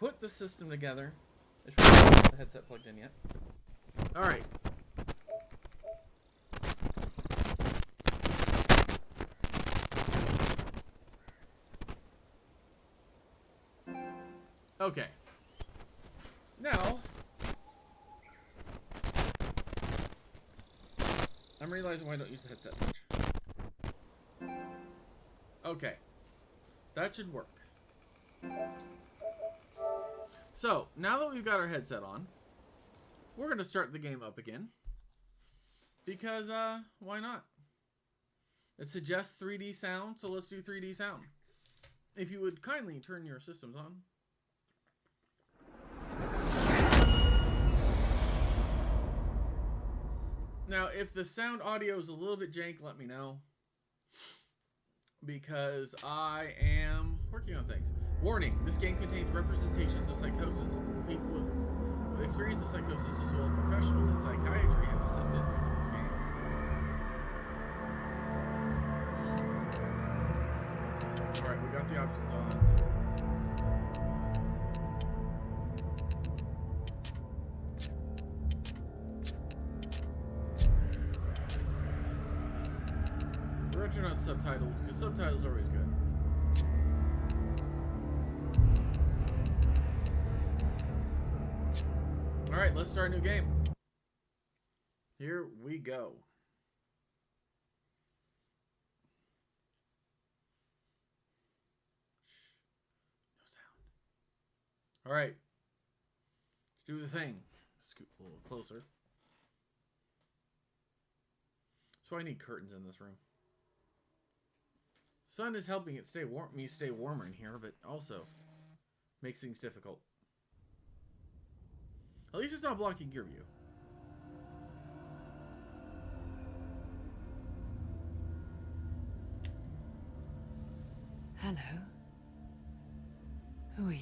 put the system together. I should probably not have the headset plugged in yet. Alright. Okay. Now, I'm realizing why I don't use the headset much. Okay. That should work. So, now that we've got our headset on, we're going to start the game up again. Because, why not? It suggests 3D sound, so let's do 3D sound. If you would kindly turn your systems on. Now, if the sound audio is a little bit jank, let me know. Because I am working on things. Warning, this game contains representations of psychosis. People with experience of psychosis, as well as professionals in psychiatry, have assisted with this game. Alright, we got the options on. We're going to turn on subtitles, because subtitles are always good. Alright, let's start a new game. Here we go. No sound. Alright. Let's do the thing. Scoot a little closer. So I need curtains in this room. Sun is helping it me stay warmer in here, but also makes things difficult. At least it's not blocking your view. Hello. Who are you?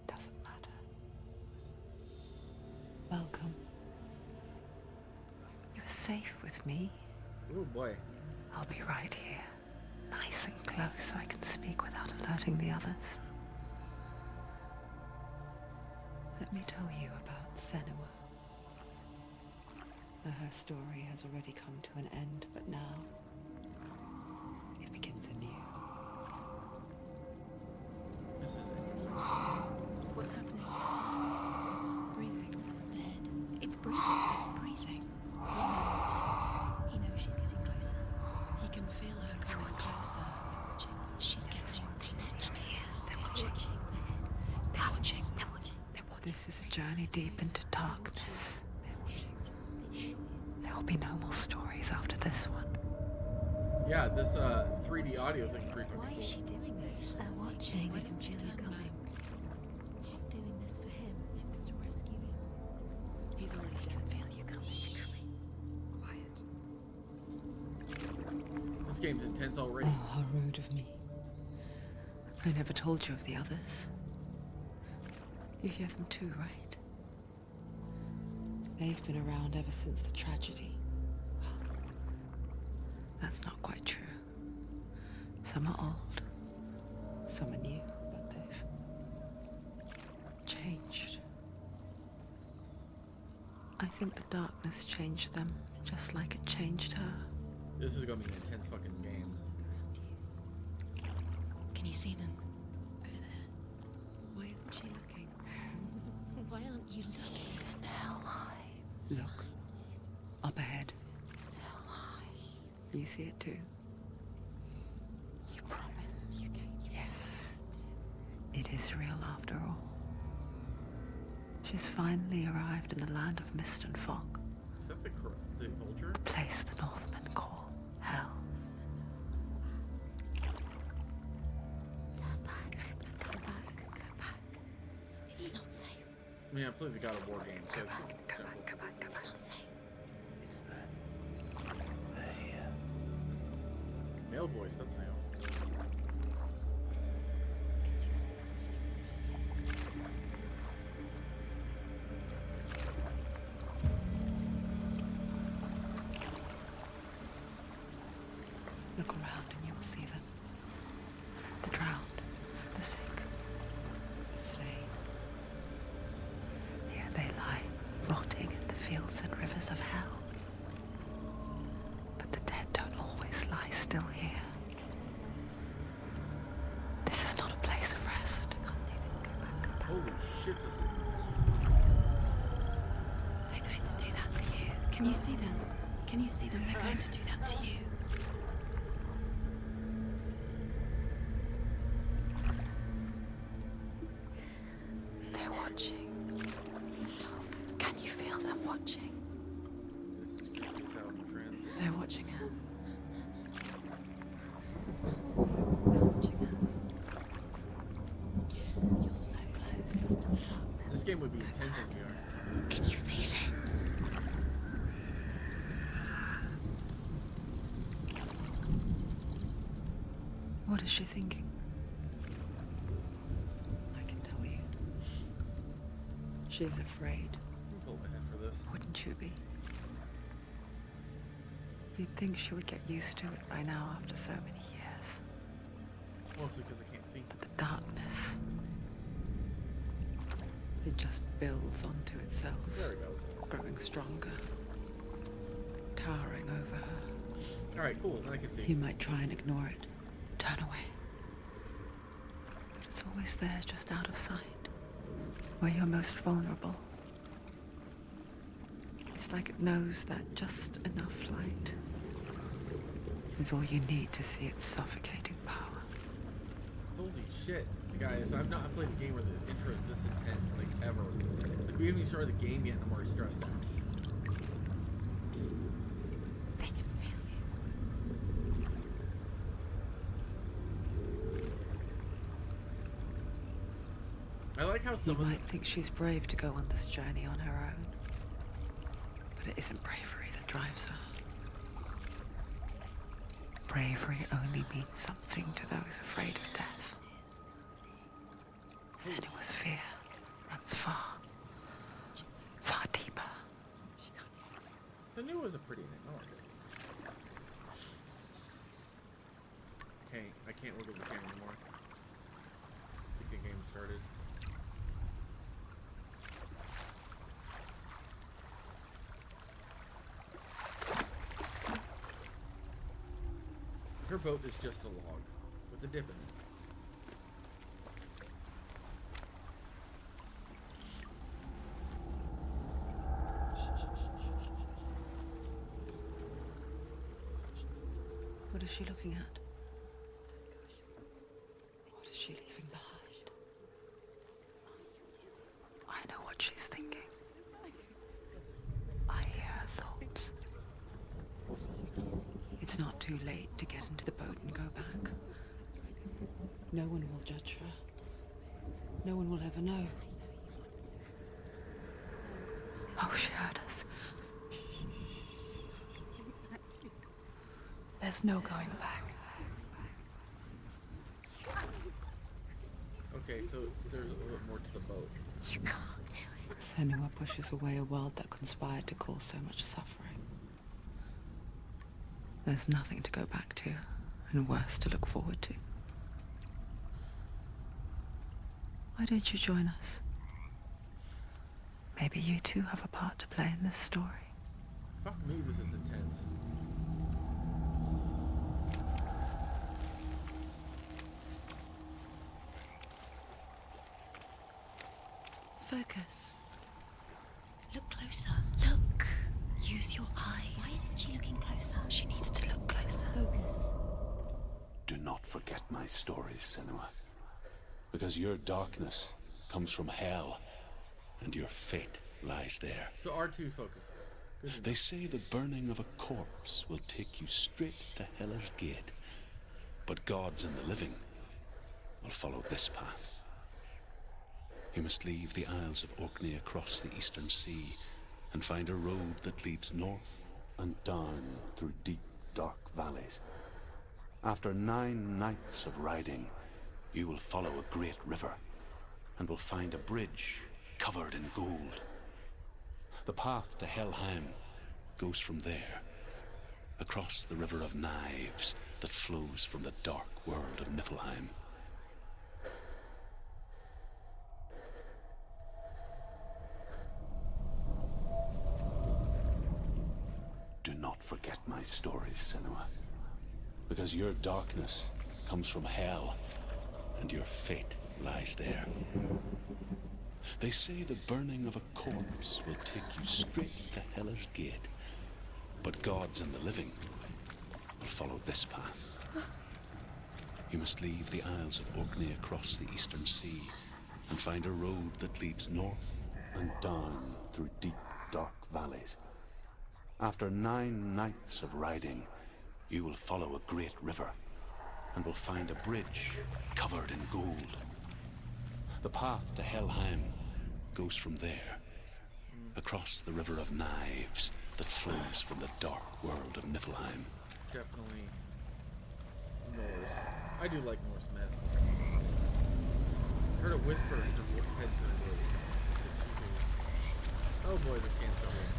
Doesn't matter. Welcome. You're safe with me. Oh boy. I'll be right here. Nice and close so I can speak without alerting the others. Let me tell you about Senua. Her story has already come to an end, but now it begins anew. This is interesting. What's happening? It's breathing. Dead. It's breathing. It's breathing. He knows she's getting closer. He can feel her coming closer. She's getting closer. They're watching. They're watching. They're watching. This is a journey deep into darkness. There will be no more stories after this one. Yeah, this 3D audio thing is pretty fucking Why cool. is she doing this? They're watching. They can feel her coming. She's doing this for him. She wants to rescue him. He's already dead. I feel you coming. Quiet. This game's intense already. Oh, how rude of me. I never told you of the others. You hear them too, right? They've been around ever since the tragedy. That's not quite true. Some are old, some are new, but they've changed. I think the darkness changed them, just like it changed her. This is gonna be an intense fucking game. Can you see them? Over there. Why isn't she looking? Why aren't you looking? It's in Helheim. Look, up ahead. You see it too? You promised you gave me. Yes. It is real after all. She's finally arrived in the land of mist and fog. Is that the vulture? The place the Northmen call Hell. Turn back. Come back. Go back. It's not safe. I mean, I played the God of War game, so Go back. It's not safe. It's them. They're here. male voice, that's new. You see Look around and you'll see them. the drowned, the sick, the slain. Here they lie, rotting in the fields and rivers of hell. But the dead don't always lie still here. This is not a place of rest. I can't do this. Go back, go back. Holy shit, this is intense. They're going to do that to you. Can you see them? Can you see them? They're going to do that to you. They're watching. Stop. Can you feel them watching? This is creepy as hell, my friends. They're watching her. They're watching her. You're so close. This game would be intense in VR. Can you feel it? What is she thinking? I can tell you. She's afraid. Pull my head for this. Wouldn't you be? You'd think she would get used to it by now after so many years. Mostly because I can't see. But the darkness, it just builds onto itself, There it goes. growing stronger, towering over her. Alright, cool. Now I can see. You might try and ignore it, turn away. But it's always there, just out of sight, where you're most vulnerable. It's like it knows that just enough light is all you need to see its suffocating power. Holy shit. Guys, I've not played a game where the intro is this intense, like, ever. Like, we haven't even started the game yet, and I'm already stressed out. They can feel you. I like how You some of might think she's brave to go on this journey on her own, but it isn't bravery that drives her. Bravery only means something to those afraid of death. Senua's fear runs far, far deeper. Senua was a pretty name. I like it. Okay, I can't look at the camera anymore. I think the game started. Her boat is just a log with a dip in it. What is she looking at? What is she leaving behind? I know what she's thinking. I hear her thoughts. It's not too late to get into the boat and go back. No one will judge her. No one will ever know. Oh, she heard us. There's no going back. Okay, so there's a little bit more to the boat. You can't do it. Senua pushes away a world that conspired to cause so much suffering. There's nothing to go back to, and worse to look forward to. Why don't you join us? Maybe you too have a part to play in this story. Fuck me, this is intense. Focus. Look closer. Look. Use your eyes. Why isn't she looking closer? She needs to look closer. Focus. Do not forget my stories, Senua. Because your darkness comes from hell, and your fate lies there. So R2 focuses. Good to know. They say the burning of a corpse will take you straight to Hela's gate. But gods and the living will follow this path. You must leave the Isles of Orkney across the eastern sea and find a road that leads north and down through deep, dark valleys. After 9 nights of riding, you will follow a great river and will find a bridge covered in gold. The path to Helheim goes from there, across the river of knives that flows from the dark world of Niflheim. stories, Senua. Because your darkness comes from hell, and your fate lies there. They say the burning of a corpse will take you straight to Hela's gate, but gods and the living will follow this path. You must leave the Isles of Orkney across the eastern sea and find a road that leads north and down through deep, dark valleys. After 9 nights of riding, you will follow a great river and will find a bridge covered in gold. The path to Helheim goes from there, across the River of Knives that flows from the dark world of Niflheim. Definitely Norse. I do like Norse myth. I heard a whisper in her head turned blue. Oh boy, this game's so weird.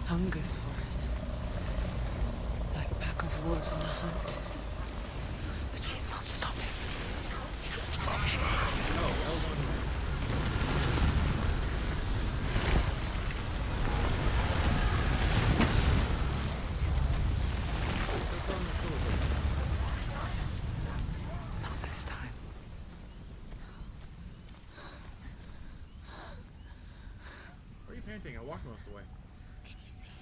Hungers for it, like a pack of wolves on a hunt. But she's not stopping. Not this time. Why are you panting? I walked most of the way. Can you see it?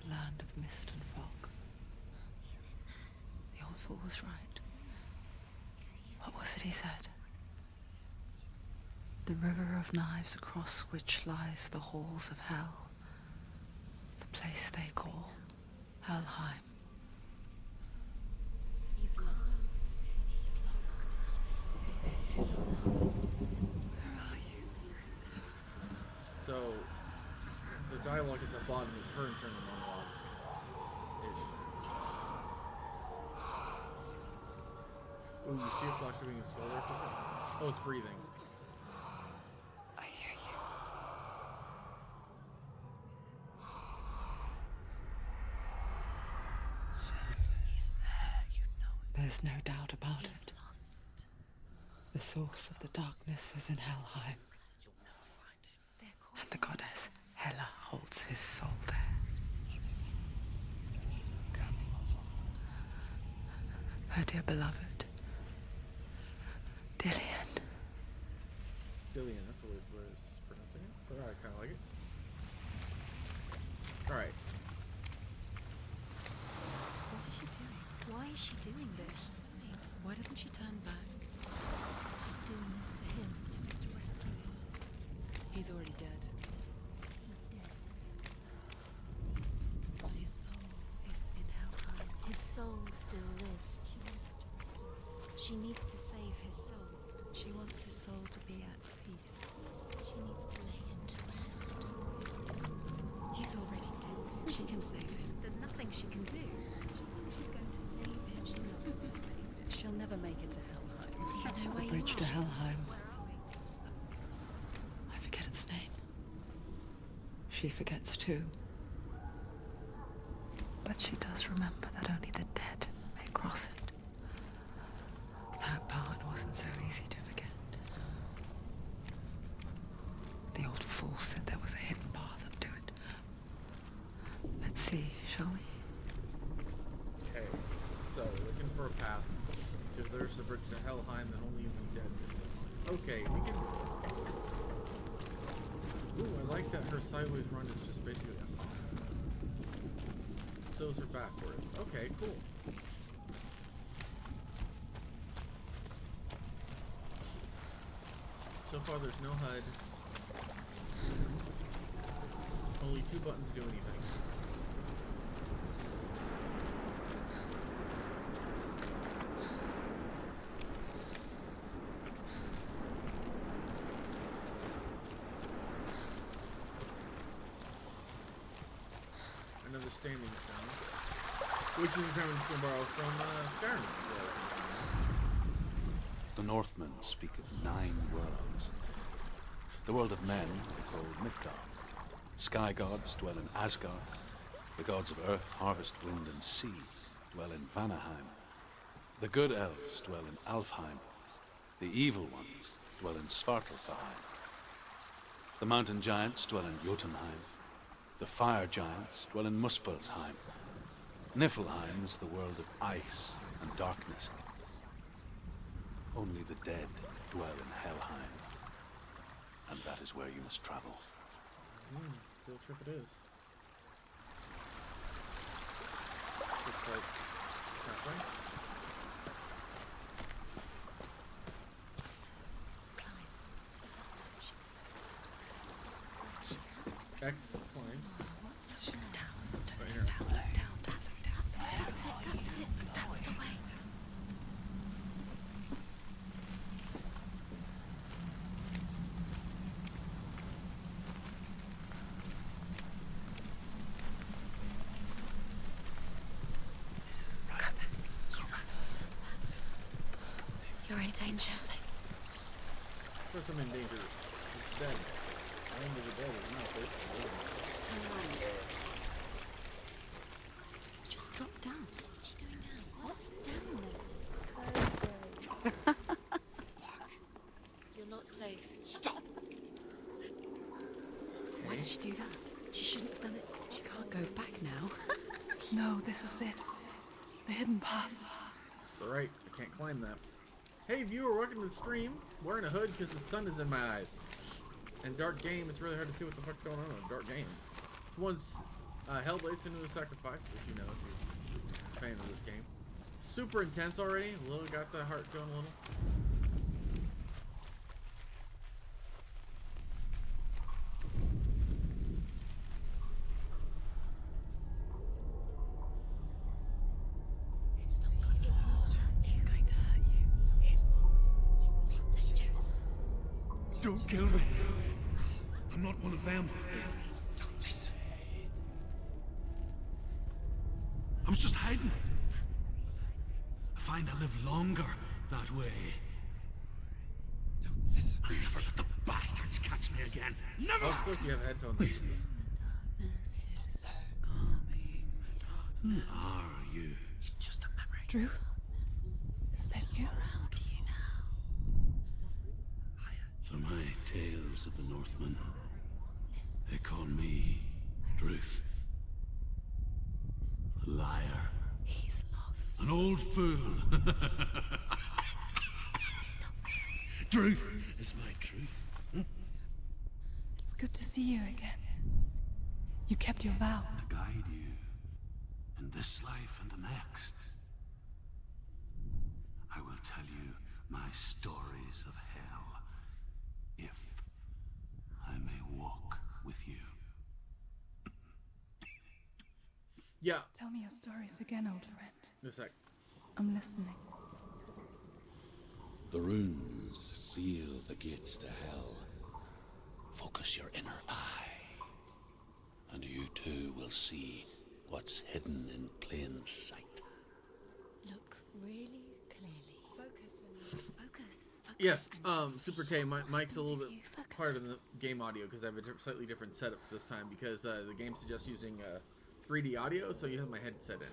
The land of mist and fog. He's in there. The old fool was right. You see him? What was it he said? The river of knives across which lies the halls of hell. The place they call Helheim. He's lost. He's lost. Where are you? So, the dialogue at the bottom is her internal monologue-ish. Ooh, you see a flash of being a skull there? Oh, it's breathing. I hear you. He's there. You know it. There's no doubt about He's it. lost. The source of the darkness is in Helheim, They're called and the goddess Hela holds his soul there. Her dear beloved, Dillian. Dillian, that's the way it's pronouncing it. But I kind of like it. Alright. What is she doing? Why is she doing this? Why doesn't she turn back? She's doing this for him. She wants to rescue him. He's already dead. He's dead. But his soul is in Helheim. His soul still lives. She needs to save his soul. She wants his soul to be at peace. She needs to lay him to rest. He's already dead. She can save him. There's nothing she can do. She's going to save him. She's not going to save him. She'll never make it to Helheim. Do you know where The you bridge are? to Helheim. Where are we? I forget its name. She forgets too. But she does remember that only the dead may cross it. That part wasn't so easy to forget. The old fool said there was a hidden path up to it. Let's see, shall we? Okay. So, looking for a path. Because there's the bridge to Helheim that only the dead can. Okay, we can do this. Ooh, I like that her sideways run is just basically a hop. So's her backwards. Okay, cool. So far there's no HUD. Only 2 buttons do anything. Standing Stone, which is a term I'm just going to borrow from Skyrim. The Northmen speak of 9 worlds. The world of men are called Midgard. Sky gods dwell in Asgard. The gods of earth, harvest, wind, and sea dwell in Vanaheim. The good elves dwell in Alfheim. The evil ones dwell in Svartalfheim. The mountain giants dwell in Jotunheim. The fire giants dwell in Muspelheim. Niflheim is the world of ice and darkness. Only the dead dwell in Helheim. And that is where you must travel. Field trip it is. Looks like halfway. Climb. She wants to. She has to. X climb. What's happening? Down. Right here. Down. That's it. That's it. That's it. That's it. That's the way. You're in danger. First I'm in danger. It's dead. I am the dead. It's not this. Turn around. Just drop down. Where's she going down? What's down there? So You're not safe. Stop! Why did she do that? She shouldn't have done it. She can't go back now. No, this is it. The hidden path. Alright, I can't climb that. Hey viewer, welcome to the stream. Wearing a hood because the sun is in my eyes. And dark game, it's really hard to see what the fuck's going on in a dark game. This one's Hellblade, Senua Sacrifice, if you know, if you're a fan of this game. Super intense already. A little got the heart going a little. It's going to hurt you. It's dangerous. Don't kill me. I'm not one of them. Don't listen. I was just hiding. I find I live longer that way. Don't listen. Never let the bastards catch me again. Never! Oh, look, you have headphones. Who are you? It's just a memory. Druth? Is that you? For my tales of the Northmen, they call me Druth. A liar. He's lost. An old fool. He's not Truth is my truth. It's good to see you again. You kept your vow. To guide you in this life and the next. I will tell you my stories of hell, if I may walk with you. Yeah, Tell me your stories again, old friend. just a sec. I'm listening. The runes seal the gates to hell. Focus your inner eye, and you too will see what's hidden in plain sight. Look really clearly. Focus and Focus. Focus. Yes, and Super K, Mike's a little bit you focus. part of the game audio because I have a slightly different setup this time because the game suggests using 3D audio, so you have my headset in.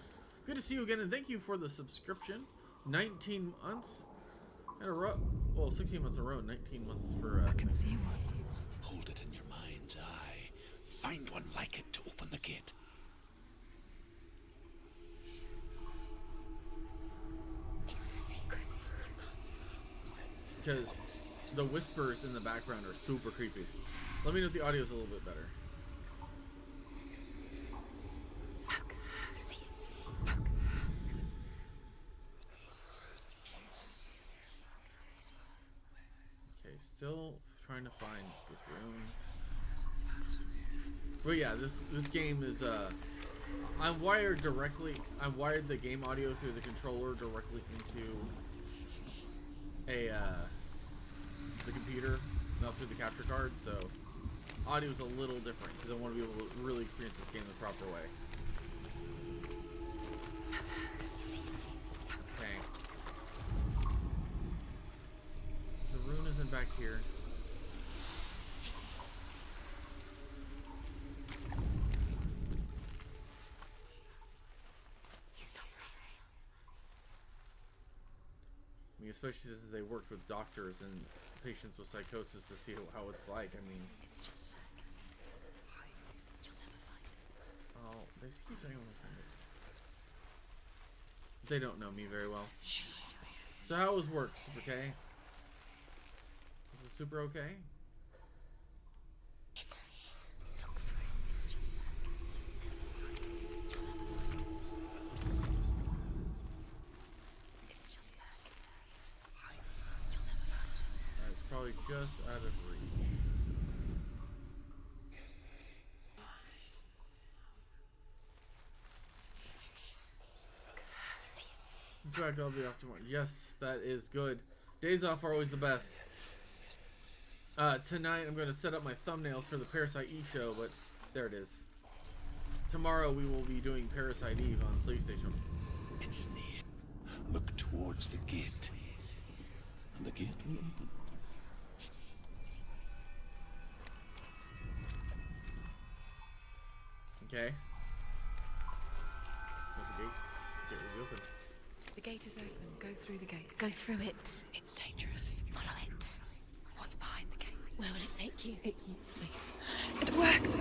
Good to see you again, and thank you for the subscription. 19 months in a row. Well, 16 months in a row, 19 months for... I can see one. Hold it in your mind's eye. Find one like it to open the gate. It's the secret. Because the whispers in the background are super creepy. Let me know if the audio's a little bit better. See it. Okay, still trying to find this room. But yeah, this game is I wired the game audio through the controller directly into the computer, not through the capture card, so audio's a little different because I want to be able to really experience this game the proper way. Okay. The rune isn't back here. I mean, especially since they worked with doctors and patients with psychosis to see how it's like. I mean, It's just like you'll never find it. oh, they just keep saying they don't know me very well. So how was work, Super K? Is it super okay? Look for it. It's just like you'll never find it. It's just like you'll never find it. It's probably just out of reach. In fact, I'll be off tomorrow. Yes, that is good. Days off are always the best. Tonight I'm going to set up my thumbnails for the Parasite Eve show, but there it is. Tomorrow we will be doing Parasite Eve on PlayStation. It's near. Look towards the gate. And the gate will open. Okay. Open the gate. Gate will be open. The gate is open. Go through the gate. Go through it. It's dangerous. Follow it. What's behind the gate? Where will it take you? It's not safe. It worked.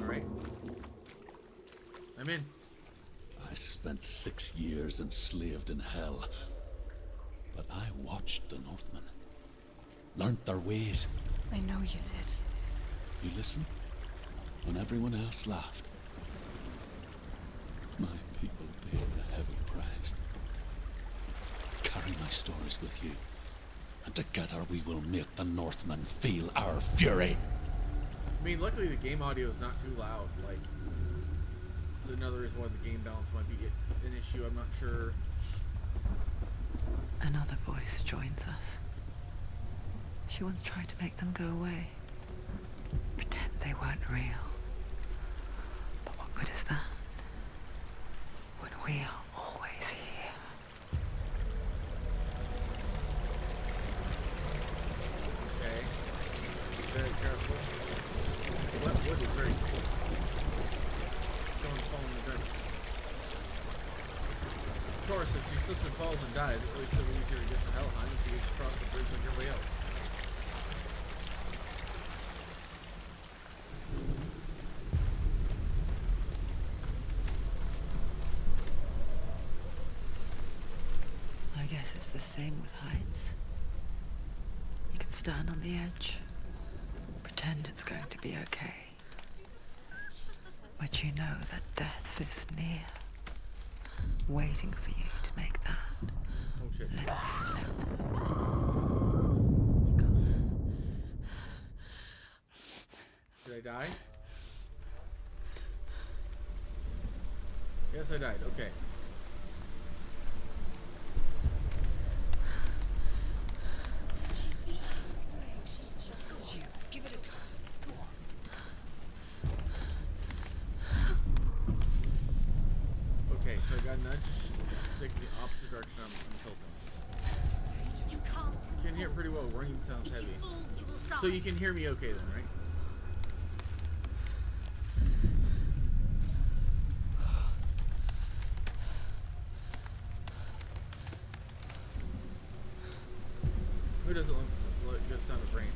Alright. I'm in. I spent 6 years enslaved in hell. But I watched the Northmen. Learned their ways. I know you did. You listened when everyone else laughed. My people paid a heavy price. Carry my stories with you, and together we will make the Northmen feel our fury. I mean, luckily the game audio is not too loud. Like, it's another reason why the game balance might be an issue. I'm not sure. Another voice joins us. She once tried to make them go away. Pretend they weren't real. But what good is that? When we are always here. Okay. Be very careful. The wet wood is very slick. Don't fall in the dirt. Of course, if she slips and falls and dies, at least it'll be easier to get to Helheim if she gets across the bridge like everybody else. I guess it's the same with heights. You can stand on the edge, pretend it's going to be okay. But you know that death is near, waiting for you to make that Oh shit. little slip. Did I die? Yes, I died. Okay. Give it a go. Okay, so I got nudged. Take the opposite direction. I'm tilting. You can't. Can hear it pretty well. Running sounds If heavy. you fall, you will die. So you can hear me okay then, right? Who doesn't love the good sound of rain?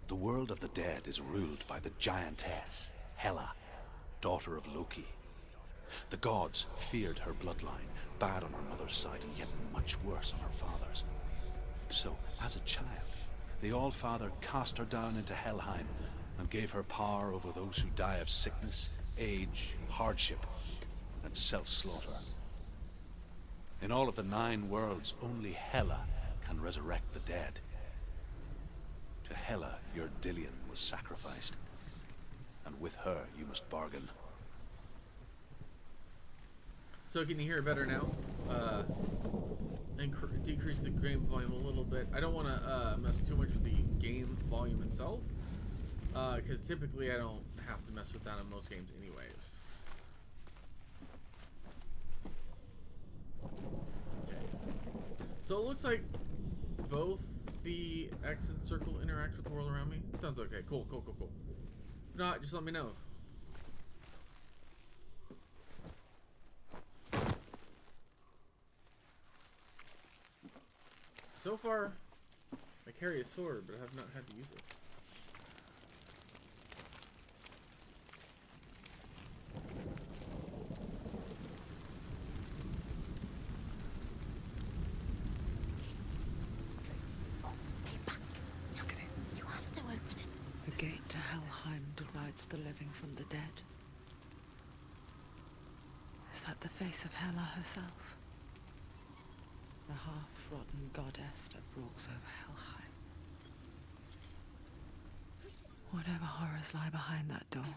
The world of the dead is ruled by the giantess, Hela, daughter of Loki. The gods feared her bloodline, bad on her mother's side and yet much worse on her father's. So, as a child, the All-Father cast her down into Helheim and gave her power over those who die of sickness, age, hardship, and self-slaughter. In all of the 9 worlds, only Hela can resurrect the dead. To Hela, your Dillion was sacrificed, and with her you must bargain. So can you hear it better now? Decrease the game volume a little bit. I don't want to mess too much with the game volume itself. Because typically I don't have to mess with that in most games anyways. Okay. So it looks like both the X and circle interact with the world around me. Sounds okay. Cool, cool, cool, cool. If not, just let me know. So far, I carry a sword, but I have not had to use it. Stay back. Look at it. You have to open it. The gate to Helheim divides the living from the dead. Is that the face of Hela herself? The half-rotten goddess that rules over Helheim. Whatever horrors lie behind that door,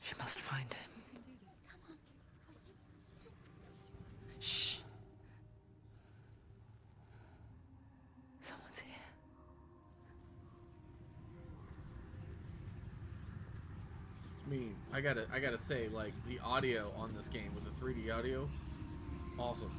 she must find him. Shh. Someone's here. I mean, I gotta say, like, the audio on this game with the 3D audio, awesome.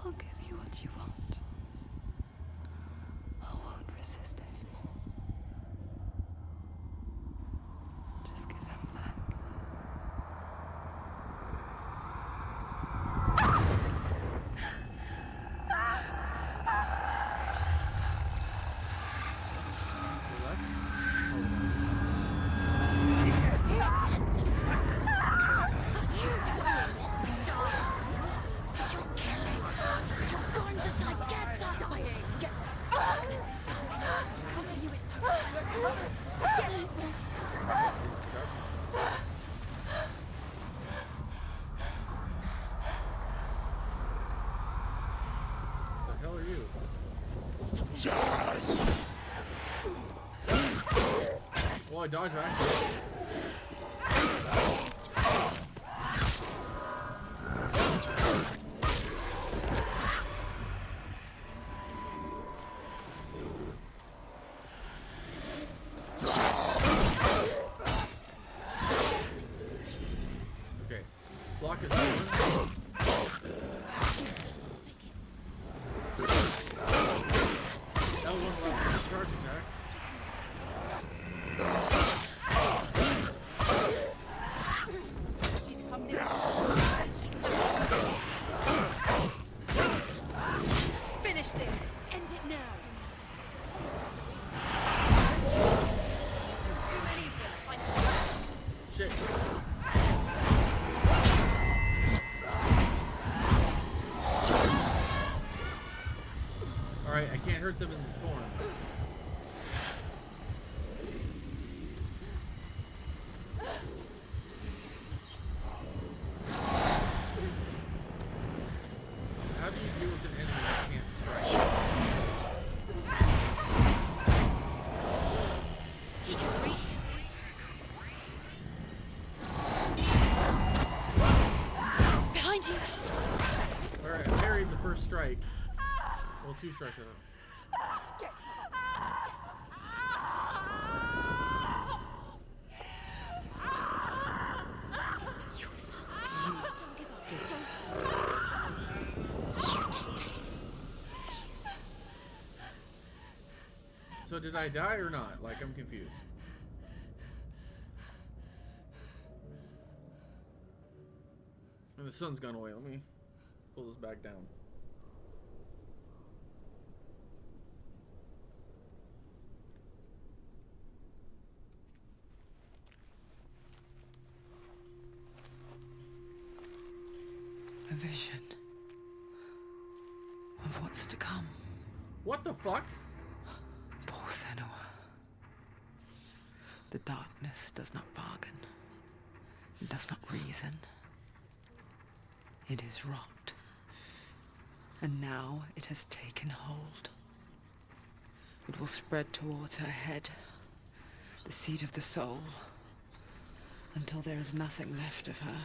I'll give you what you want. I won't resist anymore. Just give him back. Well, I dodged back. Okay. Block is open. L1 allows charge attack. Finish this. End it now. Too many of them. Find some. Shit. Alright, I can't hurt them in this form. How do you deal with an enemy that can't strike? He can breathe. Behind you. Alright, I parried the first strike. Well, two strikes of it. So did I die or not? Like, I'm confused. And the sun's gone away. Let me pull this back down. vision of what's to come. What the fuck? Poor Senua. The darkness does not bargain. It does not reason. It is rot. And now it has taken hold. It will spread towards her head, the seat of the soul, until there is nothing left of her.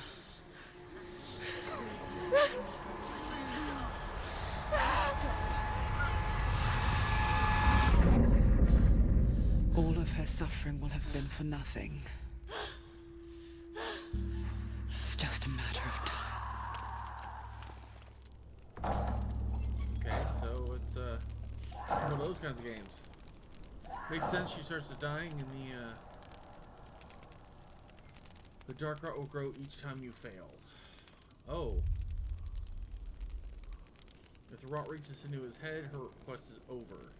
All of her suffering will have been for nothing. It's just a matter of time. Okay, so it's one of those kinds of games. Makes sense. She starts to dying, and the dark rot will grow each time you fail. Oh. If the rot reaches Senua's head, her quest is over.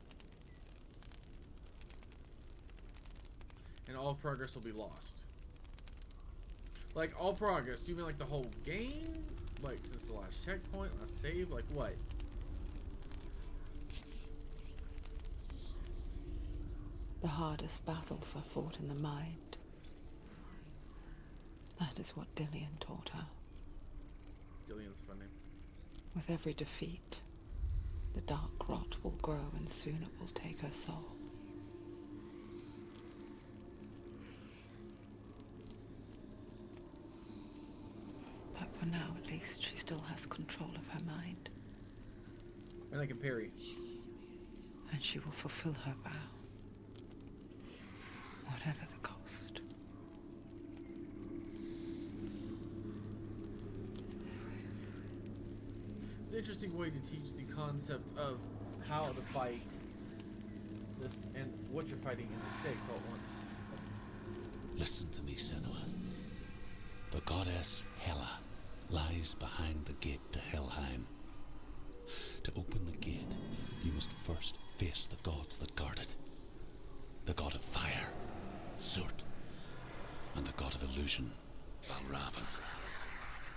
And all progress will be lost. Like, all progress? Do you mean like the whole game? Like, since the last checkpoint, last save? Like, what? The hardest battles are fought in the mind. That is what Dillian taught her. Dillian's funny. With every defeat, the dark rot will grow and soon it will take her soul. But for now, at least, she still has control of her mind. And I can parry. And she will fulfill her vow. Whatever the cost. It's an interesting way to teach the concept of how to fight this and what you're fighting in the stakes all at once. Listen to me, Senua. The goddess Hela lies behind the gate to Helheim. To open the gate, you must first face the gods that guard it. The god of fire, Surt, and the god of illusion, Valravn.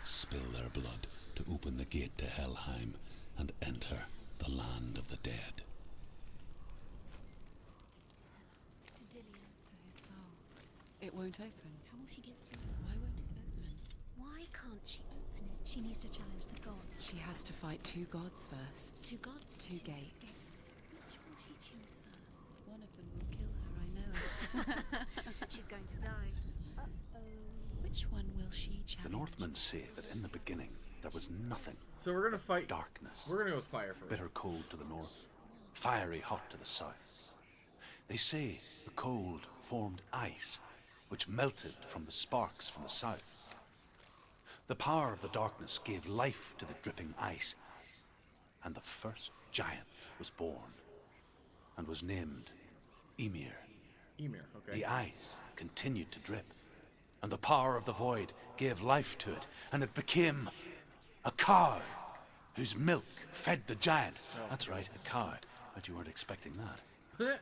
Spill their blood to open the gate to Helheim and enter the land of the dead. To Dillian. To his soul. It won't open. How will she get through? Why won't it open? Why can't she open it? She needs to challenge the gods. She has to fight two gods first. Two gods? Two gates. Which will she choose first? One of them will kill her, I know. She's going to die. Uh-oh. Which one will she challenge? The Northmen say that in the beginning there was nothing. So we're gonna fight. Darkness. We're gonna go with fire first. Bitter cold to the north, fiery hot to the south. They say the cold formed ice, which melted from the sparks from the south. The power of the darkness gave life to the dripping ice, and the first giant was born, and was named Ymir. Ymir, okay. The ice continued to drip, and the power of the void gave life to it, and it became a cow whose milk fed the giant. Oh. That's right, a cow. But you weren't expecting that.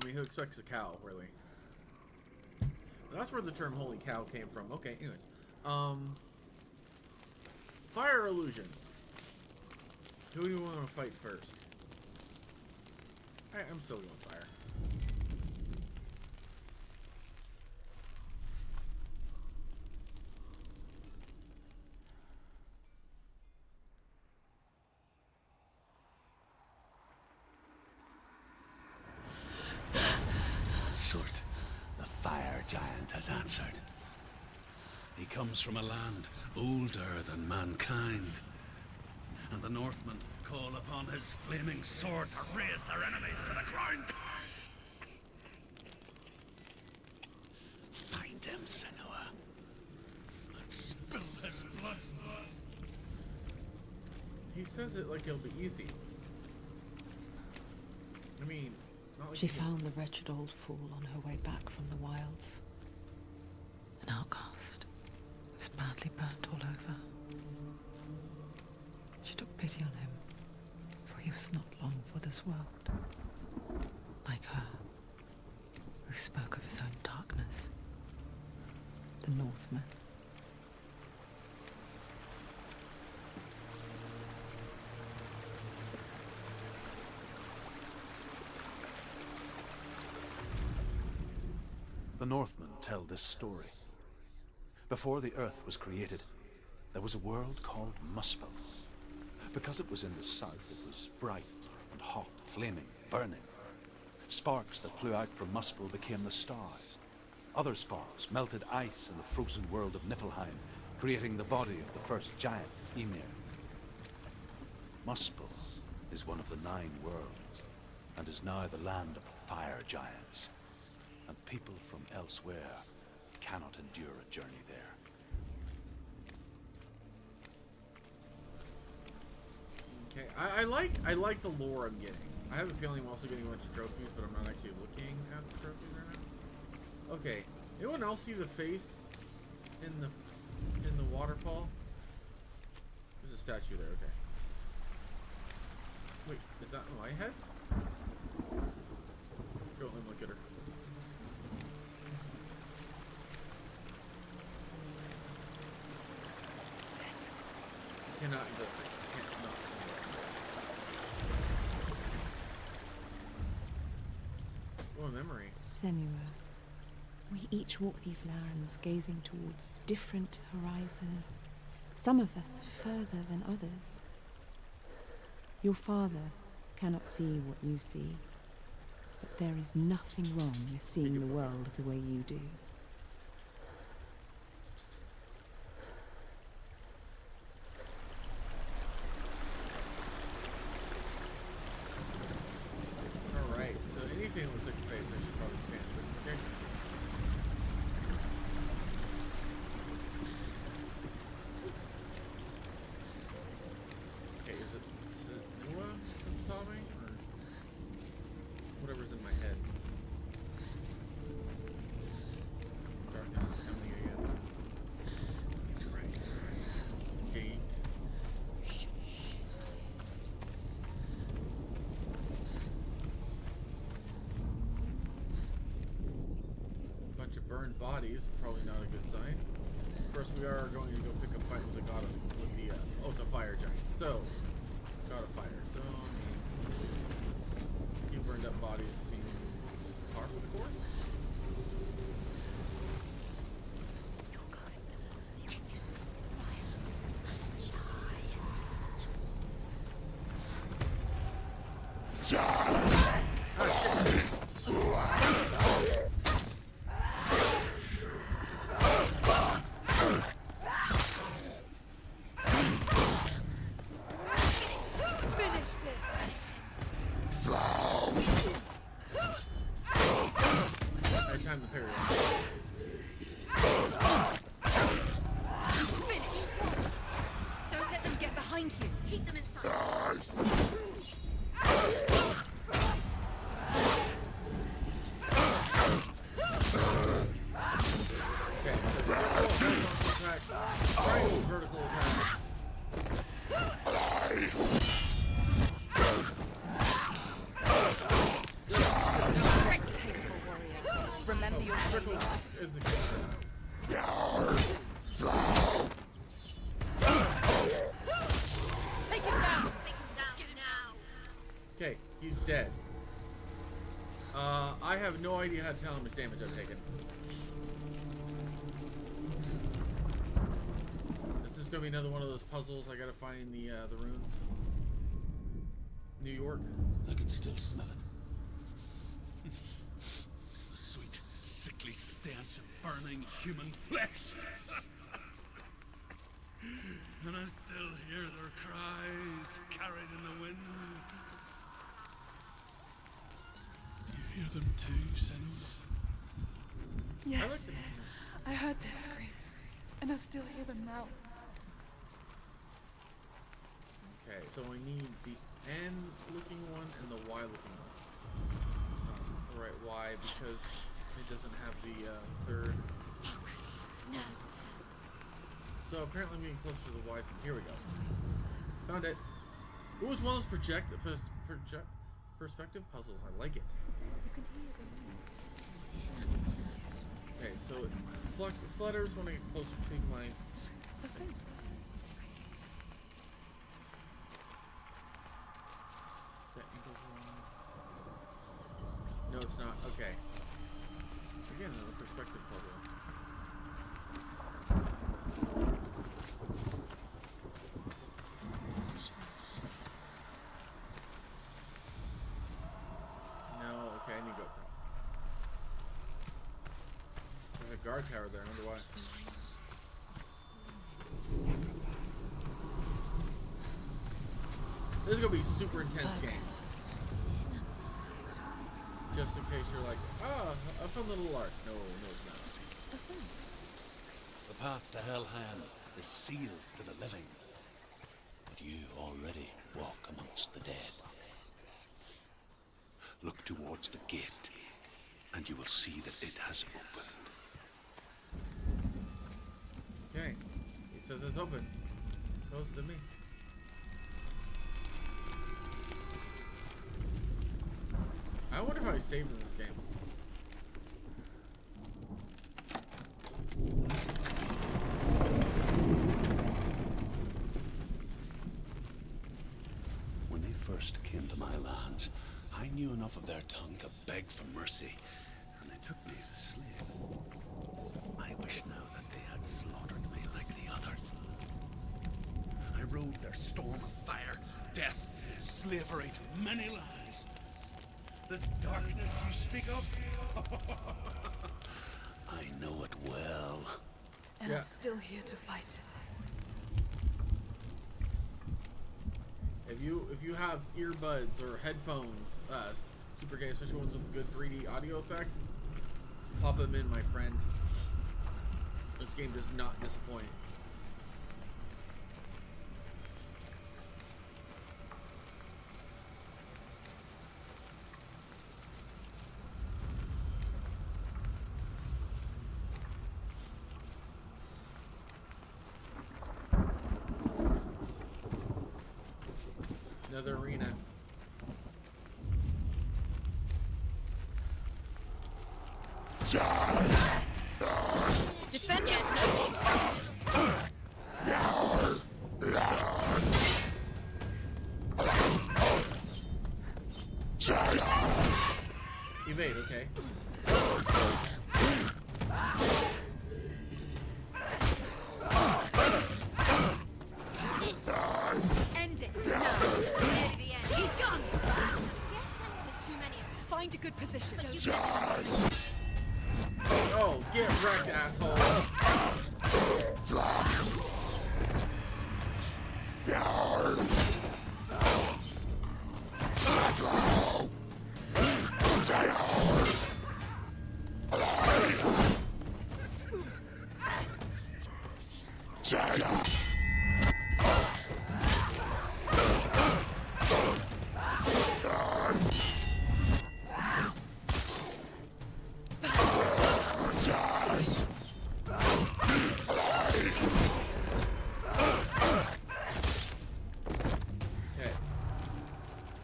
I mean, who expects a cow, really? That's where the term "holy cow" came from. Okay, anyways. Fire illusion. Who do you want to fight first? I'm still going fire. Surt, the fire giant, has answered. He comes from a land older than mankind, and the Northmen call upon his flaming sword to raise their enemies to the ground. Find him, Senua, and spill his blood. He says it like it'll be easy. I mean, not like She he can- found the wretched old fool on her way back from the wilds. An outcast, who was badly burnt all over. She took pity on him, for he was not long for this world. Like her, who spoke of his own darkness. The Northmen, The Northmen tell this story. Before the earth was created, there was a world called Muspel. Because it was in the south, it was bright and hot, flaming, burning. Sparks that flew out from Muspel became the stars. Other sparks melted ice in the frozen world of Niflheim, creating the body of the first giant, Ymir. Muspel is one of the 9 worlds, and is now the land of the fire giants. And people from elsewhere cannot endure a journey there. Okay, I like the lore I'm getting. I have a feeling I'm also getting a bunch of trophies, but I'm not actually looking at the trophies right now. Okay, anyone else see the face in the waterfall? There's a statue there. Okay. Wait, is that my head? Go and look at her. Cannot investigate. Can't not investigate. Oh, a memory. Senua. We each walk these lands, gazing towards different horizons, some of us further than others. Your father cannot see what you see, but there is nothing wrong with seeing the world the way you do. Alright, so anything that looks like a face, I should probably scan. Okay. Okay, is it Senua that saw me? Or whatever's in my head? Darkness is coming again. Right. Gate. Bunch of burned bodies, probably not a good sign. First, we are going to go pick a fight with the god of the fire giant. So, god of fire. So, a few burned up bodies seem par for the course. Can you see the fire? I timed the parry. Finished! Don't let them get behind you. Keep them inside. Okay, so horizontal attacks, triangle vertical attacks. Ready, capable warrior. Remember your Circle training. is the key. Take him down. Take him down. Get him now. Okay, he's dead. I have no idea how to tell how much damage I've taken. Is this gonna be another one of those puzzles? I gotta find the runes. New York. I can still smell it. The sweet, sickly stench of burning human flesh. And I still hear their cries carried in the wind. You hear them too, Senua? Yes, I heard their screams, and I still hear them now. Okay, so I need the N-looking one and the Y-looking one. The right Y because it doesn't have the third. No. So apparently I'm getting closer to the Y. So here we go. Found it. It was one of those perspective puzzles. I like it. You can hear the noise. Okay, so it flutters when I get closer to my. The fence. That angle's wrong. No, it's not. Okay. Again, another perspective photo. No, okay, I need to go up there. There's a guard tower there, I wonder why. This is gonna be a super intense game. Just in case you're like, oh, a fun little arc. No, it's not. The path to Helheim is sealed to the living, but you already walk amongst the dead. Look towards the gate, and you will see that it has opened. Okay, he says it's open. Close to me. I wonder if I saved in this game. When they first came to my lands, I knew enough of their tongue to beg for mercy, and they took me as a slave. I wish now that they had slaughtered me like the others. I rode their storm of fire, death, slavery to many lives. This darkness you speak of? I know it well. And Yeah. I'm still here to fight it. If you have earbuds or headphones, super gay, especially ones with good 3D audio effects, pop them in, my friend. This game does not disappoint. Another arena. Defend yourself! Evade, okay. End it! Now! Nearly the end. He's gone! There's too many of them. Find a good position. But you Oh, get wrecked, asshole.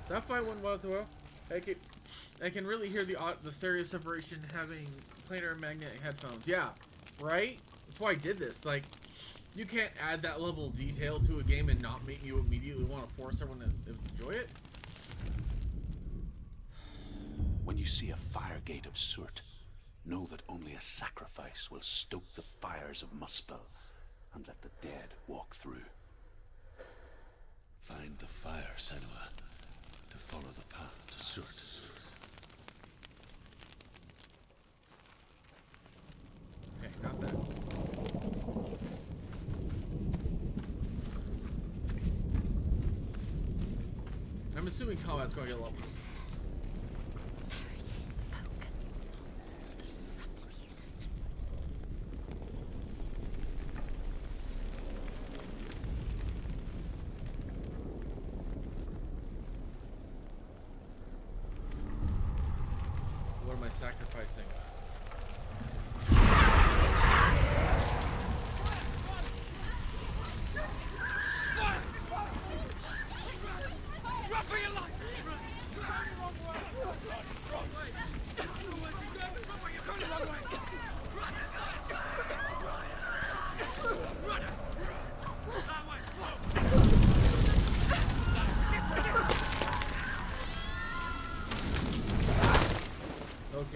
That fight went well, too. I can really hear the stereo separation having planar and magnetic headphones. Yeah, right? That's why I did this. Like, you can't add that level of detail to a game and not make you immediately want to force everyone to enjoy it. When you see a fire gate of Surt, know that only a sacrifice will stoke the fires of Muspel and let the dead walk through. Find the fire, Senua, to follow the path to Surt. Okay, got that. I'm assuming combat's going to get leveled. Focus on the subtlety of the sense. What am I sacrificing?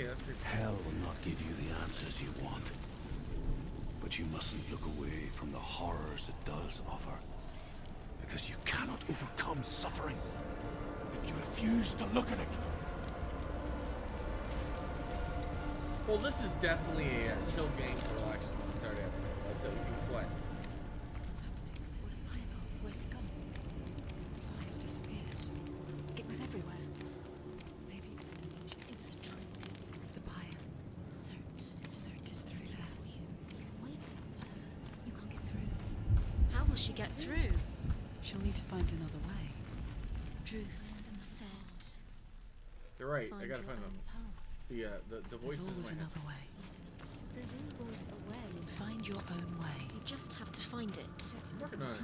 Okay, that's pretty. Hell will not give you the answers you want. But you mustn't look away from the horrors it does offer. Because you cannot overcome suffering if you refuse to look at it. Well, this is definitely a chill game to relax on the Saturday afternoon. That's how you can play. What's happening? Where's the fire gone? Where's it gone? The fire's disappeared. It was everywhere. Maybe it was a trick. The buyer. Surt. Surt is through there. He's waiting for her. You can't get through. How will she get through? She'll need to find another way. Truth said. You're right. I gotta find them. The voice There's is always in my head. another way. There's always a way. Find your own way. You just have to find it. Working on it.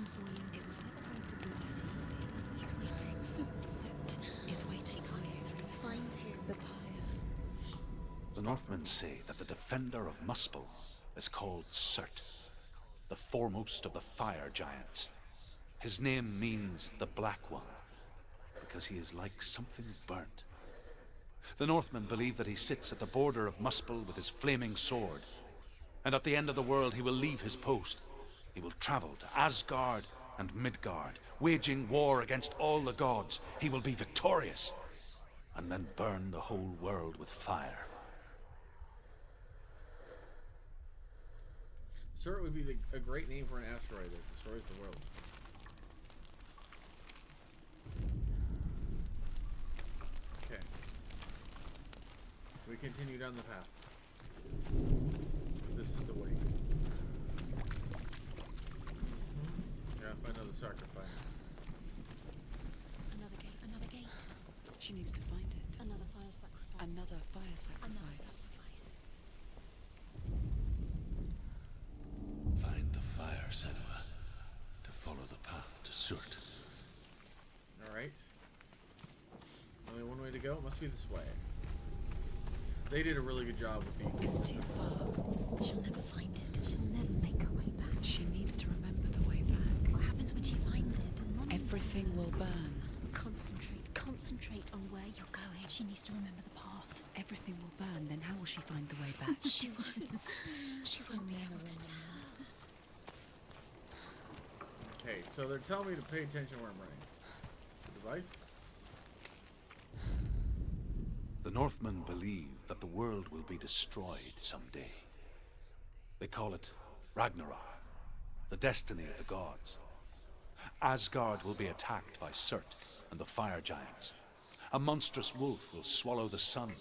It was never going to be that easy. He's waiting. Surt is waiting for you. Find him. The buyer. The Northmen say that the defender of Muspel is called Surt, the foremost of the fire giants. His name means the Black One, because he is like something burnt. The Northmen believe that he sits at the border of Muspel with his flaming sword, and at the end of the world he will leave his post. He will travel to Asgard and Midgard, waging war against all the gods. He will be victorious, and then burn the whole world with fire. Surt would be a great name for an asteroid that destroys the world. Okay. We continue down the path. This is the way. Gotta find another sacrifice. Another gate. Another gate. She needs to find it. Another fire sacrifice. Another fire Another sacrifice. sacrifice. Find the fire, Senua, to follow the path to Surt. Alright. Only one way to go? Must be this way. They did a really good job with the... It's too far. She'll never find it. She'll never make her way back. She needs to remember the way back. What happens when she finds it? Everything will burn. Concentrate on where you're going. She needs to remember the path. Everything will burn, then how will she find the way back? She won't. She won't be able to tell. Okay, so they're telling me to pay attention where I'm running. Device? The Northmen believe that the world will be destroyed someday. They call it Ragnarok, the destiny of the gods. Asgard will be attacked by Surt and the fire giants. A monstrous wolf will swallow the sun,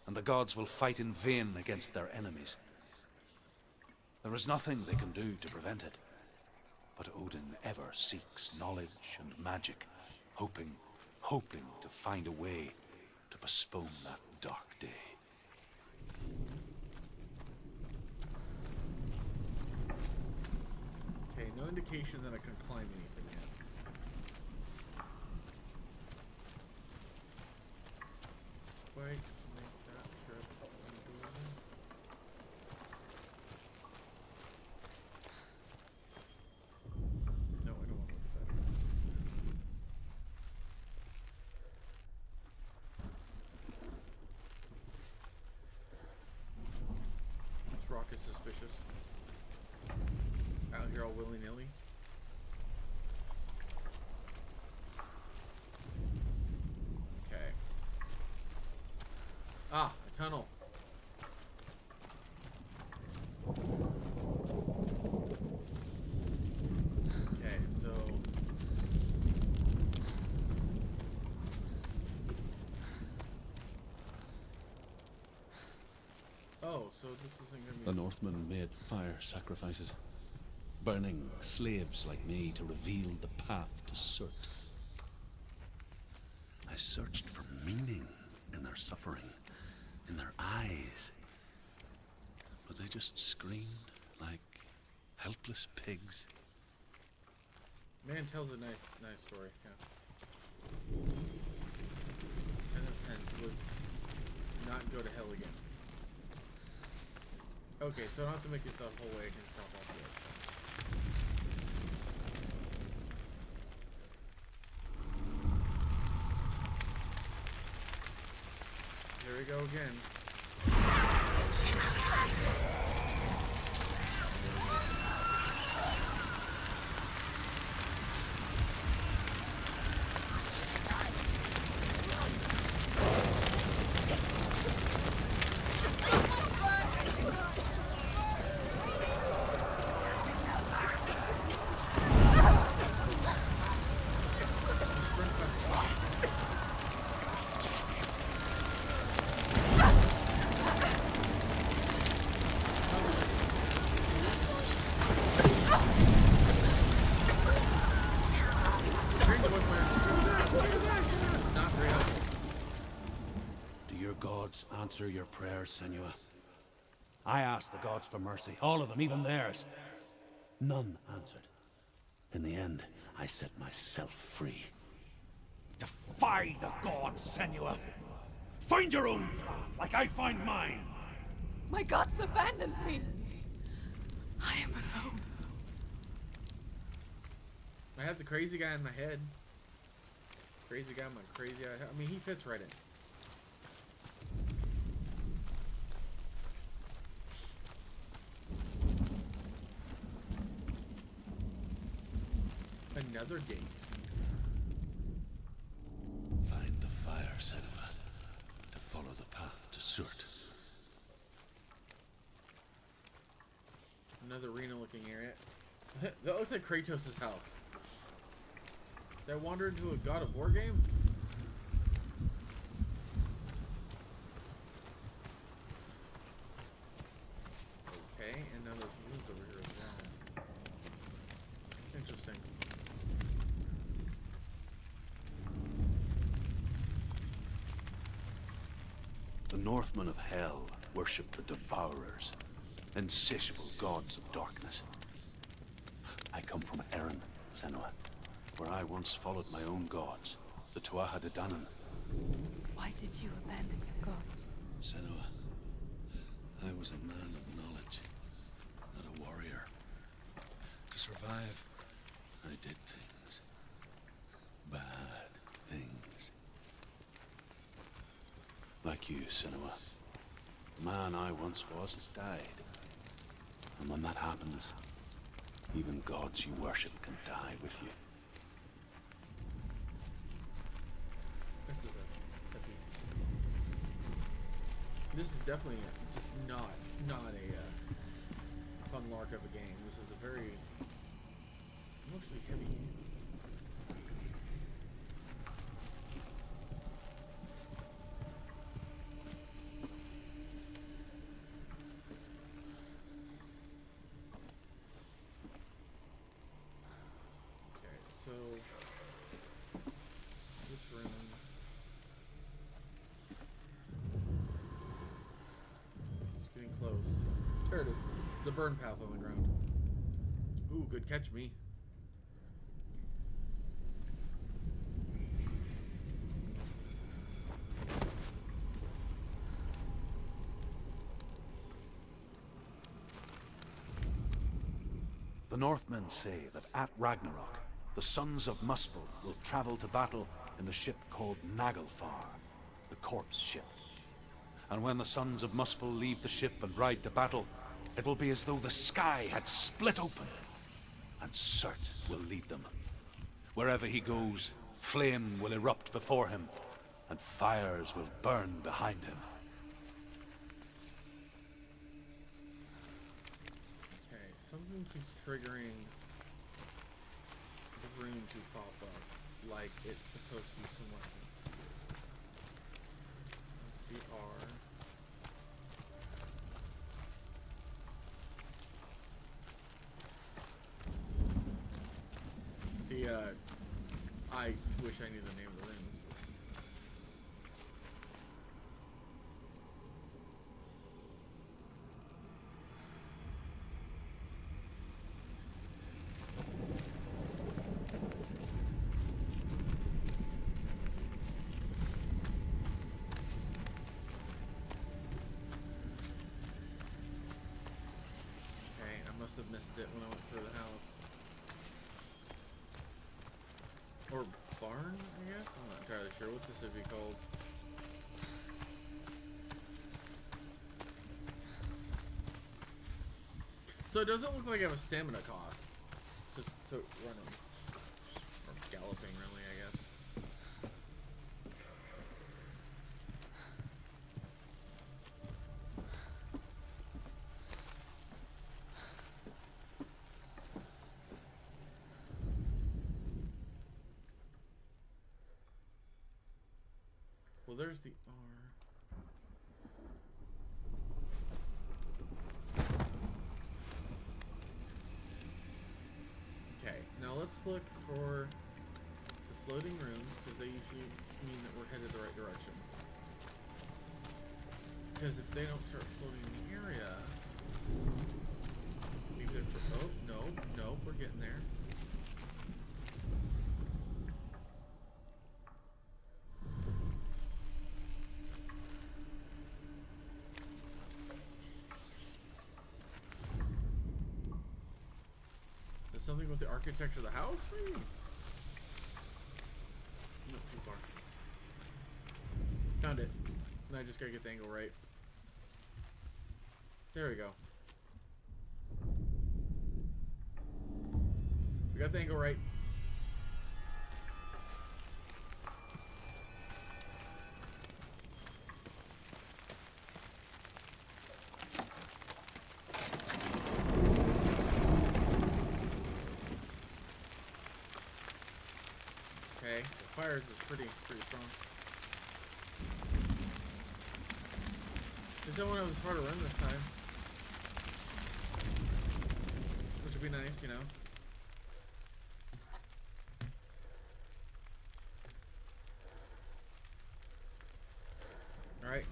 and the gods will fight in vain against their enemies. There is nothing they can do to prevent it, but Odin ever seeks knowledge and magic, hoping to find a way to postpone that dark day. Okay, no indication that I can climb anything yet. Spikes, make that trip undoable. No, I don't want to look at that. This rock is suspicious. Out here all willy-nilly. Okay. Ah, a tunnel. Okay, so... Oh, so this isn't gonna be... The Northmen made fire sacrifices, burning slaves like me to reveal the path to Surt. I searched for meaning in their suffering, in their eyes, but they just screamed like helpless pigs. Man tells a nice story, yeah. 10 of 10 would not go to hell again. Okay, so I don't have to make it the whole way, I can stop off the other side. Here we go again. Answer your prayers, Senua. I asked the gods for mercy, all of them, even theirs. None answered. In the end, I set myself free. Defy the gods, Senua! Find your own path, like I find mine! My gods abandoned me! I am alone. I have the crazy guy in my head. Crazy guy, my crazy guy. I mean, he fits right in. Another gate. Find the fire, Senua, to follow the path to Surt. Another arena-looking area. That looks like Kratos' house. Did I wander into a God of War game? Okay, and now there's rooms over here as well. Interesting. The Northmen of Hell worship the Devourers, insatiable gods of darkness. I come from Erin, Senua, where I once followed my own gods, the Tuatha De Danann. Why did you abandon your gods? Senua, I was a man of knowledge, not a warrior. To survive, I did things. Bad things. Like you, Senua. The man I once was has died. And when that happens, even gods you worship can die with you. This is definitely just not a fun lark of a game. This is a very emotionally heavy game. Okay, so this room. Getting close. There it is. The burn path on the ground. Ooh, good catch me. The Northmen say that at Ragnarok, the sons of Muspel will travel to battle in the ship called Naglfar, the corpse ship. And when the sons of Muspel leave the ship and ride to battle, it will be as though the sky had split open, and Surt will lead them. Wherever he goes, flame will erupt before him, and fires will burn behind him. Okay, something keeps triggering the room to pop up, like it's supposed to be somewhere else. That's the R. I wish I knew the name of the rooms. Okay, I must have missed it when I went through the house. Or barn, I guess? I'm not entirely sure what this would be called. So it doesn't look like I have a stamina cost. Just to running. Or galloping, really, I guess. Well, there's the R. Okay, now let's look for the floating rooms, because they usually mean that we're headed the right direction. Because if they don't start floating in the area, be good for. Oh, no, we're getting there. Something with the architecture of the house, maybe? Not too far. Found it. Now I just gotta get the angle right. There we go. We got the angle right. Okay, the fires is pretty strong. There's no one else far to run this time. Which would be nice, you know. Alright.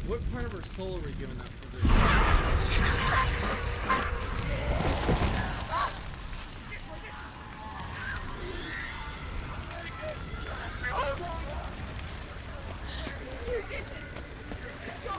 What part of her soul are we giving up for this? You did this! This is your...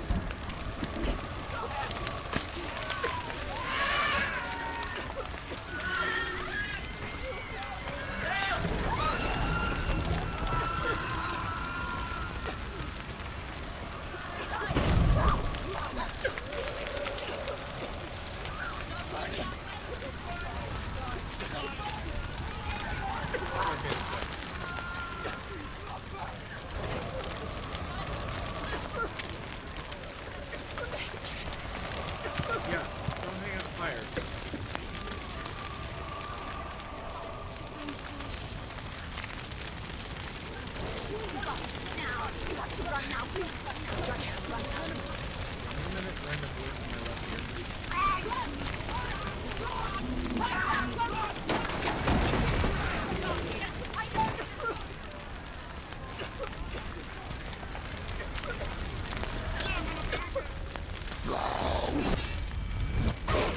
Yeah, don't hang out fire. She's going to die. She's still... Now! You have to run now! Please run now! Run, turn around! 1 minute, random voice in my left ear.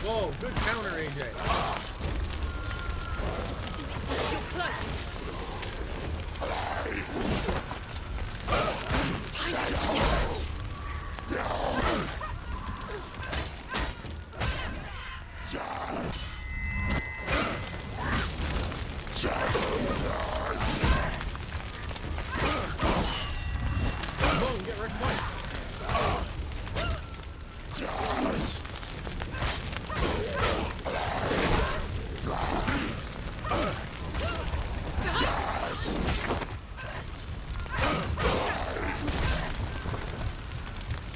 Whoa, good counter, AJ. You're close! Boom, get wrecked twice.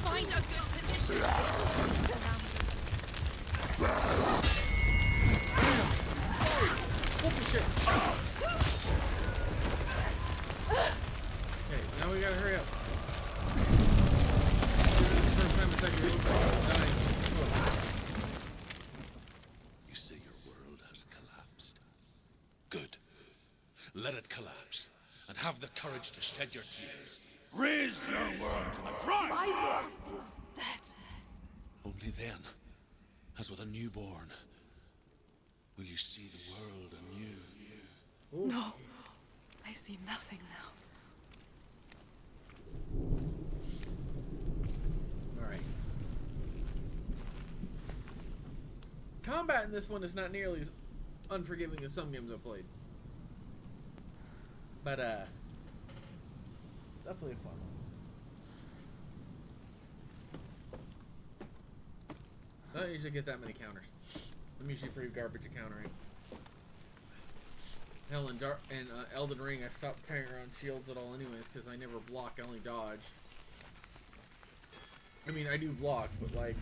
Find a good position! Holy shit. Okay, now we gotta hurry up. First time it's actually looked like it's dying. You say your world has collapsed. Good. Let it collapse, and have the courage to shed your tears. Raise your world to the ground! My world is dead. Only then, as with a newborn, will you see the world anew. No. I see nothing now. Alright. Combat in this one is not nearly as unforgiving as some games I've played. But, definitely a fun one. don't usually get that many counters. I'm usually pretty garbage at countering. Hell, in Elden Ring, I stopped carrying around shields at all anyways, because I never block, I only dodge. I mean, I do block, but, like,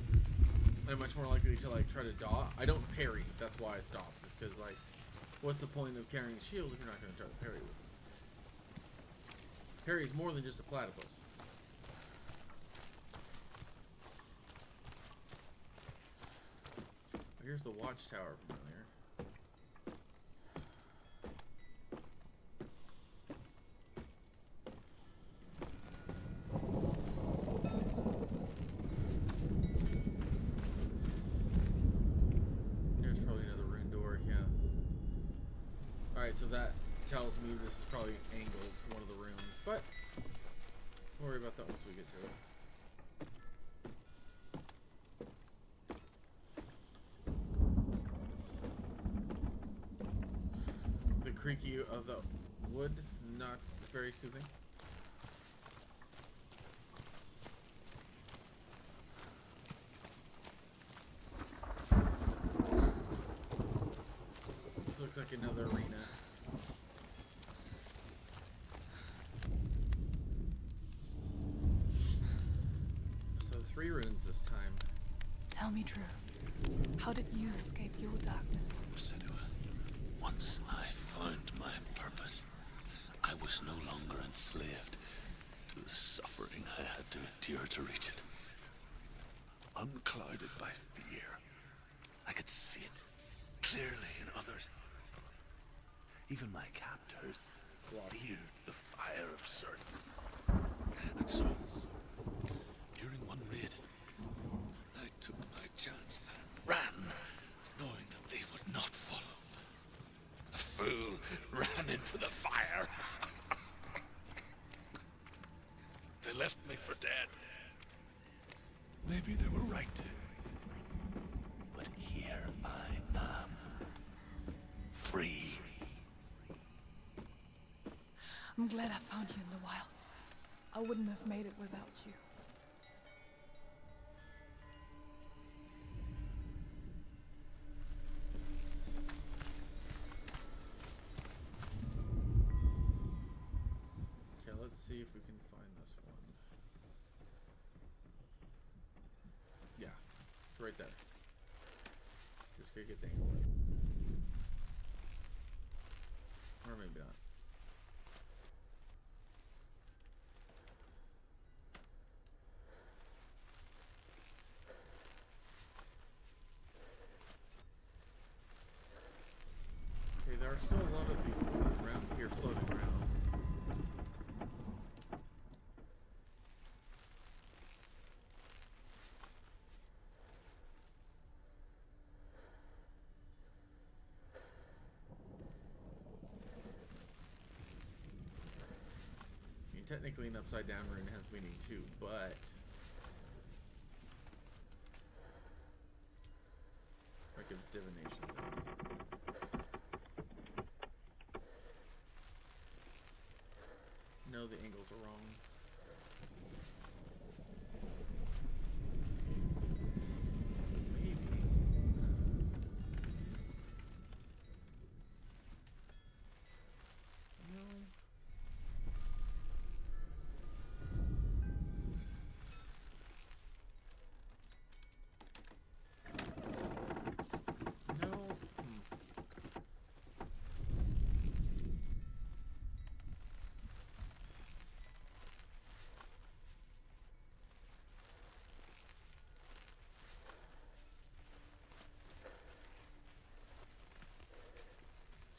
I'm much more likely to, like, try to dodge. I don't parry, that's why I stopped. Just because, like, what's the point of carrying a shield if you're not going to try to parry with it? Parry is more than just a platypus. Here's the watchtower from earlier. There's probably another rune door, yeah. Alright, so that tells me this is probably angled to one of the rooms, but we'll worry about that once we get to it. Creaky of the wood, not very soothing. This looks like another arena. So 3 runes this time. Tell me truth. How did you escape your darkness? Senua, once I found my purpose, I was no longer enslaved to the suffering I had to endure to reach it. Unclouded by fear, I could see it clearly in others. Even my captors feared the fire of Surt. And so, during one raid, I took my chance and ran, knowing that they would not follow. The fool ran into the fire. They left me for dead. Maybe they were right to. But here I am. Free. I'm glad I found you in the wilds. I wouldn't have made it without you. Okay, let's see if we can find this one. Yeah, it's right there. Just gotta get the angle right. Or maybe not. Okay, there are still a lot of people around here floating around. I mean, technically an upside down rune has meaning too, but like a divination thing. No, the angles are wrong. Maybe. No. No.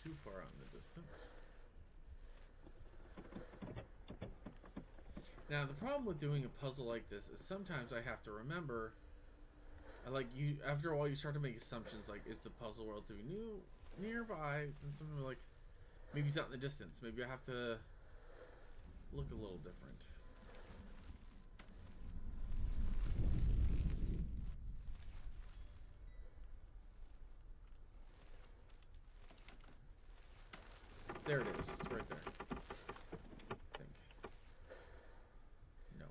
Too far out in the distance. Now the problem with doing a puzzle like this is sometimes I have to remember, like you, after a while you start to make assumptions like, is the puzzle relatively nearby? And something like, maybe it's out in the distance. Maybe I have to look a little different. There it is. It's right there. I think. No.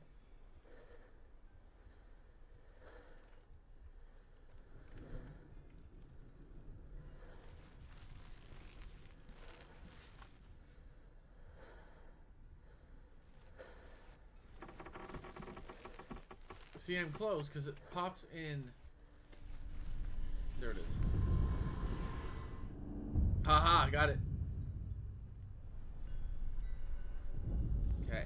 See, I'm close because it pops in. There it is. Haha, got it. Okay.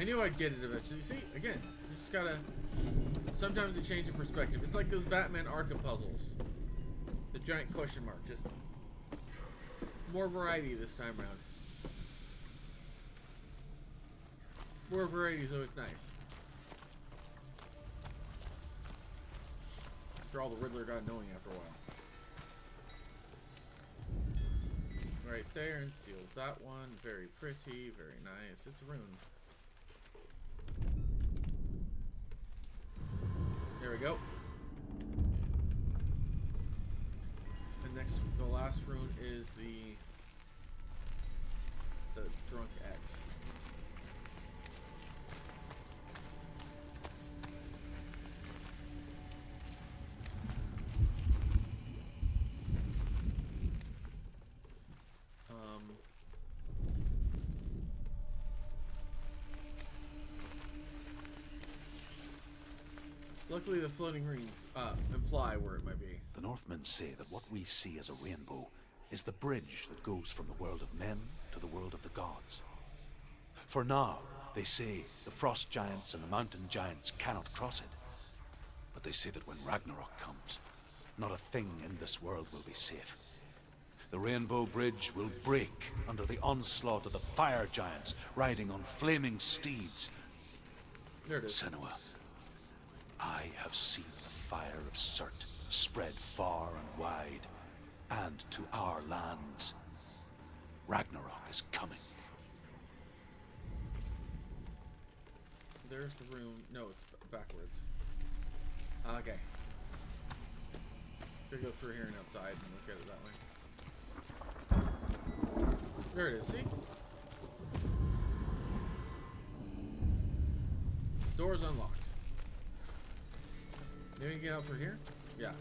I knew I'd get it eventually. See, again, you just gotta. Sometimes a change of perspective. It's like those Batman Arkham puzzles. The giant question mark. Just more variety this time around. More variety is always nice. After all, the Riddler got annoying after a while. Right there, and sealed that one. Very pretty, very nice. It's a rune. There we go. And next, the last rune is the drunk X. Luckily, the floating rings imply where it might be. The Northmen say that what we see as a rainbow is the bridge that goes from the world of men to the world of the gods. For now, they say the frost giants and the mountain giants cannot cross it. But they say that when Ragnarok comes, not a thing in this world will be safe. The rainbow bridge will break under the onslaught of the fire giants riding on flaming steeds. There it is. Senua, I have seen the fire of Surt spread far and wide, and to our lands. Ragnarok is coming. There's the room. No, it's backwards. Okay. Gonna go through here and outside and look at it that way. There it is, see? Door's unlocked. Maybe you can get out through here? Yeah.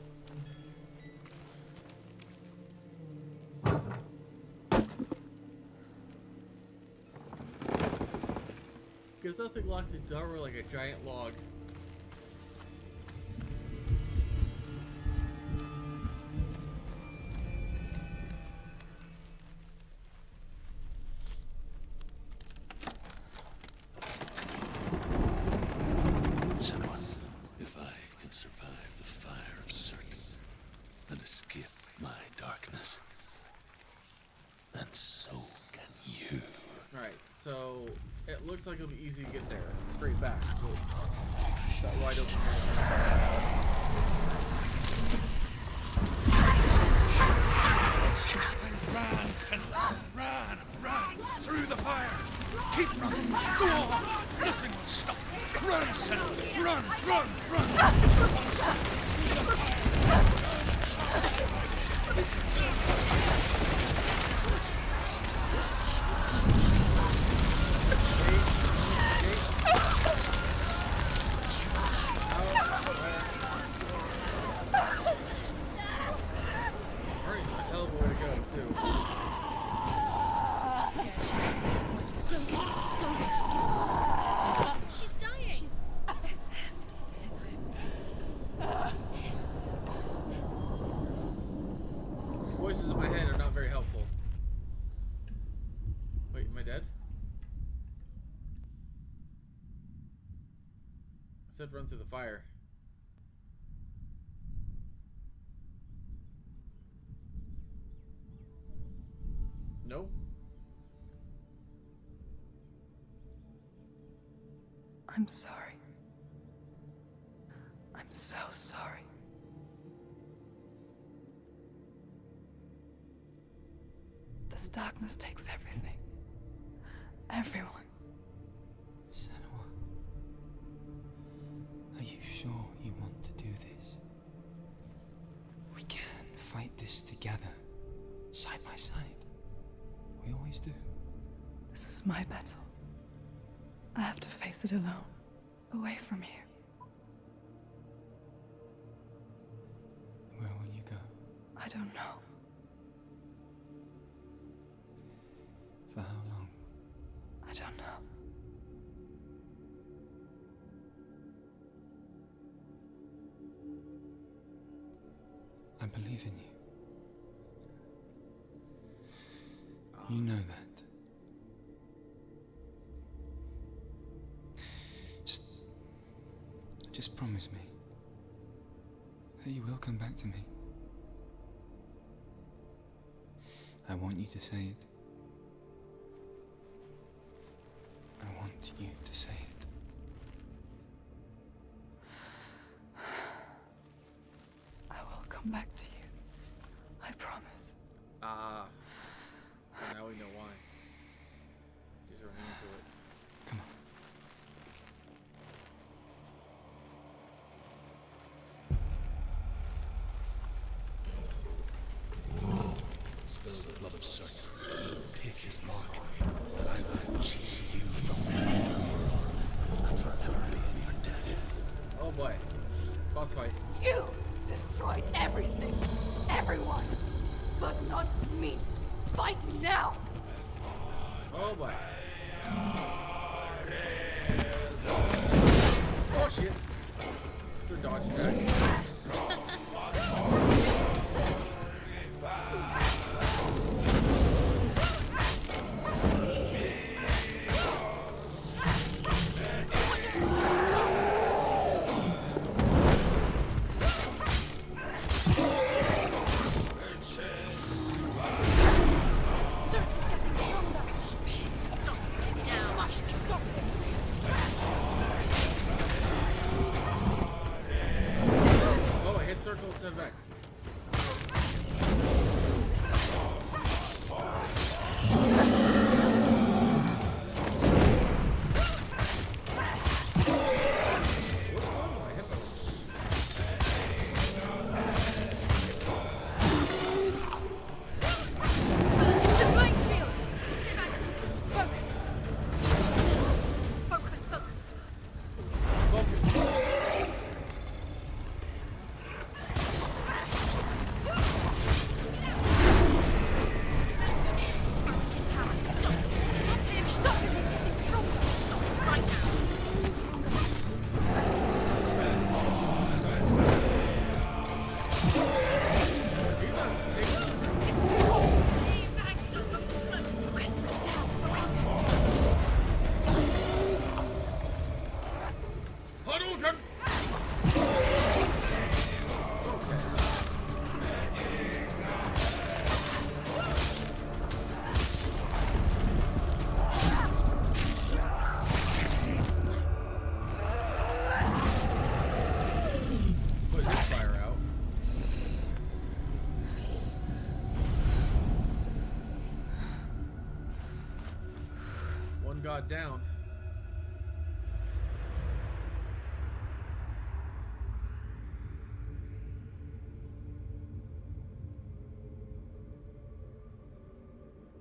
Because nothing locks the door like a giant log. Senua, if I can survive the fire of Surt and escape my darkness, then so can you. Alright, so it looks like it'll be easy to get there. Straight back. Cool. That wide open Run, Senua! Run! Run! Through the fire! Keep running! Go on! Nothing will stop! Run, Senua! Run! Run! Run! Ernie's a hellboy to go, too. Don't get up. Don't. She's dying. It's him. It's him. Voices in my head are not very helpful. Wait, am I dead? I said run through the fire. No? I'm sorry. I'm so sorry. This darkness takes everything. Everyone. Senua, are you sure you want to do this? We can fight this together, side by side. We always do. This is my battle. I have to face it alone, away from here. Where will you go? I don't know. For how long? I don't know. believe in you. You know that. Just promise me that you will come back to me. I want you to say it. I want you to say it. I will come back to you. I promise. So now we know why. She's running into it. Come on. Spill the blood of Surt. Take his mark, that I might cheer you from the world and forever be in your debt. Oh boy. Boss fight. You destroyed everything, everyone, but not me. Fight now! Oh boy. Oh shit. Good dodge attack. Circle instead of X. God down.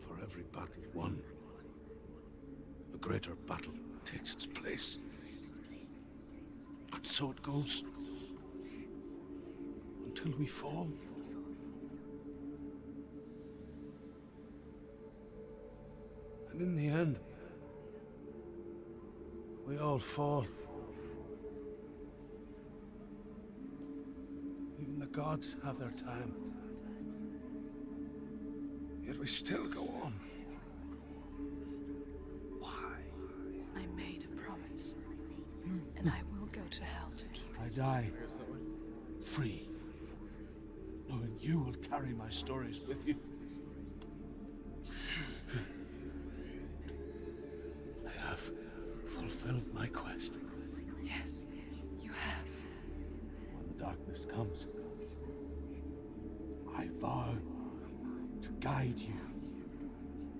For every battle won, a greater battle takes its place. And so it goes. Until we fall. And in the end, we all fall. Even the gods have their time. Yet we still go on. Why? I made a promise, and I will go to hell to keep it. I die free, knowing you will carry my stories with you. I have fulfilled my quest. Yes, you have. When the darkness comes, I vow to guide you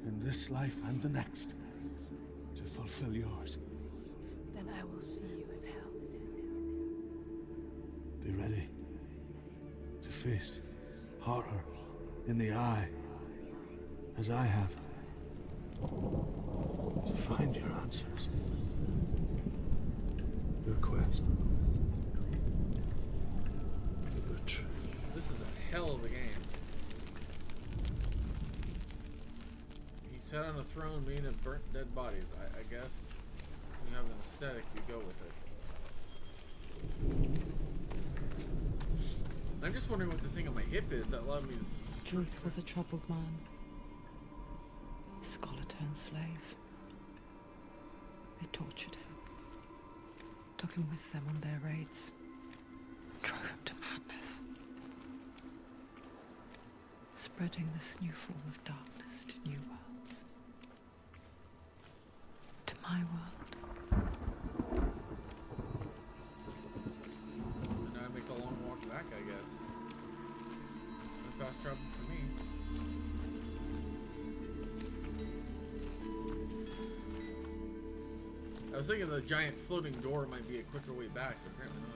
in this life and the next to fulfill yours. Then I will see you in hell. Be ready to face horror in the eye, as I have. To find your answers. Your quest. The truth. This is a hell of a game. He sat on a throne made of burnt dead bodies. I guess when you have an aesthetic, you go with it. I'm just wondering what the thing on my hip is that allowed me to... Druth was a troubled man. Scholar turned slave. They tortured him. Took him with them on their raids. Drove him to madness. Spreading this new form of darkness to new worlds. To my world. And now I make the long walk back, I guess. No fast travel for me. I was thinking the giant floating door might be a quicker way back, but apparently not.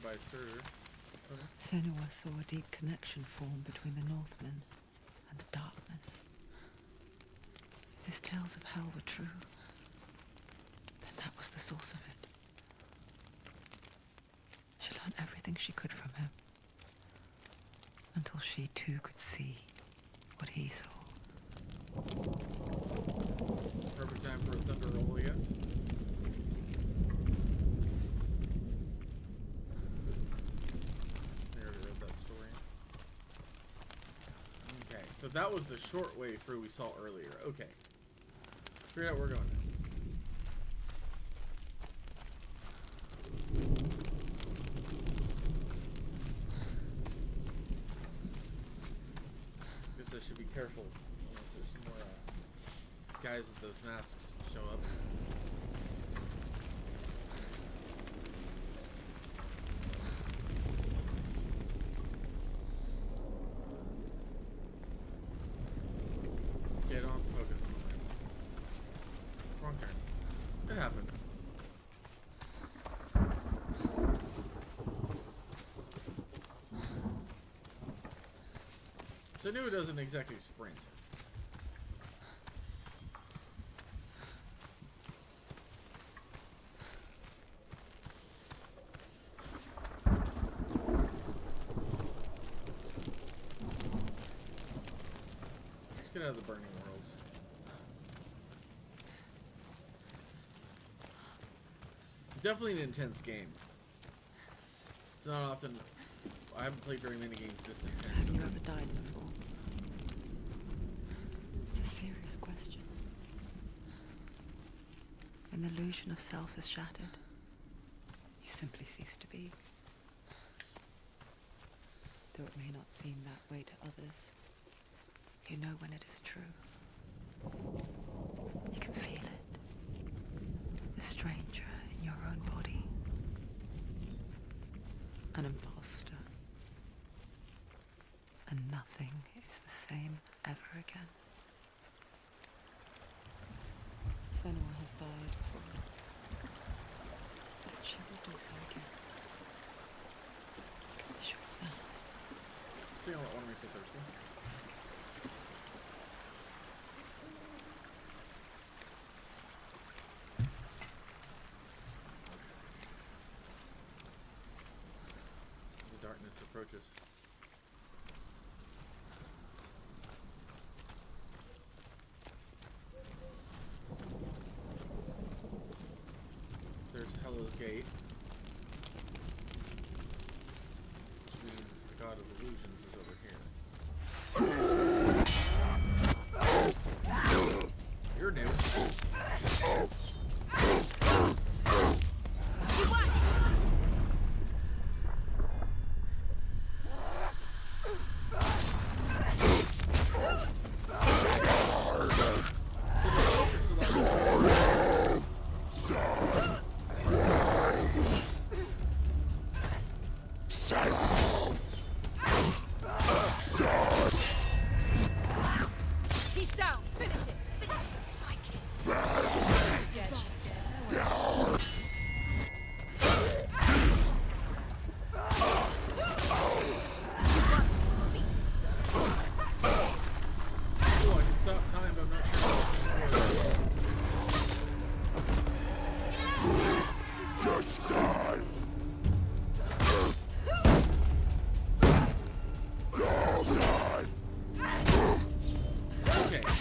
By Surt. Okay. Senua saw a deep connection form between the Northmen and the darkness. If his tales of hell were true, then that was the source of it. She learned everything she could from him, until she too could see what he saw. Perfect time for a thunder roll, I guess. So that was the short way through we saw earlier. Okay. Figure out where we're going now. Guess I should be careful. If there's some more guys with those masks show up. It happens. Senua doesn't exactly sprint. Let's get out of the burning world. Definitely an intense game. It's not often. I haven't played very many games this intense. Have you ever died before? It's a serious question. When the illusion of self is shattered, you simply cease to be. Though it may not seem that way to others, you know when it is true. You can feel it. A stranger in your own body. An imposter. And nothing is the same ever again. Senua has died before. But she will do so again. You can be sure of that. So you don't want me to feel thirsty. The darkness approaches. There's Hell's Gate, which means the god of illusions is over here. You're new. He's down. Finish it. Finish it. Strike him. Dead. Oh, I can stop time, but I'm not sure how to Just die! All die!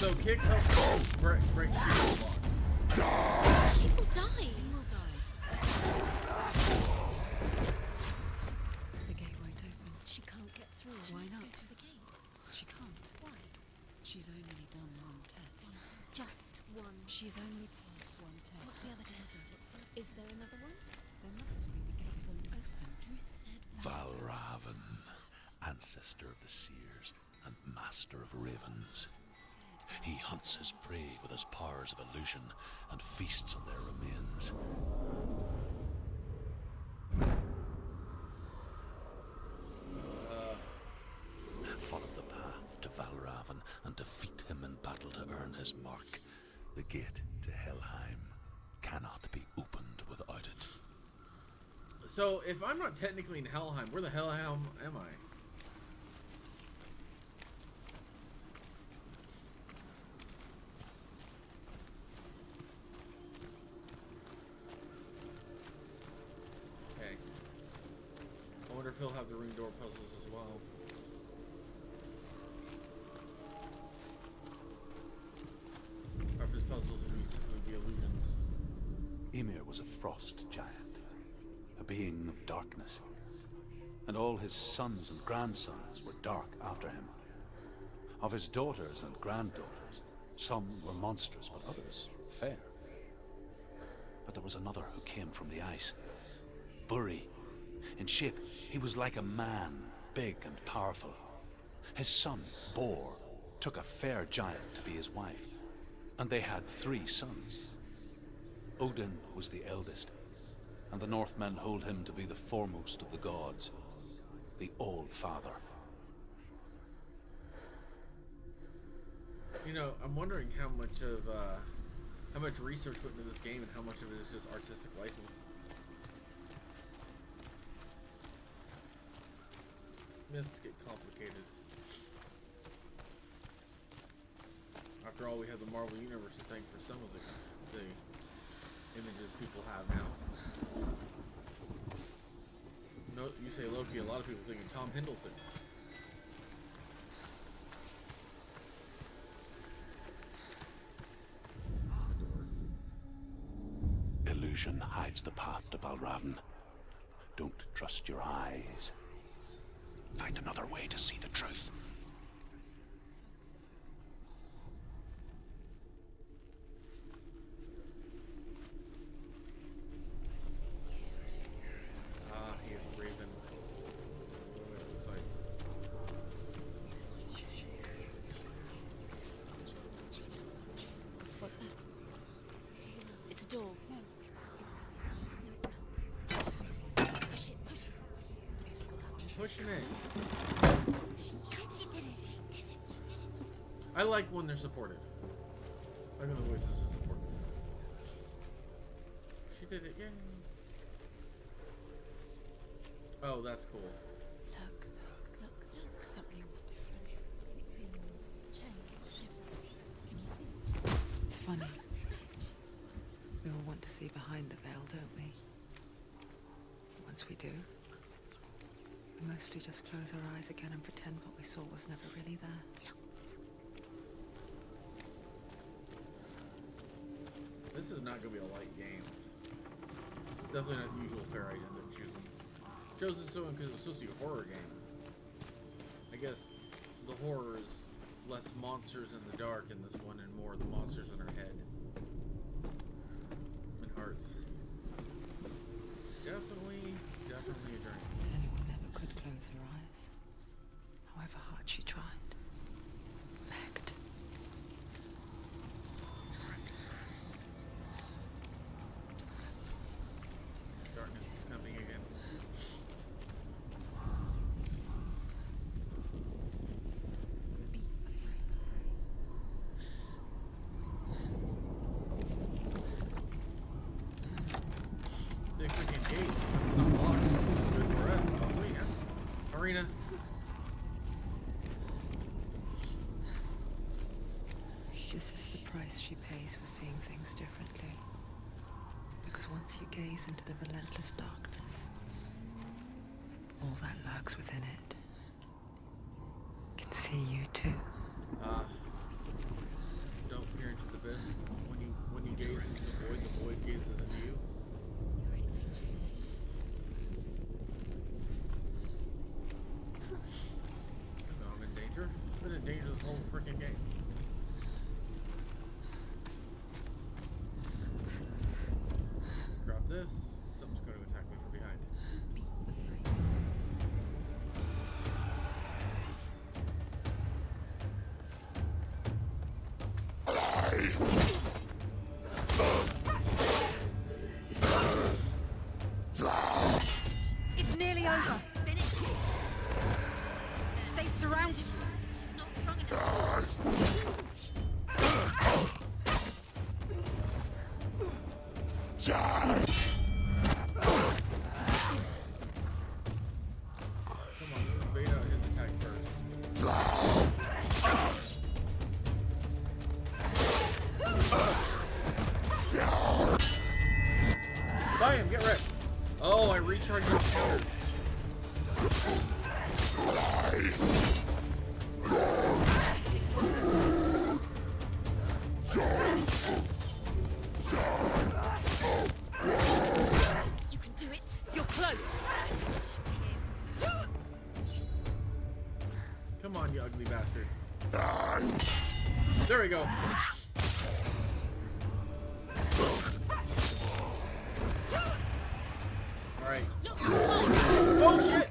So kicks help break shield blocks. She will die. You will die. The gate won't open. She can't get through. Why She must not? go to the gate. She can't. Why? She's only done one test. Just one. She's only test. passed one test. What's the other test? Is there another one? There must be. The gate won't open. Ruth said Valravn, ancestor of the seers and master of ravens. He hunts his prey with his powers of illusion and feasts on their remains. Follow the path to Valravn and defeat him in battle to earn his mark. The gate to Helheim cannot be opened without it. So if I'm not technically in Helheim, where the hell am I? Okay. I wonder if he'll have the ring door puzzles as well. Or if his puzzles would be illusions. Ymir was a frost giant, a being of darkness, and all his sons and grandsons were dark after him. Of his daughters and granddaughters, some were monstrous, but others fair. But there was another who came from the ice. Buri. In shape, he was like a man, big and powerful. His son, Bor, took a fair giant to be his wife, and they had 3 sons. Odin was the eldest, and the Northmen hold him to be the foremost of the gods, the All-Father. You know, I'm wondering how much research went into this game and how much of it is just artistic license. Myths get complicated. After all, we have the Marvel Universe to thank for some of the images people have now. No, you say Loki, a lot of people think of Tom Hiddleston. Illusion hides the path to Valravn. Don't trust your eyes. Find another way to see the truth. Ah, he is Raven. What it looks like. What's that? it's a door. No. No, it's not. Push it. Push it. Pushing it. She did it. She did it. She did it. I like when they're supportive. I like when the voices are supportive. She did it, yay. Oh, that's cool. Look. Something's different. Things change. Can you see? It's funny. We all want to see behind the veil, don't we? Once we do, we mostly just close our eyes again and pretend what we saw was never really there. This is not going to be a light game. It's definitely not the usual fare I'd end up choosing. Chose this one because it was supposed to be a horror game. I guess the horror is less monsters in the dark in this one and more the monsters in our head. And hearts. Definitely a journey. Senua never could close her eyes, however hard she tried. Begged. Darkness is coming again. Big freaking gate. It's not locked, which is good for us. Oh, sweet, yeah. Arena. This is the price she pays for seeing things differently. Because once you gaze into the relentless darkness, all that lurks within it can see you too. Ah. abyss. When you gaze into the void gazes into you. You're in danger. No, I'm in danger. I've been in danger this whole freaking game. Grab this. Something's going to attack me from behind. It's nearly over. Finish it. They've surrounded you. She's not strong enough. Come on, let's bait out his attack first. Buy him, get wrecked. Oh, I recharged your counters. You can do it. You're close. Come on, you ugly bastard. There we go. Alright. Oh shit!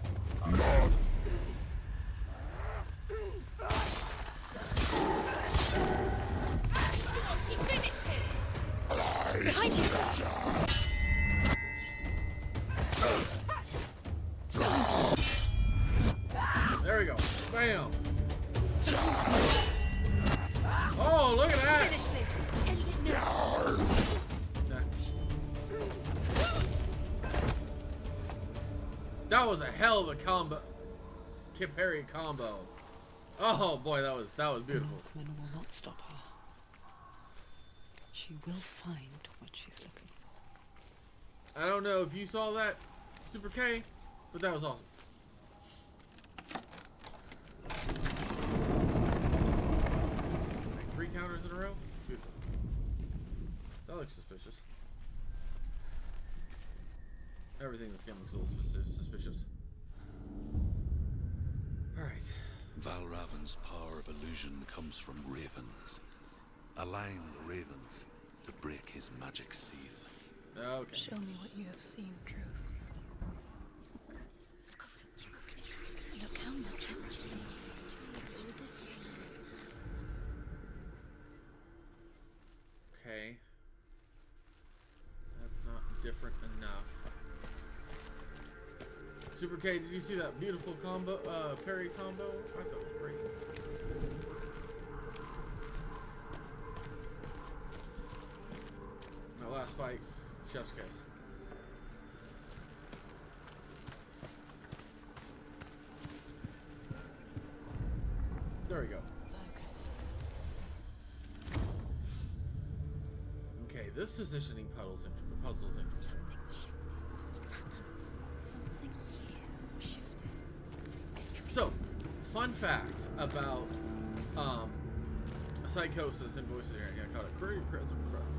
She finished him. Behind you. There we go. Bam! Oh, look at that! Finish this. End it now. That was a hell of a combo. Parry combo. Oh boy, that was beautiful. Northmen will not stop her. She will find what she's looking for. I don't know if you saw that, Super K, but that was awesome. Like 3 counters in a row? Beautiful. That looks suspicious. Everything in this game looks a little suspicious. Alright. Valravn's power of illusion comes from ravens. Align the ravens to break his magic seal. Okay. Show me what you have seen, Truth. Look how much it's changed. Okay. That's not different enough. Super K, did you see that beautiful combo, parry combo? I thought it was great. My last fight, chef's kiss. There we go. Okay, this positioning puzzle's interesting. Something's shifted. Something's happened. Something's shifted. So, fun fact about Psychosis and voices. Yeah, I caught it.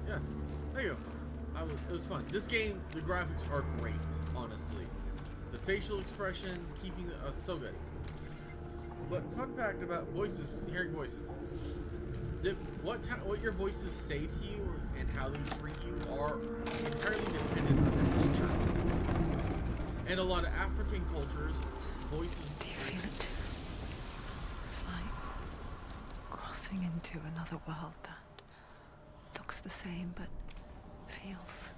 Yeah, there you go. It was fun. This game, the graphics are great, honestly. The facial expressions, keeping so good. But fun fact about voices, hearing voices. What your voices say to you and how they treat you are entirely dependent on your culture. And a lot of African cultures, voices. Do you feel it too? It's like crossing into another world that looks the same but feels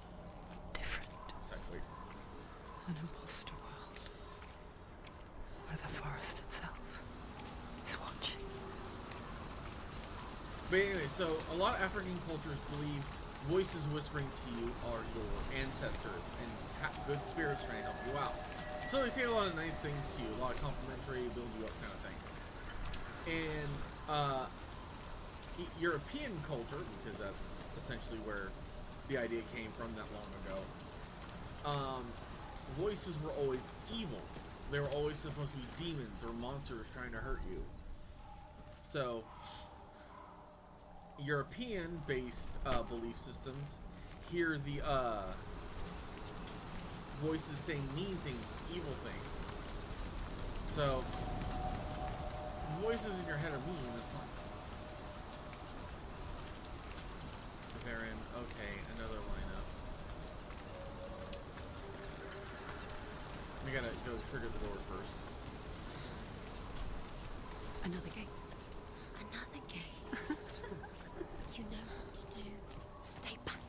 different. Exactly. An imposter world where the forest itself is watching. But anyway, so a lot of African cultures believe voices whispering to you are your ancestors and good spirits trying to help you out. So they say a lot of nice things to you, a lot of complimentary, build you up kind of thing. And European culture, because that's essentially where the idea came from that long ago, voices were always evil. They were always supposed to be demons or monsters trying to hurt you. So European-based belief systems hear the voices saying mean things, evil things. So, voices in your head are mean, that's fine. They're in, okay, another lineup. We gotta go trigger the door first. Another gate. Another gate. You know what to do. Stay back.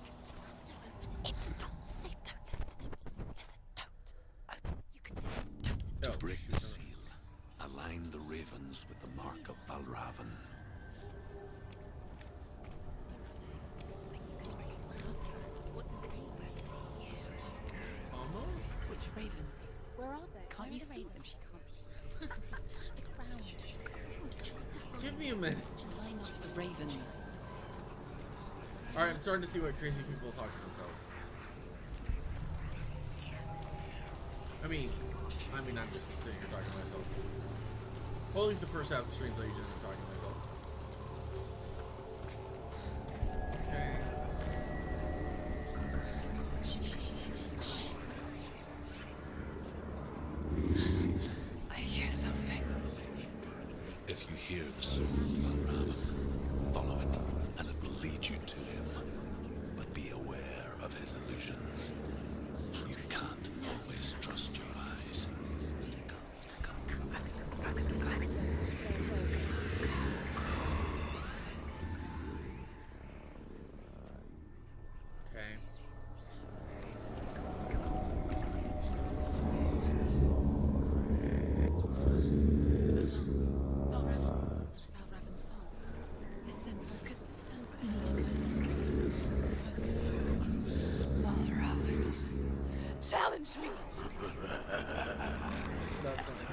Don't open it. It's not safe. Don't listen to them. Listen, don't open. You can do it. Don't. Oh, Break the seal. Align the ravens with the mark of Valravn. What does it mean? almost? Which ravens? Where are they? Can't you see them? She can't see them. Look around. Give me a minute. Line up the ravens. Alright, I'm starting to see what crazy people talk to themselves. I'm just sitting here talking to myself. Well, at least the first half of the streams I usually am talking to myself. Okay. I hear something. If you hear the soul of Valravn, follow it, and it will lead you to him. But be aware of his illusions. You can't always trust your eyes. Okay. The song. Valravn's song. Listen, focus, listen. Focus. Valravn. Challenge me! That's something.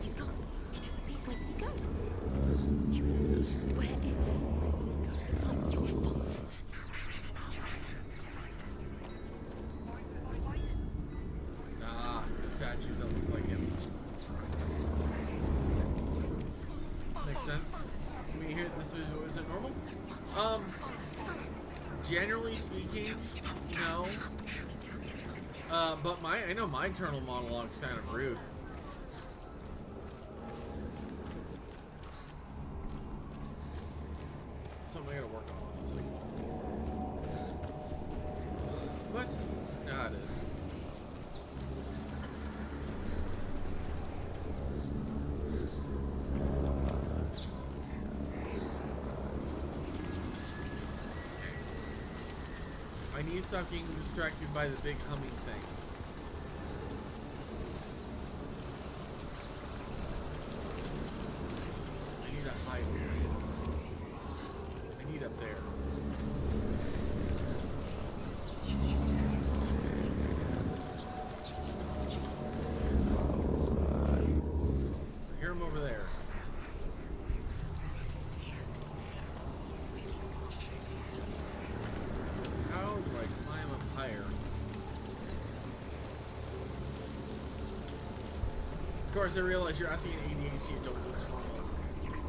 He's gone. He disappeared. Where did he go? Where is he? It's not your fault. Ah, the statues that look like him. Makes sense. I mean, here, this was it normal? Generally speaking, no. But I know my internal monologue's kind of rude. Something I gotta work on, honestly. What? Nah, it is. I need to stop getting distracted by the big humming thing. I need a high overhead. I need up there. I hear him over there. How do I climb up higher? Of course, I realize you're asking an ADHD adult to swallow.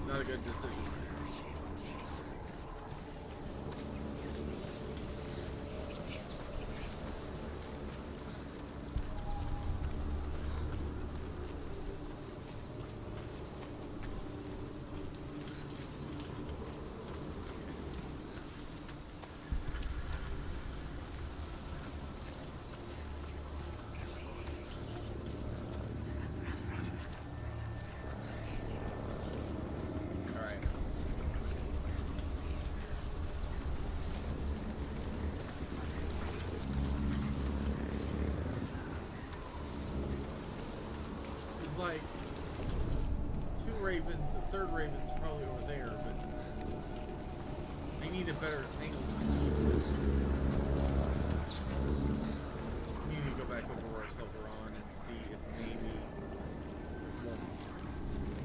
Not a good decision. Alright. It's like two ravens, the third raven's probably over there, but I need a better angle to see this. I need to go back over where I saw Valravn and see if maybe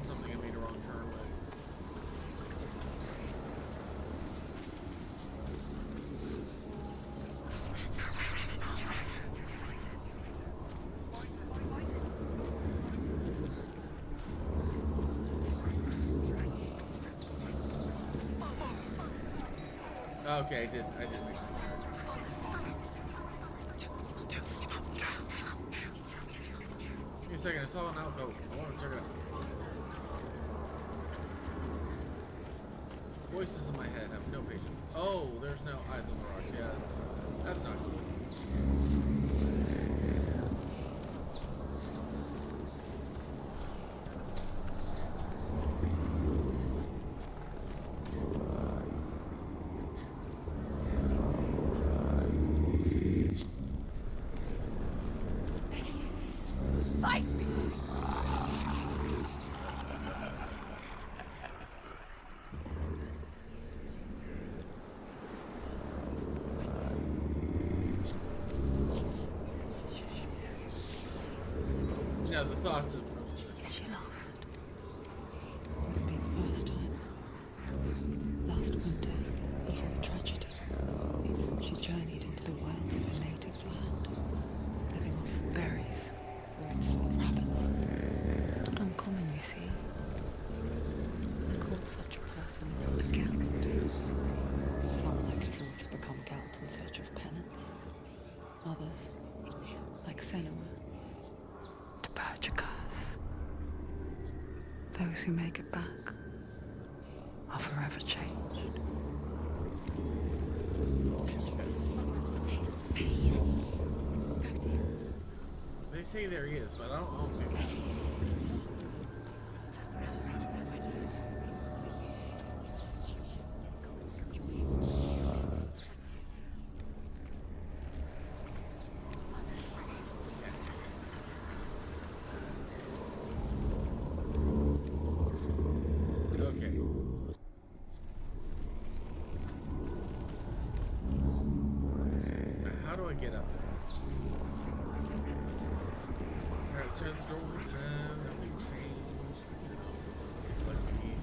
something I made a wrong turn with. Okay, I did make it. Give me a second, I saw an alcove. I want to check it out. Voices in my head have no patience. Oh, there's no eyes on the rocks. Yeah, that's not cool. Yeah, the thoughts of Is she lost? Would be the first time. Last winter, before the tragedy, she journeyed into the wilds of her native land, living off berries, roots, and rabbits. It's not uncommon, you see. Call such a person a Gelt. Some like Truth become Gelt in search of penance. Others, like Senua, to purge a curse. Those who make it back are forever changed. They say there he is, but I don't see that. Okay. Now, how do I get up there? Alright, so it's door over time, nothing changed. Let's see.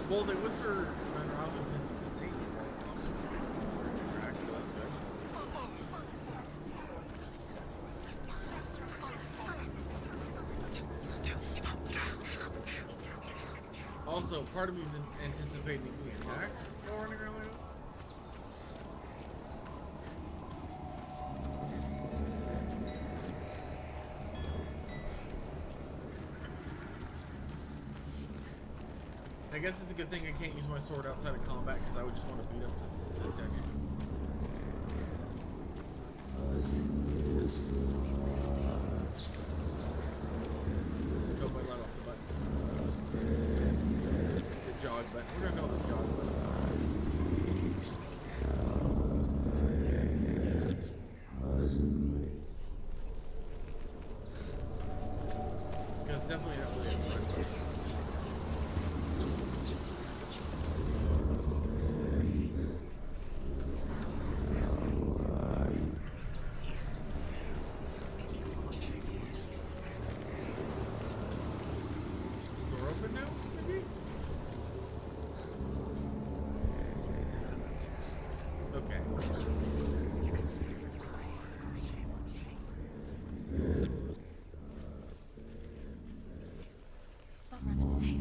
Well, they whisper Valravn in his name, right? So that's good. Also, part of me is anticipating being attacked while running around like that. I guess it's a good thing I can't use my sword outside of combat because I would just want to beat up this dungeon. Go by right off the button. The jog button. We're gonna go with the jog button. Because definitely not really a front button. Valravn is here.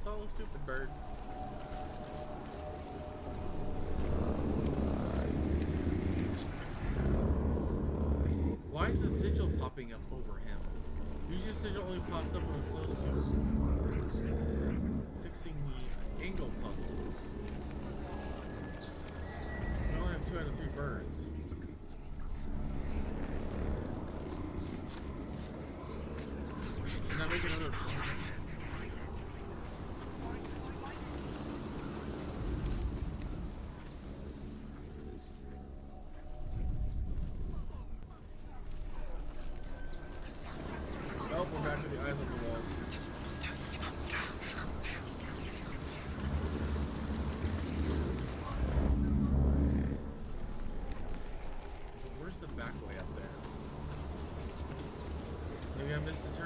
Follow, stupid bird. Why is the sigil popping up over him? Usually the sigil only pops up when we're close to fixing the angle puzzle. We only have 2 out of 3 birds. Can I make another?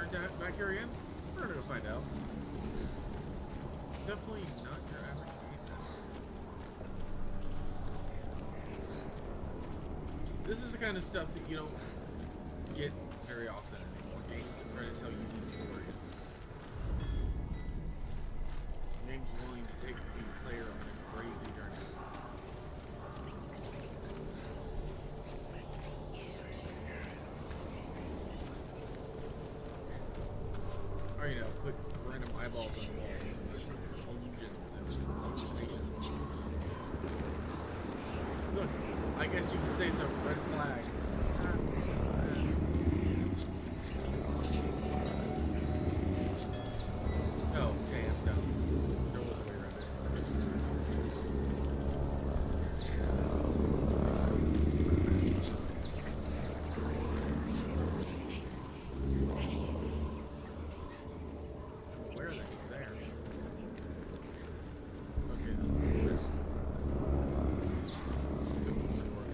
encountered that back here again? We're gonna go find out. Definitely not your average game. This is the kind of stuff that you don't get very often anymore. Games that try to tell unique stories. Games willing to take the player on a crazy journey. Or, you know, put random eyeballs on the wall. Illusions and hallucinations. Look, I guess you could say it's a red flag. Oh, okay, it's done. There was a way around it. Where that he's there. Okay, this.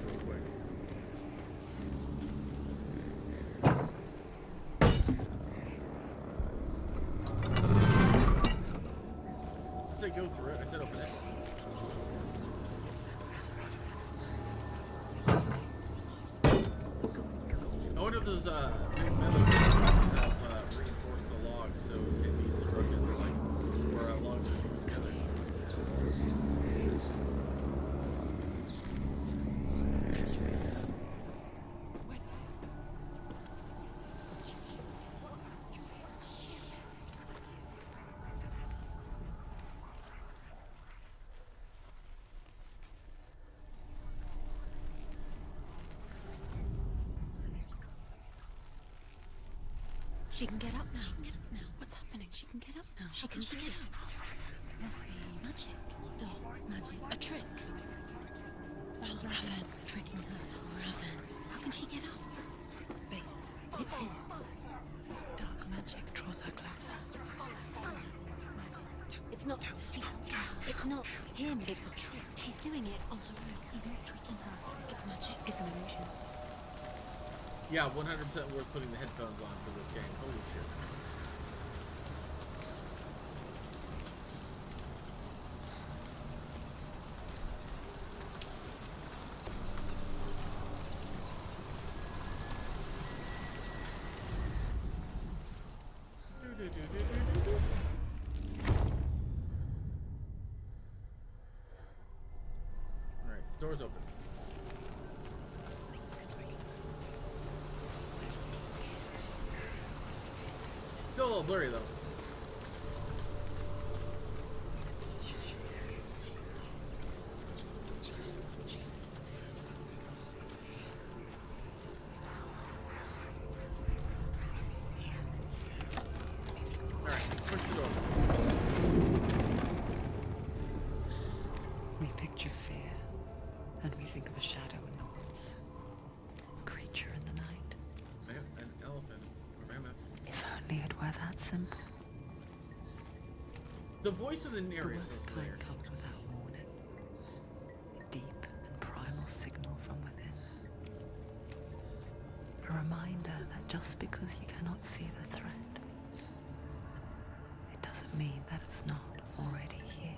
Real quick. I said go through it. I said open it. I wonder if those big metal bits help reinforce the log so it needs to run in like where logs are fused together. She can get up now. She can get up now. What's happening? She can get up now. How can she get out? Must be magic. Dark magic. A trick. Valravn tricking her. Valravn. How can she get up? Wait. It's him. Dark magic draws her closer. It's not. It's not him. It's a trick. She's doing it on her own. He's not tricking her. It's magic. It's an illusion. Yeah, 100% worth putting the headphones on for this game. Holy shit. Alright, doors open. Still a little blurry though. Alright, push the door. We picture fear, and we think of a shadow in the woods, a creature in the night. An elephant. Or mammoth. If only it were that simple. The voice of the The narrator worst is kind familiar. comes without warning. A deep and primal signal from within. A reminder that just because you cannot see the threat, it doesn't mean that it's not already here.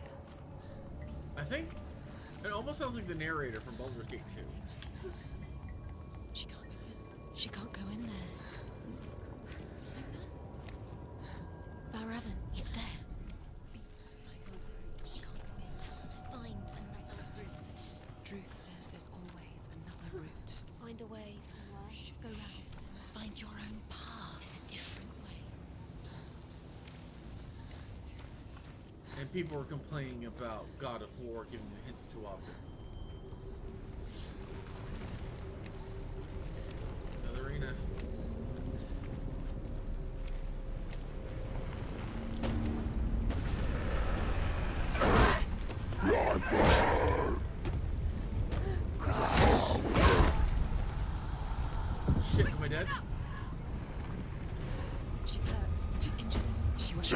I think it almost sounds like the narrator from Baldur's Gate 2. She can't get in. She can't go in there. Valravn, he's there. She can't go in. Has to find another route. Druth says there's always another route. Find a way from where? Go round. Find your own path. There's a different way. And people were complaining about God of War giving the hints too often. Another arena. Shit, am I dead? She's hurt. She's injured. She was.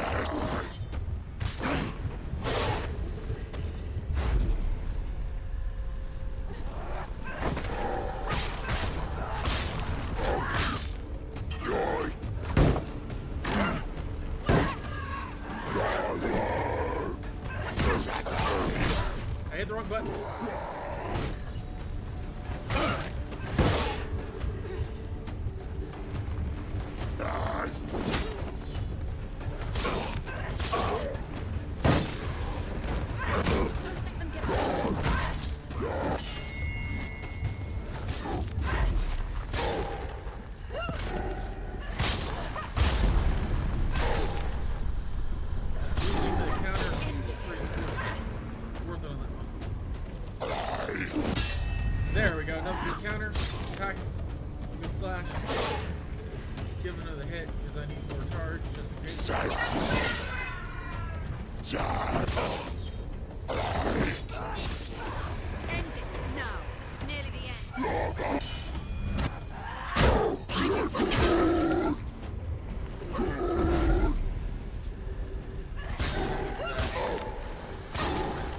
I hit the wrong button. There we go, another good counter. Attack. Good slash. Let's give another hit because I need more charge just in case. End it now. This is nearly the end.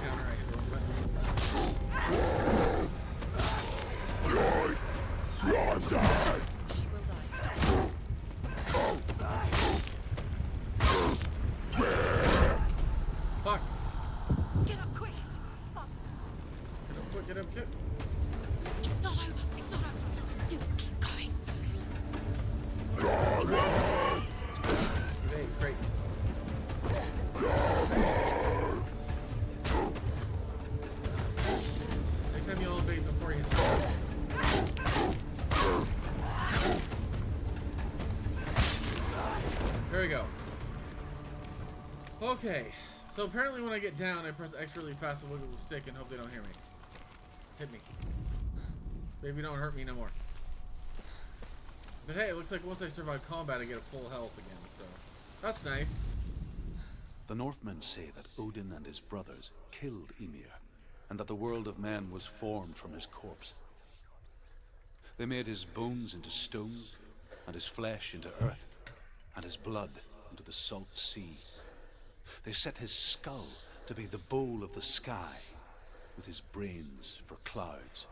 Counter, I hit the wrong button. She will die. Stop. Fuck. Get up quick. Get up quick, get up quick. It's not over. It's not over. Do it. Keep going. Evade, great. Next time you'll evade before you hit the wall. There we go. Okay, so apparently when I get down, I press X really fast and wiggle the stick and hope they don't hear me. Hit me. Maybe don't hurt me no more. But hey, it looks like once I survive combat, I get a full health again, so that's nice. The Northmen say that Odin and his brothers killed Ymir, and that the world of men was formed from his corpse. They made his bones into stone, and his flesh into earth, and his blood into the salt sea. They set his skull to be the bowl of the sky, with his brains for clouds.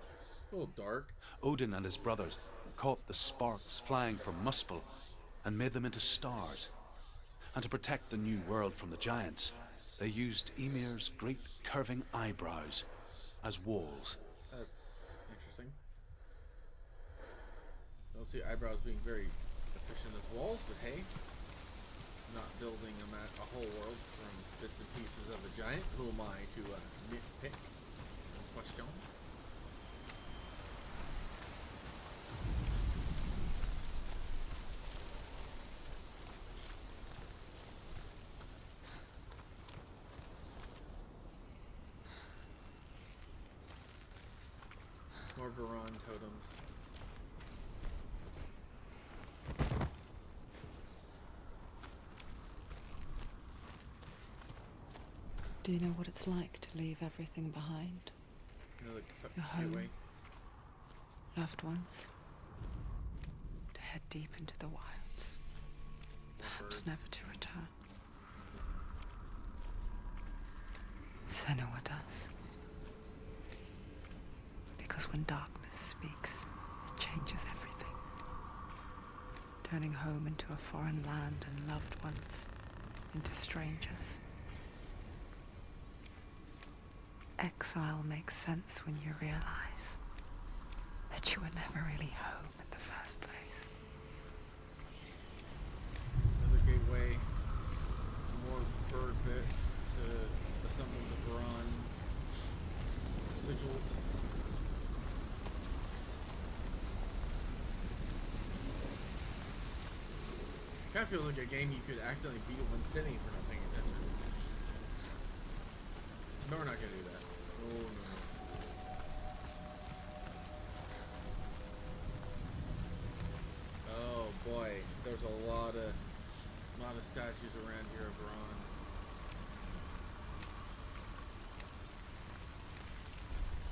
A little dark. Odin and his brothers caught the sparks flying from Muspel and made them into stars. And to protect the new world from the giants, they used Ymir's great curving eyebrows as walls. That's interesting. Don't see eyebrows being very efficient as walls, but hey, not building a whole world from bits and pieces of a giant. Who am I to nitpick? Question. More Valravn totems. Do you know what it's like to leave everything behind? Another Your home. gateway. Loved ones? To head deep into the wilds. Perhaps birds. never to return. Senua does. Because when darkness speaks, it changes everything. Turning home into a foreign land and loved ones into strangers. Exile makes sense when you realize that you were never really home in the first place. Another gateway. More bird bits to assemble the Valravn sigils. Kind of feels like a game you could accidentally beat in one sitting for not paying attention. No, we're not gonna do that. Oh no. Oh boy, there's a lot of statues around here of Valravn.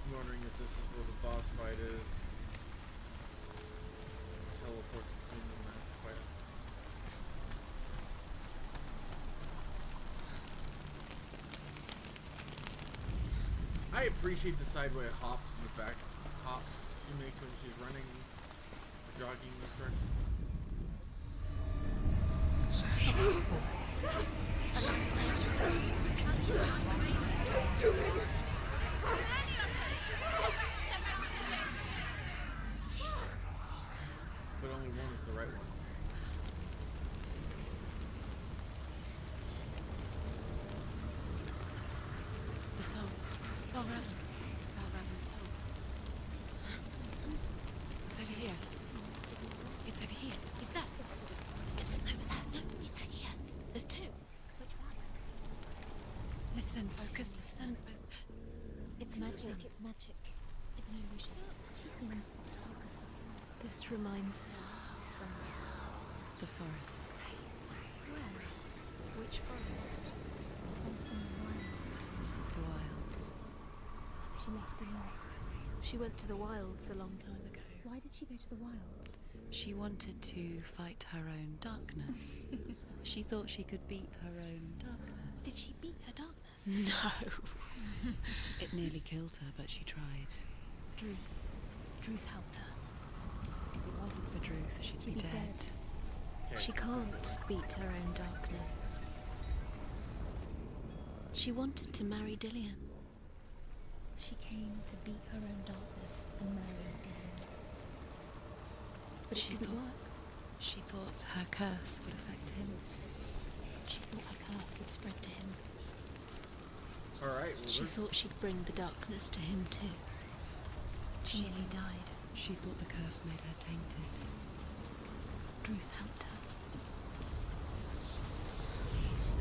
I'm wondering if this is where the boss fight is. Teleport between them and fight. I appreciate the sideway hops in the back hops she makes when she's running or jogging in this direction. Valravn. Valravn's soul. It's over here. It's over here. Is that? It's over there. No, it's here. There's two. Which one? Listen, focus, listen. It's magic. It's magic. It's an illusion. She's been in the forest like this before. This reminds her of something. The forest. Where? Which forest? Forest in the wilds. The wilds. She left alone. She went to the wilds a long time ago. Why did she go to the wilds? She wanted to fight her own darkness. She thought she could beat her own darkness. Did she beat her darkness? No. It nearly killed her, but she tried. Druth helped her. If it wasn't for Druth, she'd be dead. Okay. She can't beat her own darkness. She wanted to marry Dillian. She came to beat her own darkness and marry Dillian. But it didn't work. She thought her curse would affect him. She thought her curse would spread to him. Alright, well, She thought she'd bring the darkness to him too. She nearly died. She thought the curse made her tainted. Druth helped her.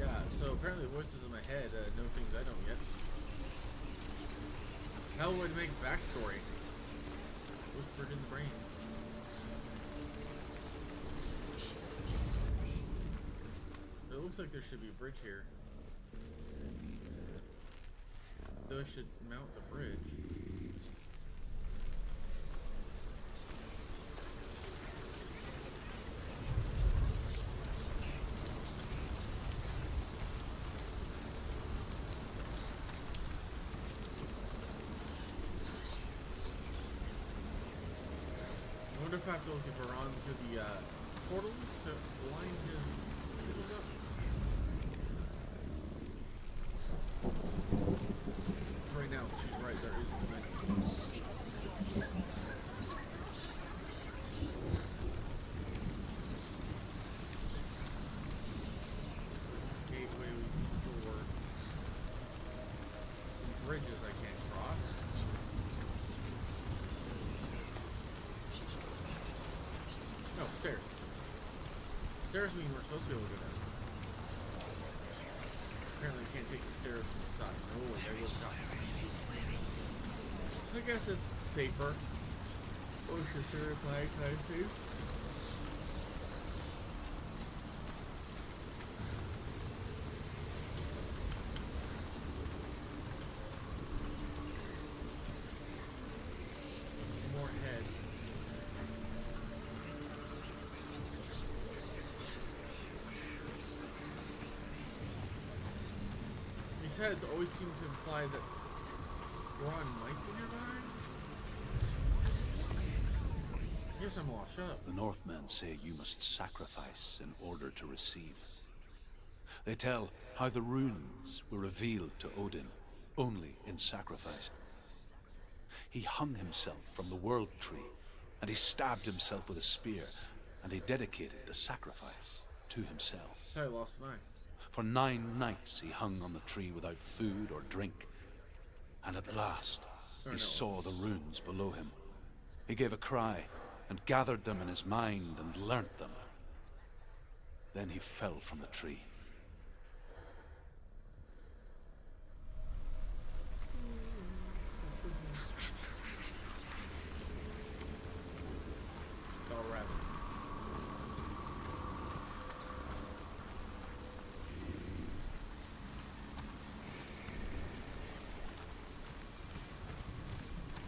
yeah, so apparently the voices in my head know things I don't yet. Hellblade make backstory. Whispered in the brain. It looks like there should be a bridge here. Those should mount the bridge. I wonder if I have to look at Valravn through the portals to line his vehicles up. Right now, she's right, there is too many. Gateway door. Some bridges I can't cross. No, stairs. Stairs mean we're supposed to be able to go down. Apparently I can't take the stairs from the side. No, there goes down. I guess it's safer. Ocean certified kind of safe. More heads. These heads always seem to imply that Ron might be nearby. Yes, I'm lost. Shut up. The Northmen say you must sacrifice in order to receive. They tell how the runes were revealed to Odin only in sacrifice. He hung himself from the world tree, and he stabbed himself with a spear, and he dedicated the sacrifice to himself. That's how I lost an eye. For 9 nights he hung on the tree without food or drink, and at last he saw the runes below him. He gave a cry, and gathered them in his mind and learnt them. Then he fell from the tree. Valravn.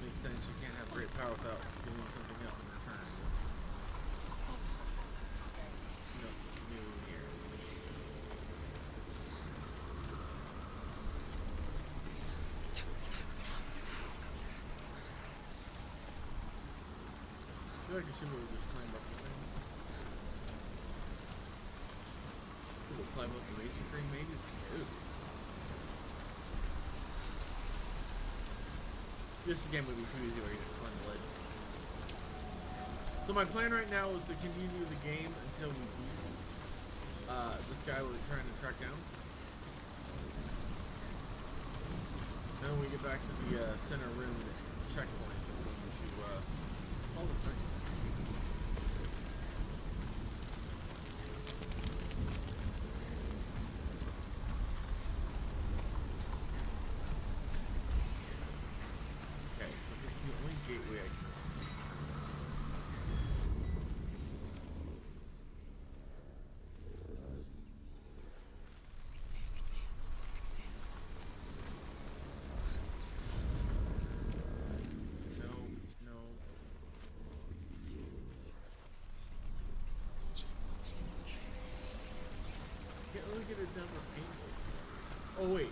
Makes sense. You can't have great power without doing something else in return. Nothing new here. I feel like I should be able to just climb up the thing. We'll climb up the racing train, maybe? Ew. This game would be too easy where you just climb the ledge. So my plan right now is to continue the game until we beat this guy we're trying to track down. And when we get back to the center room checkpoints, we're going to all the things. Okay, so this is the only gateway I can. Can't really get it down the painful. Oh wait.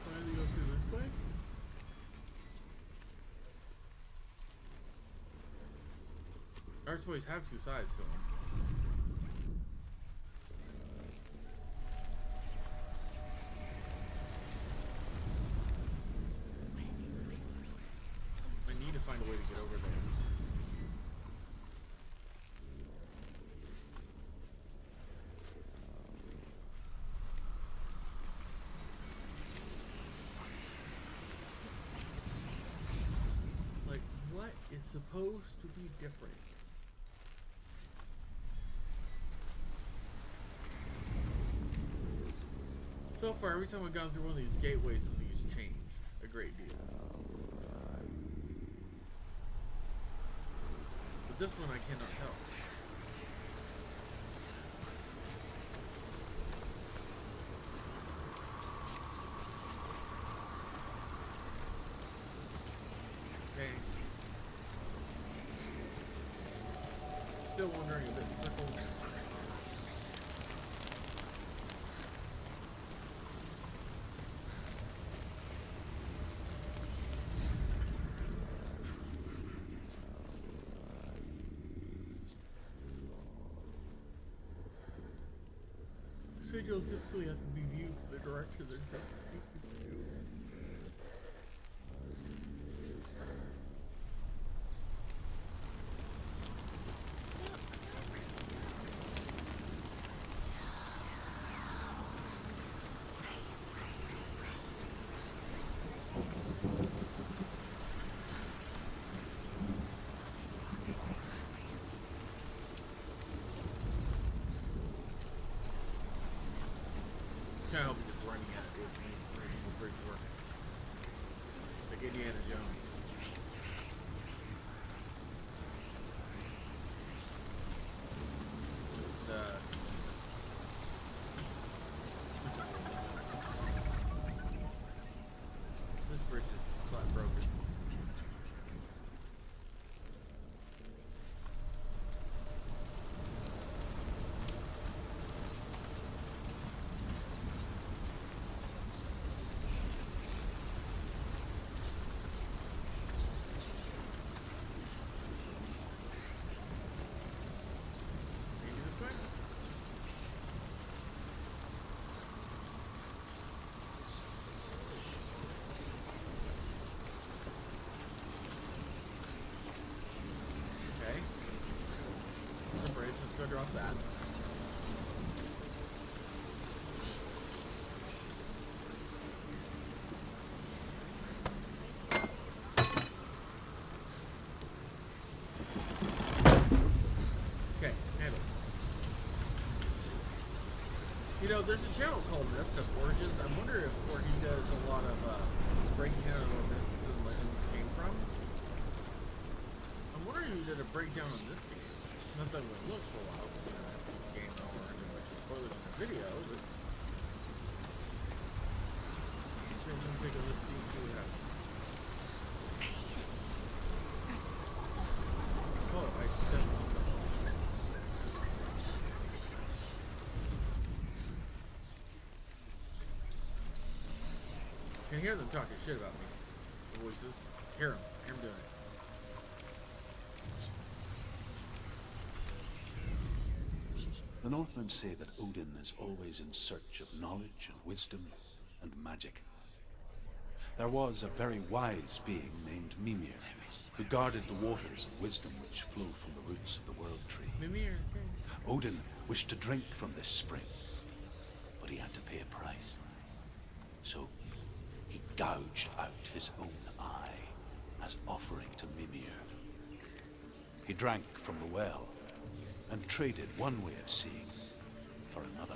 Why do they go through this way? Archways have two sides to them. I need to find a way to get over there. It's supposed to be different. So far, every time I've gone through one of these gateways, something has changed a great deal. But this one I cannot tell. Okay. Still wondering a bit. Circle. Sigils typically have to be viewed from the direction they're trying to take you to. Kind of just running at it with me, making the bridge work. Like Indiana Jones. This bridge is flat broken. Let's go drop that. Okay, handle. You know, there's a channel called Mist of Origins. I wonder where he does a lot of breaking down of where myths and legends came from. I'm wondering if he did a breakdown on this game. Not that we looked for a while, you know, after the game or anything like spoilers in the video, but I'm gonna take a look, see what happens. Oh, I said can hear them talking shit about me. The voices. Hear them doing it. The Northmen say that Odin is always in search of knowledge and wisdom and magic. There was a very wise being named Mimir, who guarded the waters of wisdom which flow from the roots of the world tree. Mimir. Odin wished to drink from this spring, but he had to pay a price. So he gouged out his own eye as offering to Mimir. He drank from the well and traded one way of seeing for another.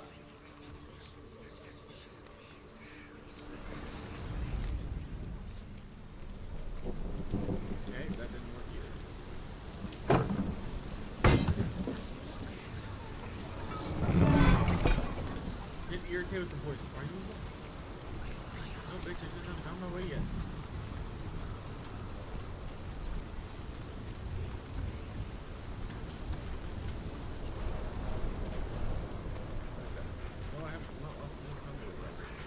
Okay, that didn't work either. Get irritated with the voice. Are you lost? No, bitch, I just haven't found my way yet. No, I haven't. I'm not lost. I haven't found my way yet.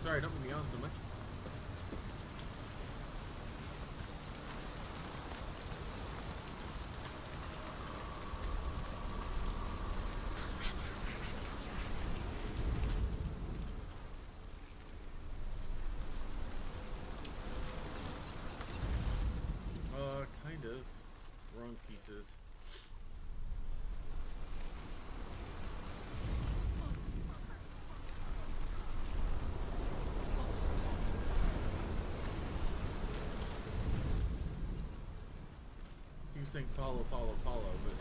Sorry, don't move me on so much. Kind of. Wrong pieces. He was saying follow, follow, follow, but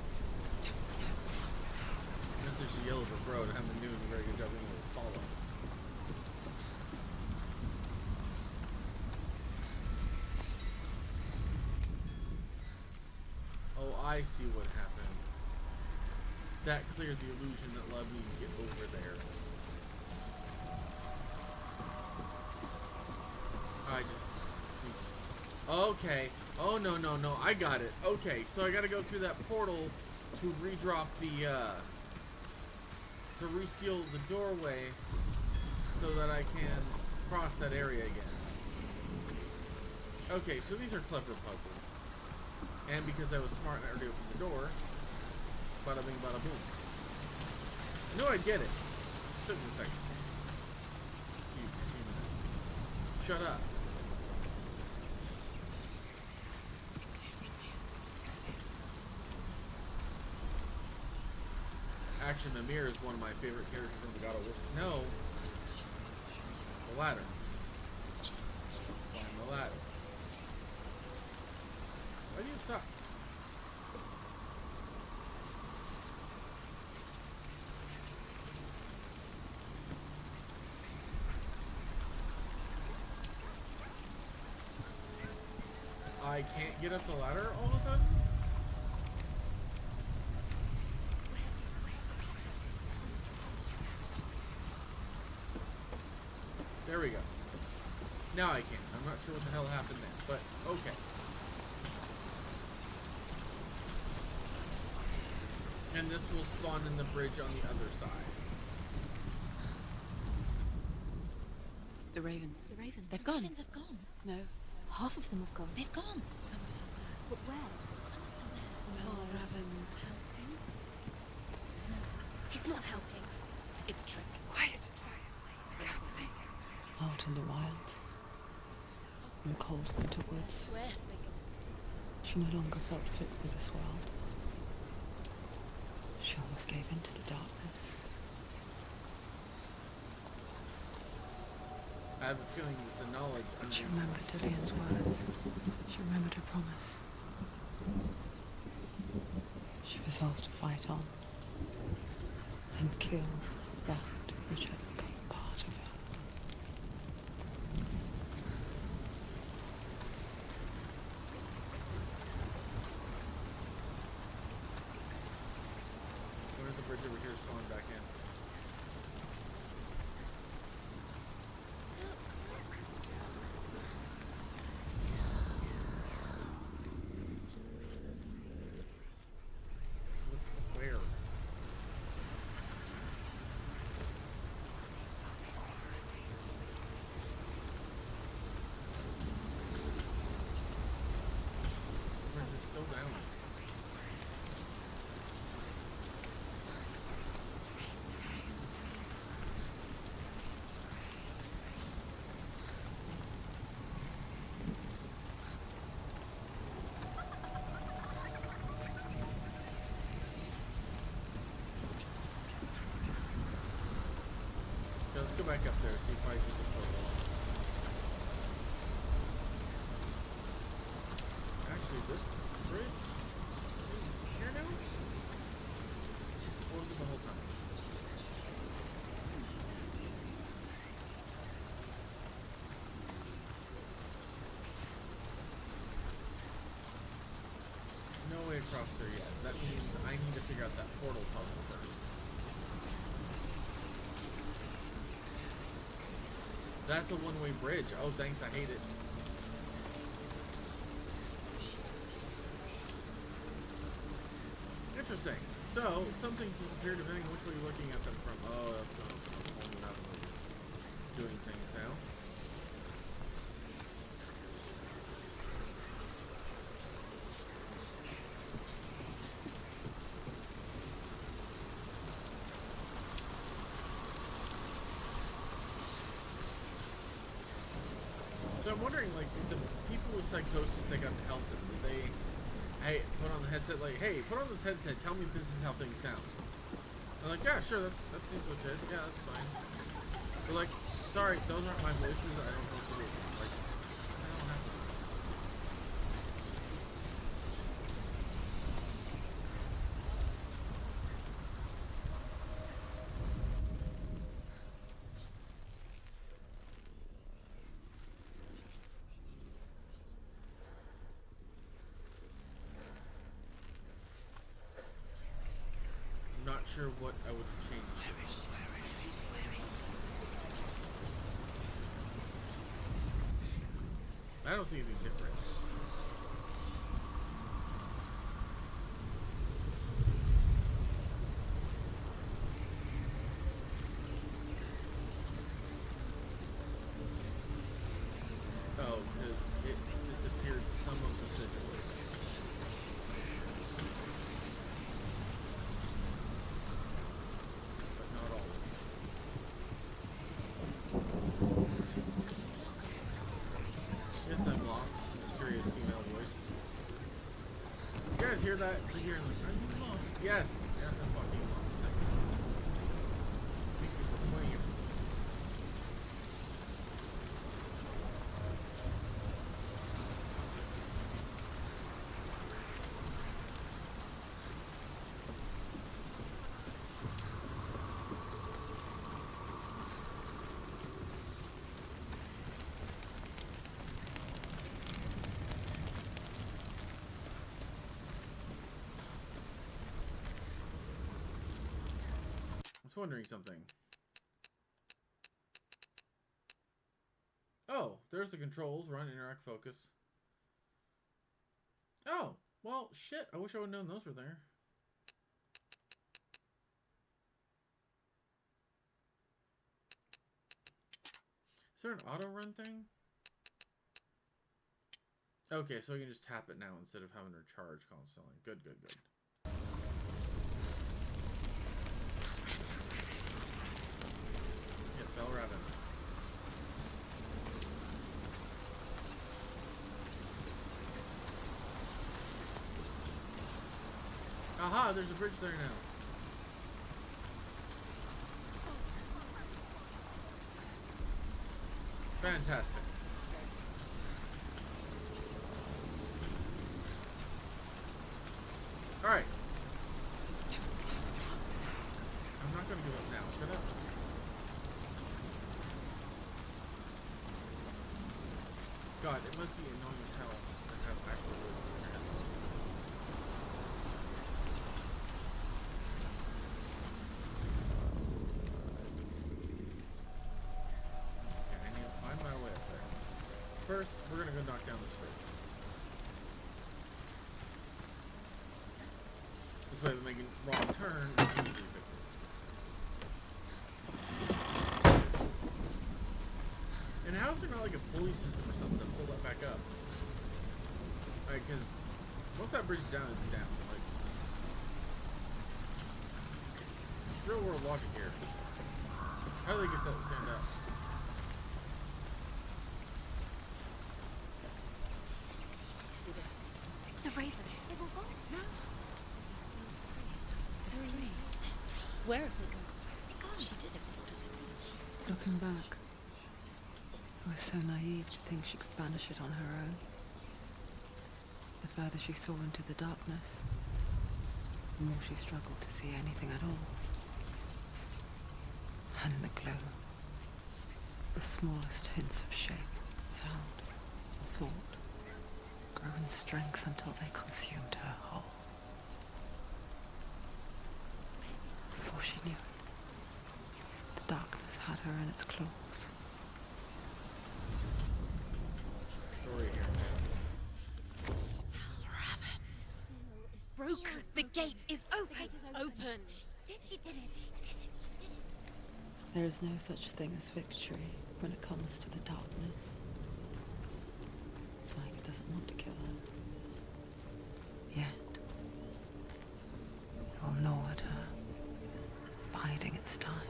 this is the yellow brick road. I haven't been doing a very good job being able to follow. Oh, I see what happened. That cleared the illusion that allowed me to get over there. I just... Okay. Oh, no, no, no. I got it. Okay, so I gotta go through that portal to redrop the, to reseal the doorway so that I can cross that area again. Okay, so these are clever puzzles. And because I was smart and I already opened the door, bada bing, bada boom. No, I get it. Just took me a second. Few minutes. Shut up. Actually, Mimir is one of my favorite characters from the God of War. No. The ladder. Climb the ladder. Why do you stop? I can't get up the ladder all of a sudden? There we go. Now I can. I'm not sure what the hell happened there, but okay. And this will spawn in the bridge on the other side. The ravens. The ravens. They've gone. The ravens have gone. No, Half of them have gone. they've gone. Some are still there. But where? Some are still there. Valravn's helping. He's not helping. It's trick. Quiet. Can't think. Out in the wilds, in the cold winter woods, Where have they gone? she no longer felt fit for this world. She almost gave in to the darkness. I have a feeling that the knowledge... But she remembered Dillian's words. She remembered her promise. She resolved to fight on and kill that which had become part of her. When is the bridge over here spawning back in? Where? The bridge is still down. back up there, see if I can get the portal. Actually, this bridge is here now? Or was it the whole time? No way across there yet. That means I need to figure out that portal puzzle first. That's a one-way bridge. Oh, thanks. I hate it. Interesting. So, some things disappear depending on which way you're looking at them from. Oh, that's going to warming up and doing things now. So I'm wondering, like, the people with psychosis that got to help them, did they, hey, put on the headset, like, hey, put on this headset, tell me if this is how things sound. I'm like, yeah, sure, that seems legit, yeah, that's fine. But like, sorry, those aren't my voices, I don't know what to do. Like, I don't have to. Not sure what I would change. I don't see anything different. Oh, because it disappeared some of the sigils. Yes, I'm lost. Mysterious female voice. You guys hear that? You're hearing like, are you lost? Yes. Yes, I'm fucking lost. Thank you for playing. I was wondering something. Oh, there's the controls. Run, interact, focus. Oh, well, shit. I wish I would have known those were there. Is there an auto run thing? Okay, so you can just tap it now instead of having to charge constantly. Good, good, good. Yes, Valravn. Aha, there's a bridge there now. Fantastic. Alright. I'm not gonna give up now, should I? God, it must be annoying as hell to have actual words in your head. Okay, I need to find my way up there. First, we're gonna go knock down this bridge. This way, if I'm making wrong turn, we can easily fix it. And how is there not like a pulley system or something to pull that back up? Like, because once that bridge is down, it's down. Like, real world logic here. How do they get that to stand up? The ravens. They will go. No. There's still three. There's three. There's three. Where have they gone? They gone. She did it. What does it mean? Looking back, I was so naive to think she could banish it on her own. The further she saw into the darkness, the more she struggled to see anything at all. And in the gloom, the smallest hints of shape, sound, or thought grew in strength until they consumed her whole. Before she knew it, the darkness had her in its claws. Story here. Valravn. Broken. The gate is open. Open. She did it. There is no such thing as victory when it comes to the darkness. Psyche doesn't want to kill her. Yet, it will gnaw at her, biding its time.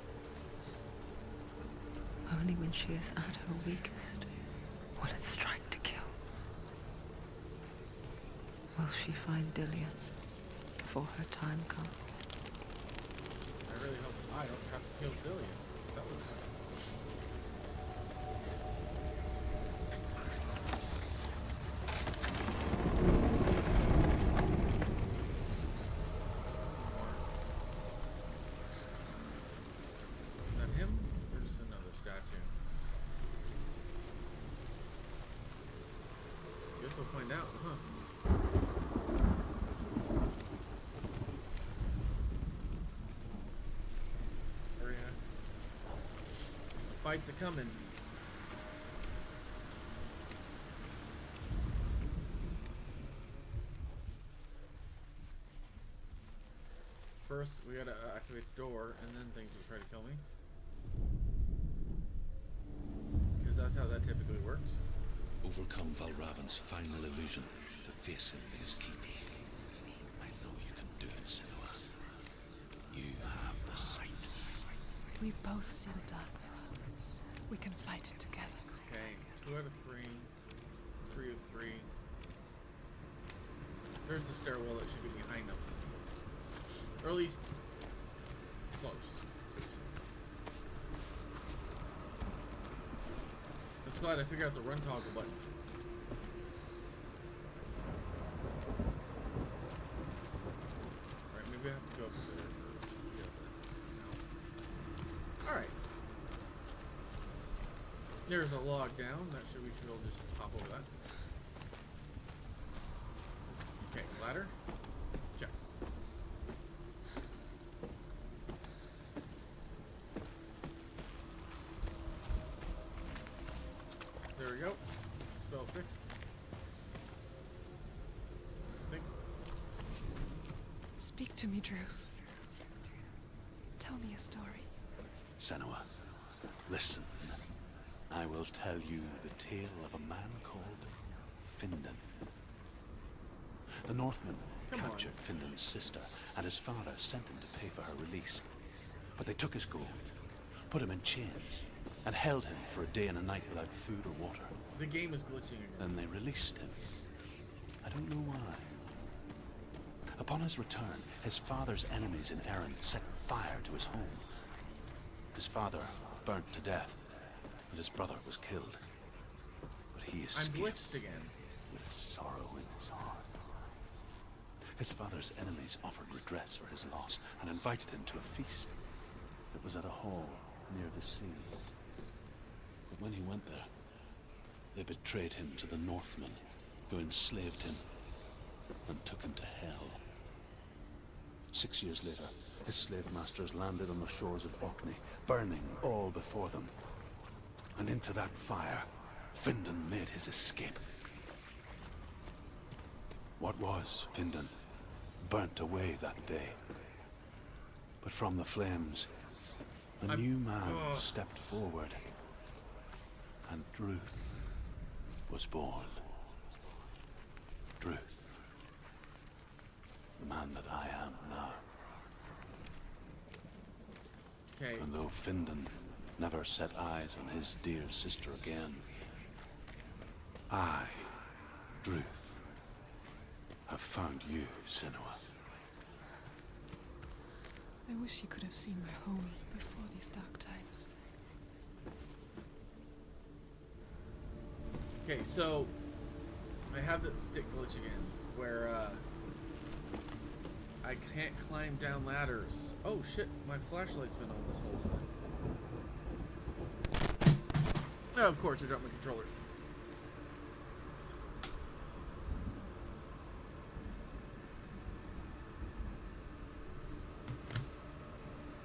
Only when she is at her weakest will it strike to kill. Will she find Dillion before her time comes? I really hope I don't have to kill Dillion. That was Is that him? Or just another statue? Guess we'll find out, huh? Fights are coming. First, we gotta activate the door, and then things will try to kill me. Because that's how that typically works. Overcome Valravn's final illusion to face him in his keep. I know you can do it, Senua. You have the sight. We both see the darkness. We can fight it together. Okay, 2 out of 3. 3 of 3. There's the stairwell that should be behind enough to see it. Or at least close. I'm glad I figured out the run toggle button. Alright, maybe I have to go up there first. Yeah. Alright. There's a log down. We should all just hop over that. Okay, ladder. Check. There we go. Spell fixed. I think. Speak to me, Druth. Tell me a story. Senua, listen. I will tell you the tale of a man called Findan. The Northmen captured Findan's sister, and his father sent him to pay for her release. But they took his gold, put him in chains, and held him for a day and a night without food or water. The game is glitching again. Then they released him. I don't know why. Upon his return, his father's enemies in Erin set fire to his home. His father burnt to death, and his brother was killed. But he escaped. I'm glitched again. With sorrow in his heart. His father's enemies offered redress for his loss and invited him to a feast. It was at a hall near the sea. But when he went there, they betrayed him to the Northmen, who enslaved him and took him to hell. 6 years later, his slave masters landed on the shores of Orkney, burning all before them. And into that fire, Findan made his escape. What was Findan burnt away that day. But from the flames, a new man stepped forward, and Druth was born. Druth, the man that I am now. Okay. And though Findan never set eyes on his dear sister again, I, Druth, have found you, Senua. I wish you could have seen my home before these dark times. Okay, so I have that stick glitch again, where I can't climb down ladders. Oh shit, my flashlight's been on this whole time. Oh, of course, I dropped my controller.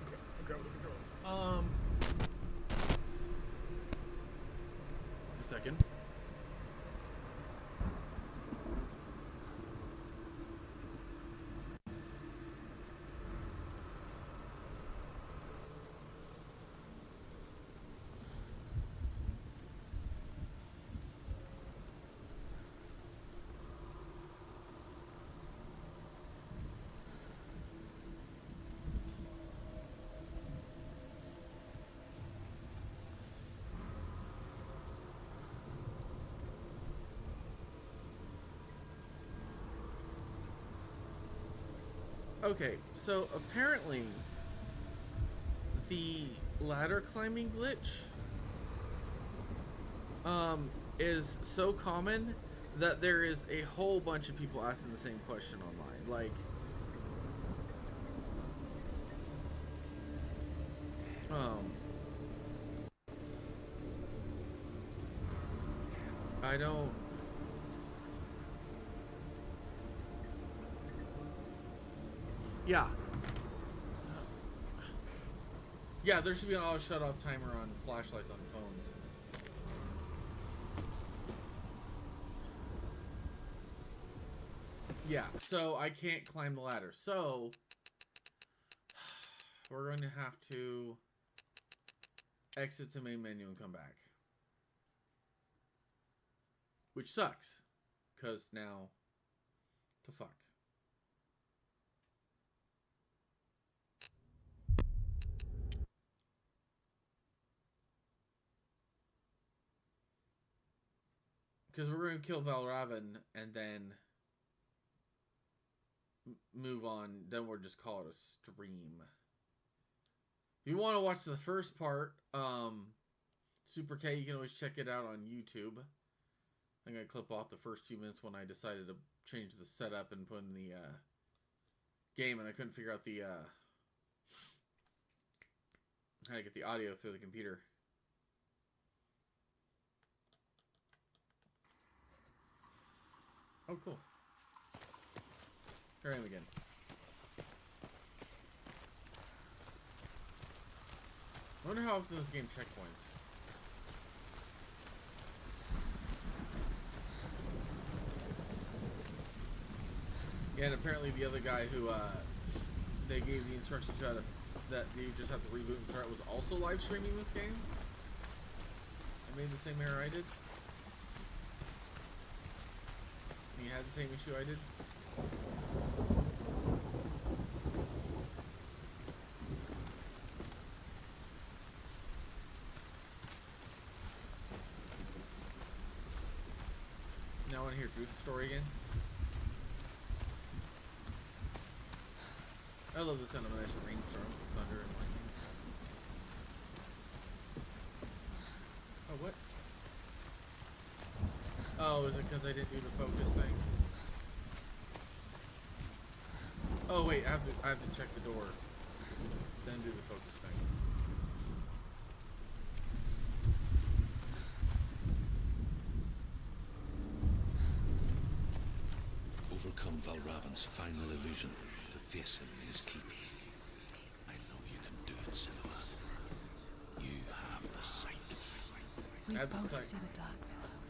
Okay, I'll grab the controller. A second. Okay, so apparently the ladder climbing glitch is so common that there is a whole bunch of people asking the same question online. Like, I don't. Yeah. Yeah, there should be an auto shut-off timer on flashlights on phones. Yeah, so I can't climb the ladder. So we're going to have to exit the main menu and come back. Which sucks. Because now, the fuck. Because we're going to kill Valravn and then move on. Then we'll just call it a stream. If you want to watch the first part, Super K, you can always check it out on YouTube. I'm going to clip off the first 2 minutes when I decided to change the setup and put in the game, and I couldn't figure out the how to get the audio through the computer. Oh, cool. Here I am again. I wonder how often this game checkpoints. Yeah, and apparently the other guy who they gave the instructions to that you just have to reboot and start was also live streaming this game. I made the same error I did. He had the same issue I did. Now I want to hear Drew's story again. I love the sound of a nice rainstorm, thunder and lightning. Oh, what? Oh, is it because I didn't do the focus thing? Oh wait, I have to check the door, then do the focus thing. Overcome Valravn's final illusion to face him in his keep. I know you can do it, Senua. You have the sight. We Have the both sight. see the darkness.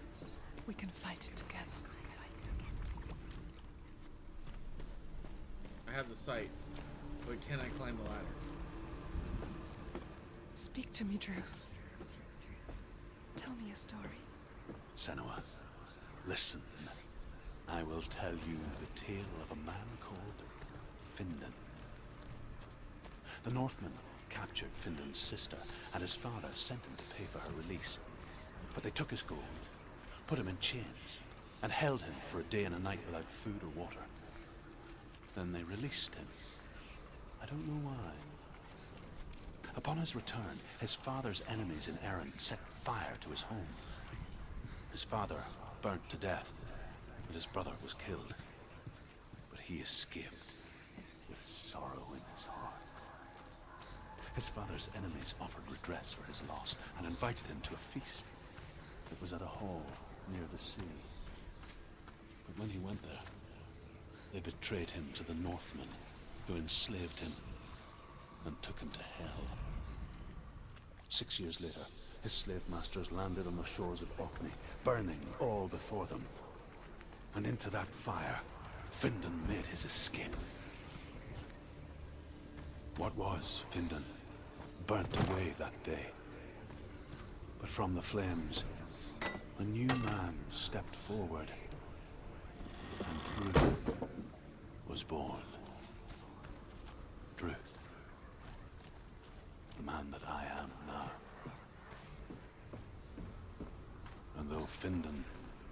We can fight it together. I have the sight, but can I climb the ladder? Speak to me, Drew. Tell me a story. Senua, listen. I will tell you the tale of a man called Findan. The Northmen captured Findan's sister, and his father sent him to pay for her release. But they took his gold, put him in chains, and held him for a day and a night without food or water. Then they released him. I don't know why. Upon his return, his father's enemies in Erin set fire to his home. His father burnt to death, and his brother was killed. But he escaped with sorrow in his heart. His father's enemies offered redress for his loss and invited him to a feast. It was at a hall near the sea. But when he went there, they betrayed him to the Northmen, who enslaved him and took him to hell. 6 years later, his slave masters landed on the shores of Orkney, burning all before them. And into that fire, Findan made his escape. What was Findan burnt away that day. But from the flames, a new man stepped forward, and Druth was born. Druth, the man that I am now. And though Findan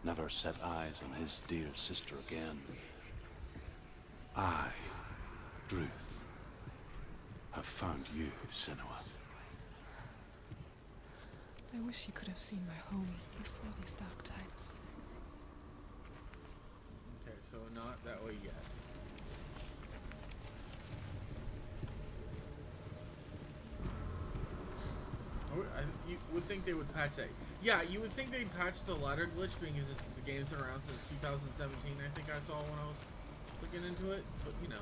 never set eyes on his dear sister again, I, Druth, have found you, Senua. I wish you could have seen my home before these dark times. Okay, so not that way yet. You would think they would patch that. Yeah, you would think they'd patch the ladder glitch, being as the game's been around since 2017. I think I saw when I was looking into it, but you know.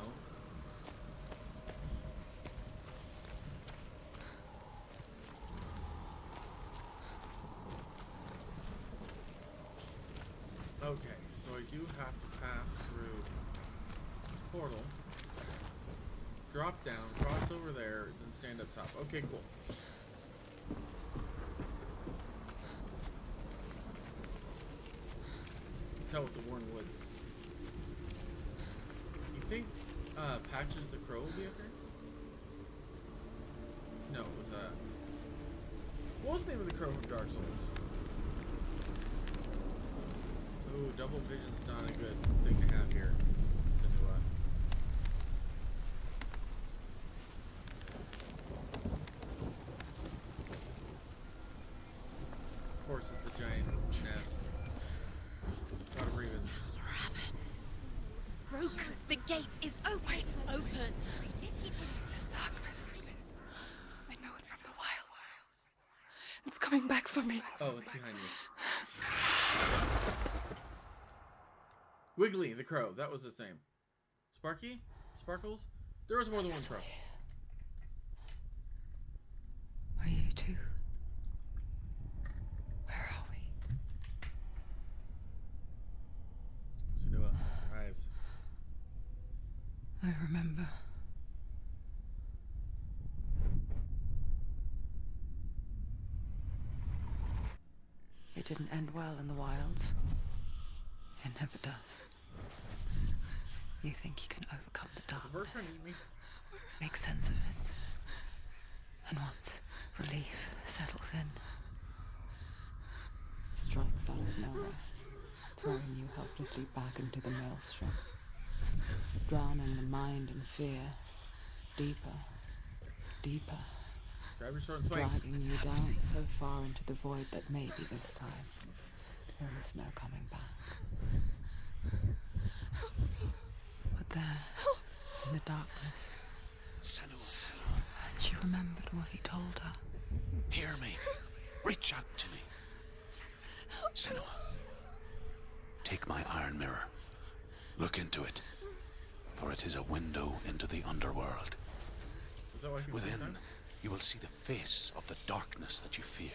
Okay, so I do have to pass through this portal, drop down, cross over there, then stand up top. Okay, cool. Tell with the worn wood. You think Patches the Crow will be up here? No, it was what was the name of the crow from Dark Souls? Ooh, double vision's not a good thing to have here. Senua. Of course, it's a giant nest. Gotta breathe in. Broke. The gate is open. Open. This darkness. I know it from the wilds. It's coming back for me. Oh, it's behind you. Wiggly, the crow. That was his name. Sparky? Sparkles? There was more than one crow. Are you too? Where are we? Senua, rise. I remember. It didn't end well in the wilds. It never does. You think you can overcome the The bird darkness, trying to eat me. make sense of it, and once relief settles in, it strikes out of nowhere, throwing you helplessly back into the maelstrom, drowning the mind in fear, deeper, deeper, Grab your sword and swing. dragging you down so far into the void that maybe this time there is no coming back. But there, in the darkness, Senua, she remembered what he told her. hear me. Reach out to me. Senua, take my iron mirror. Look into it, for it is a window into the underworld. Is that why people Within, time? you will see the face of the darkness that you fear.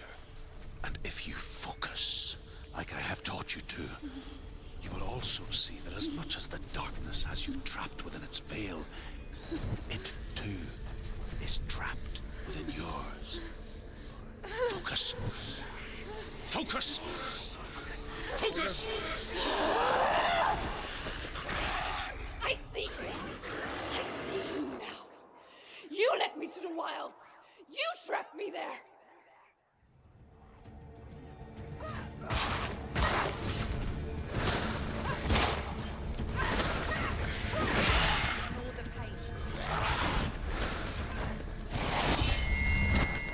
And if you focus, like I have taught you to, you will also see that as much as the darkness has you trapped within its veil, it too is trapped within yours. Focus. Focus! Focus! I see you. I see you now. You led me to the wilds. You trapped me there.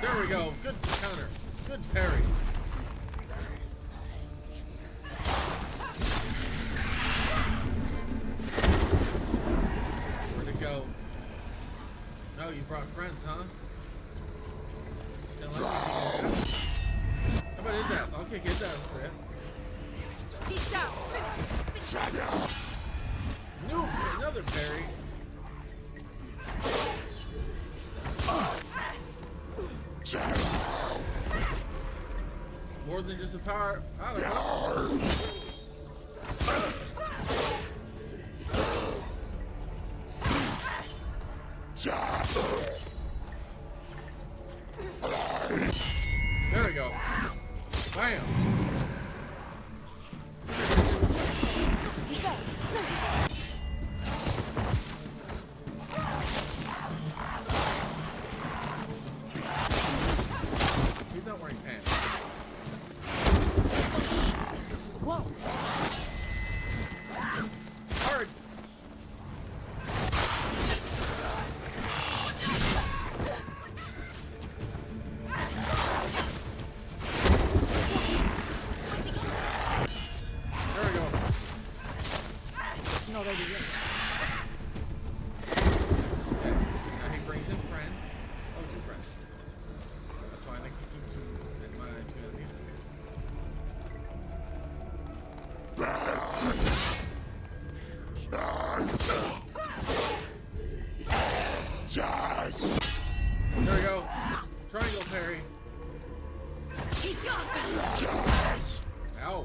There we go. Good counter. Good parry. Oh, you brought friends, huh? Didn't like me kicking his ass. How about his ass? I'll kick his ass for you. He's down. No, another parry. More than just a power. Oh, they're awesome. There we go. Bam. He's not wearing pants. Whoa. Hard. There we go. Not ready yet. Okay. Now he brings in friends. Oh, two friends. That's fine. I can keep two in my two enemies. There we go. Triangle parry. He's gone. Ow.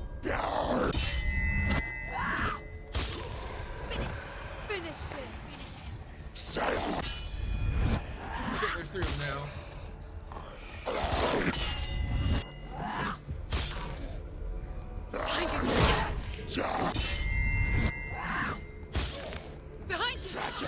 Finish this. Shit, there's three of them now. Behind you. Behind you.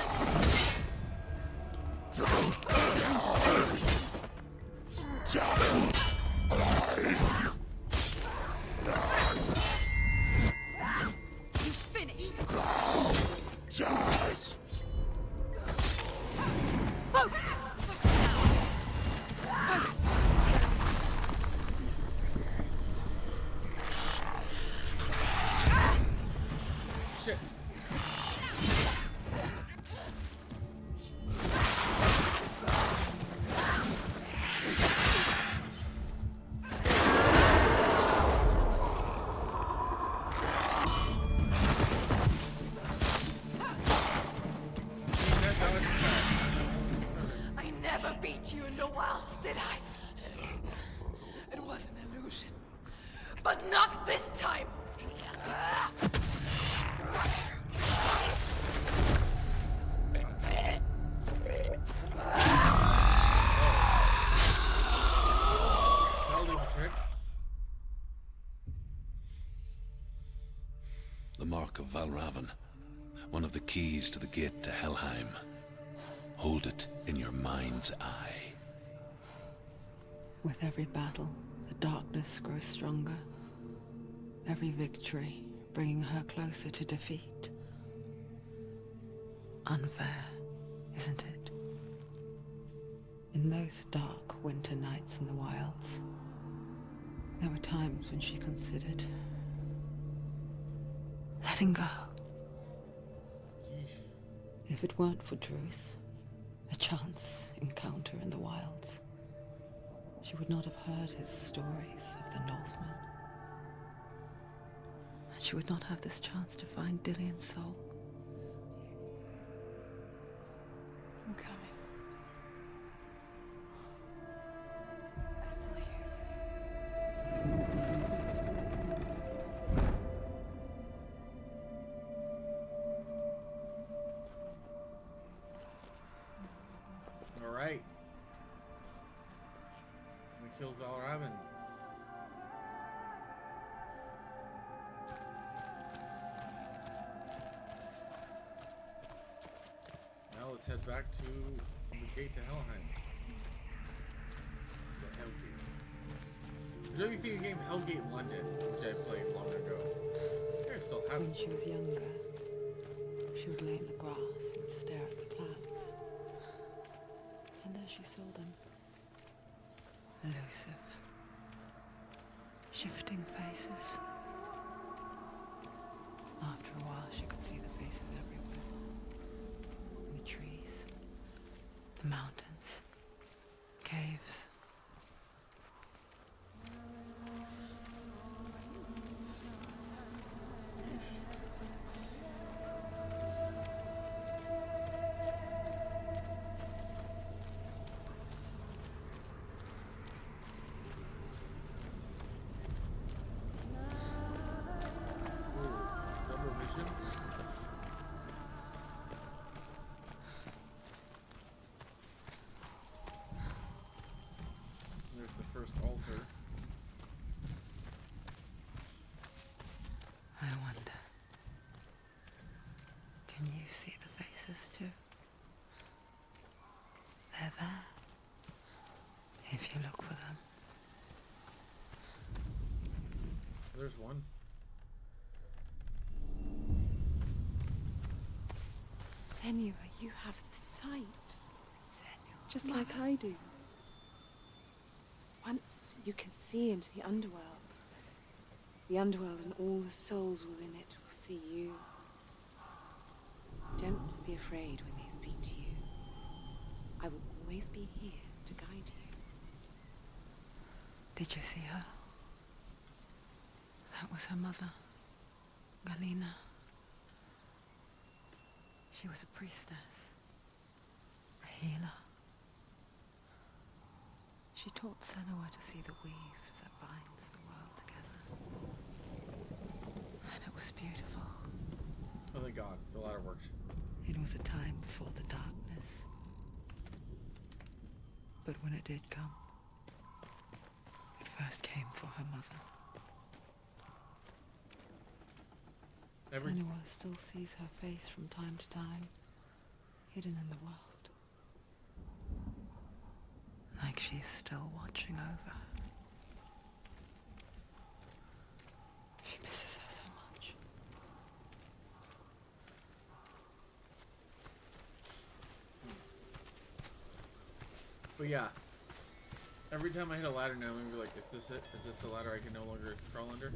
He's finished. Focus. Shit. I never beat you in the wilds, did I? It was an illusion. But not this time! That'll do the trick. The mark of Valravn, one of the keys to the gate to Helheim. Hold it in your mind's eye. With every battle, the darkness grows stronger. Every victory bringing her closer to defeat. Unfair, isn't it? In those dark winter nights in the wilds, there were times when she considered letting go. If it weren't for Druth, a chance encounter in the wilds, she would not have heard his stories of the Northmen. And she would not have this chance to find Dillion's soul. I'm coming. I still hear you. All right. We killed Valravn. Now let's head back to the gate to Helheim. The Hellgate. Did you ever see the game Hellgate London, which I played long ago? I still have When it. she was younger, she would lay in the grass and stare at the clouds. And as she saw them, elusive, shifting faces. After a while, she could see the faces everywhere. In the trees, The mountains, caves. Double vision. There's the first altar. I wonder, can you see the faces too? They're there, if you look for them. There's one. Senua, you have the sight. Just like I do. Once you can see into the underworld and all the souls within it will see you. Don't be afraid when they speak to you. I will always be here to guide you. Did you see her? That was her mother, Galina. She was a priestess, a healer. She taught Senua to see the weave that binds the world together. And it was beautiful. Oh, thank God. The ladder worked. It was a time before the darkness. But when it did come, it first came for her mother. Senua still sees her face from time to time, hidden in the world. Like she's still watching over her. She misses her so much. But yeah, every time I hit a ladder now, I'm gonna be like, is this it? Is this a ladder I can no longer crawl under?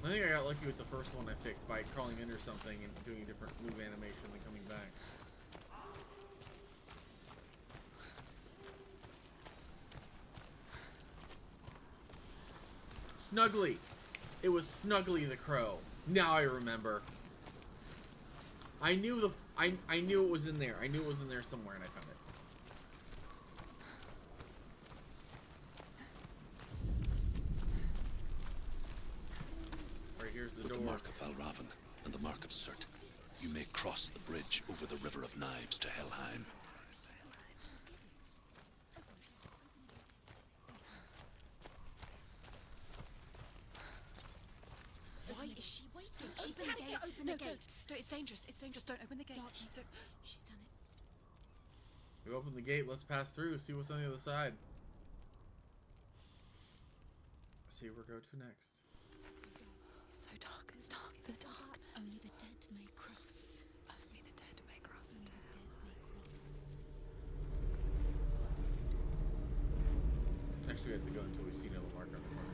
I think I got lucky with the first one I fixed by crawling under something and doing a different move animation than coming back. Snuggly! It was Snuggly the crow. Now I remember. I knew I knew it was in there. I knew it was in there somewhere and I found it. Alright, here's the With door. the mark of Valravn and the mark of Surt, you may cross the bridge over the River of Knives to Helheim. Why is she waiting? Open the gate. Open the gate. Don't. It's dangerous. It's dangerous. Don't open the gate. No, Don't. she's done it. We open the gate, let's pass through, see what's on the other side. See where we go to next. It's so dark. It's dark. The darkness. Only the dead may cross. Only the dead may cross into hell. Actually, we have to go until we see another marker on the corner.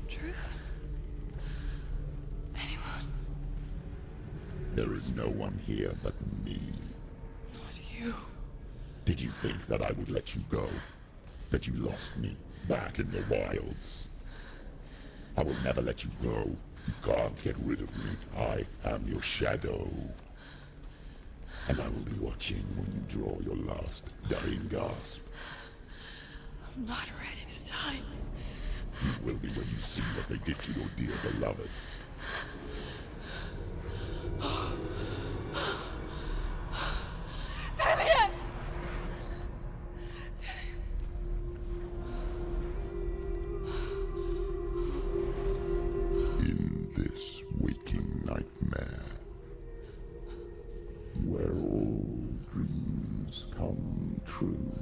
Truth? Anyone? There is no one here but me. Not you. Did you think that I would let you go? That you lost me back in the wilds? I will never let you go. You can't get rid of me. I am your shadow. And I will be watching when you draw your last dying gasp. I'm not ready to die. You will be when you see what they did to your dear beloved. Damien! In this waking nightmare, where all dreams come true,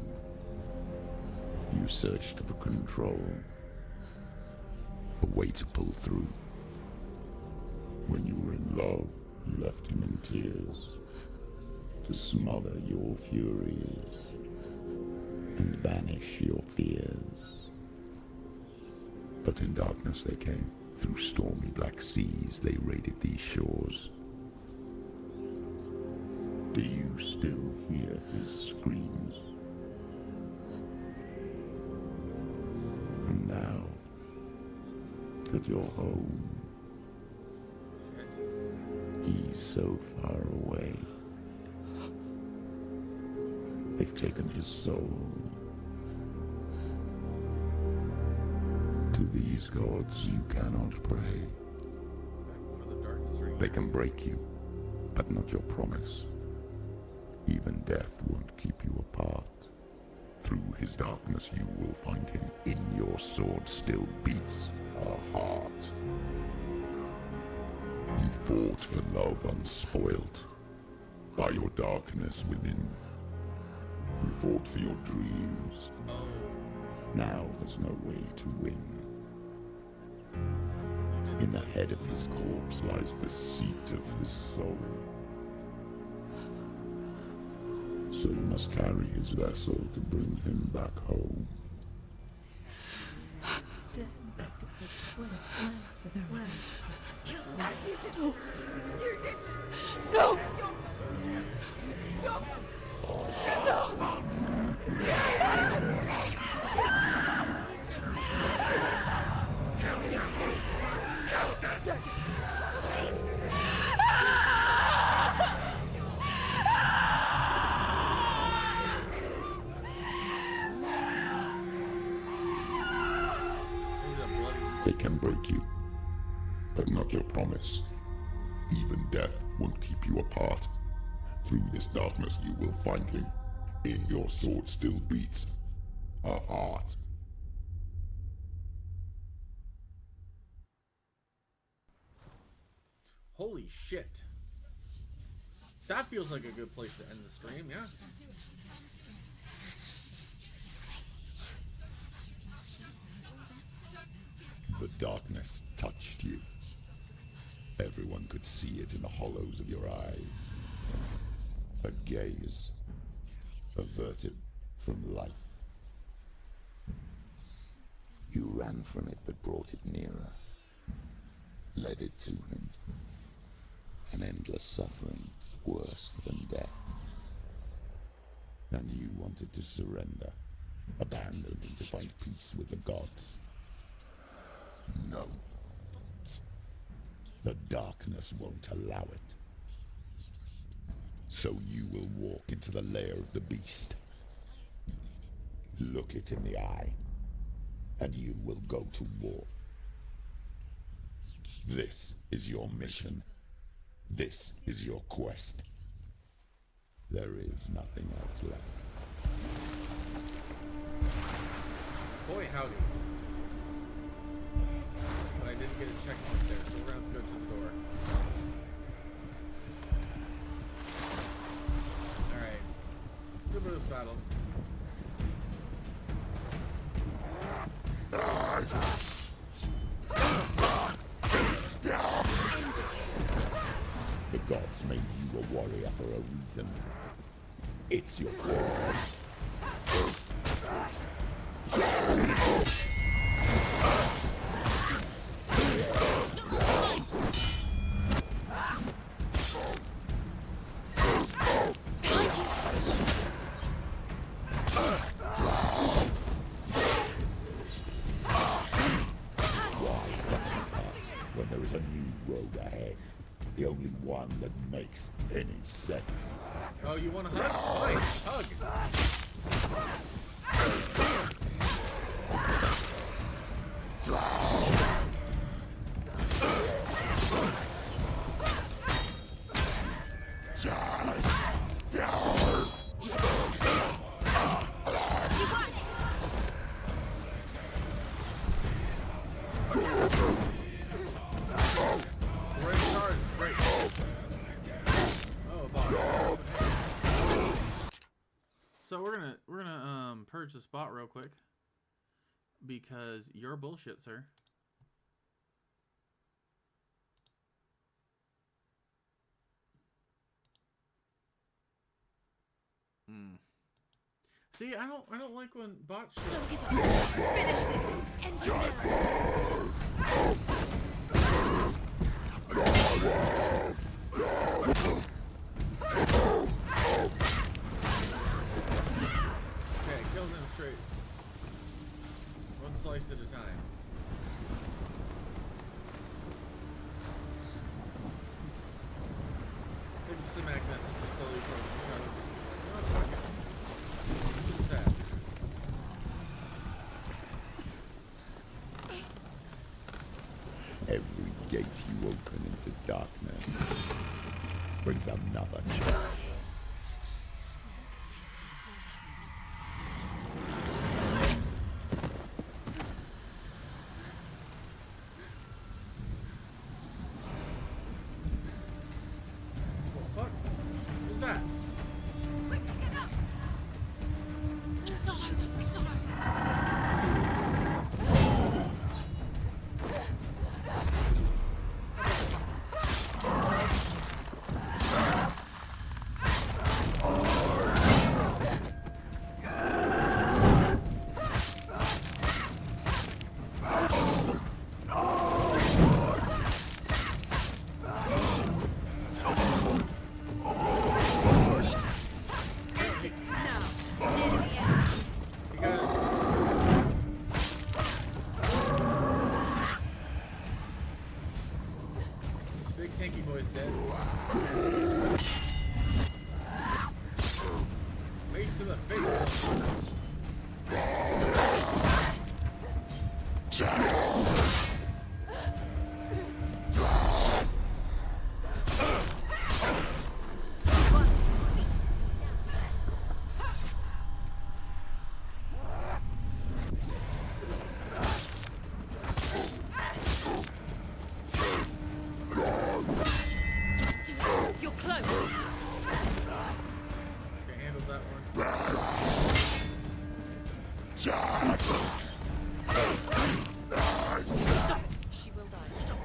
you searched for control, a way to pull through. When you were in love, you left him in tears, to smother your furies and banish your fears. But in darkness they came, through stormy black seas they raided these shores. Do you still hear his screams? And now that you're home, he's so far away. They've taken his soul. To these gods you cannot pray. They can break you, but not your promise. Even death won't keep you apart. Through his darkness you will find him. In your sword still beats a heart. You fought for love unspoilt by your darkness within. You fought for your dreams. Now there's no way to win. In the head of his corpse lies the seat of his soul. So you must carry his vessel to bring him back home. You did this! No! No! They can break you, but not your promise. Even death won't keep you apart. Through this darkness you will find him. In your sword still beats a heart. Holy shit. That feels like a good place to end the stream, yeah. The darkness touched you. Everyone could see it in the hollows of your eyes. A gaze averted from life. You ran from it but brought it nearer. Led it to him. An endless suffering, worse than death. And you wanted to surrender, abandon and to find peace with the gods. No. The darkness won't allow it. So you will walk into the lair of the beast. Look it in the eye, and you will go to war. This is your mission. This is your quest. There is nothing else left. Boy, howdy. But I didn't get a checkpoint there, so we're going to have to go to the door. Alright. Good bit of battle. The gods made you a warrior for a reason. It's your word. When there is a new road ahead, the only one that makes any sense. Oh, you want a hug? Nice, hug. So we're gonna purge the spot real quick because you're bullshit, sir. See, I don't like when bots show. Don't give up. Finish this. End it Okay, kill them straight. One slice at a time. Maybe Simac message just slowly from the shadow. Oh, fuck it. What's that? Every gate you open into darkness brings another challenge. What the fuck? What's that? Quick, pick it up. It's not over. It's not over. You got it. Big tanky boy's dead. Mace to the face. You're close. Okay, handles that one. Stop it. She will die. Stop.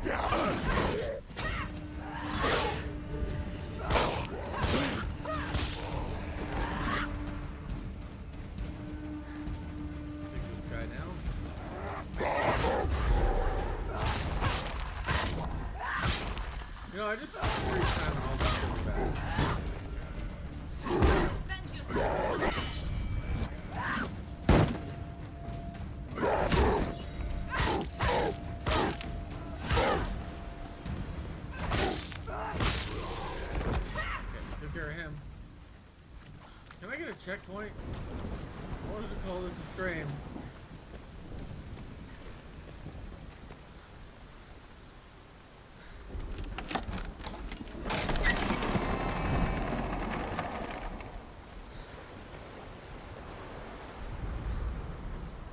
Take this guy down. You know, I just free time and all this shit back. Defend yourself. Took care of him. Can I get a checkpoint? I wanted to call this a stream.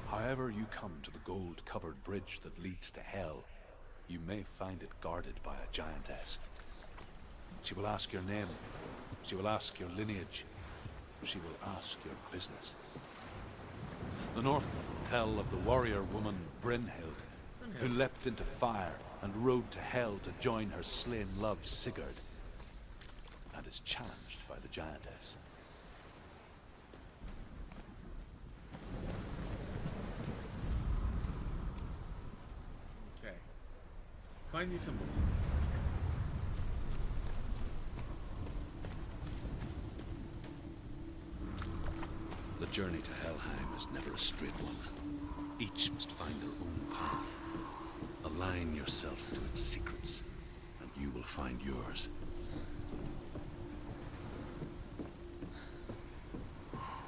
However you come to the gold-covered bridge that leads to hell, you may find it guarded by a giantess. She will ask your name, she will ask your lineage, she will ask your business. The Northmen tell of the warrior woman Brynhild, who leapt into fire and rode to hell to join her slain love Sigurd, and is challenged by the giantess. Okay. Find these symbols. The journey to Helheim is never a straight one. Each must find their own path. Align yourself to its secrets, and you will find yours.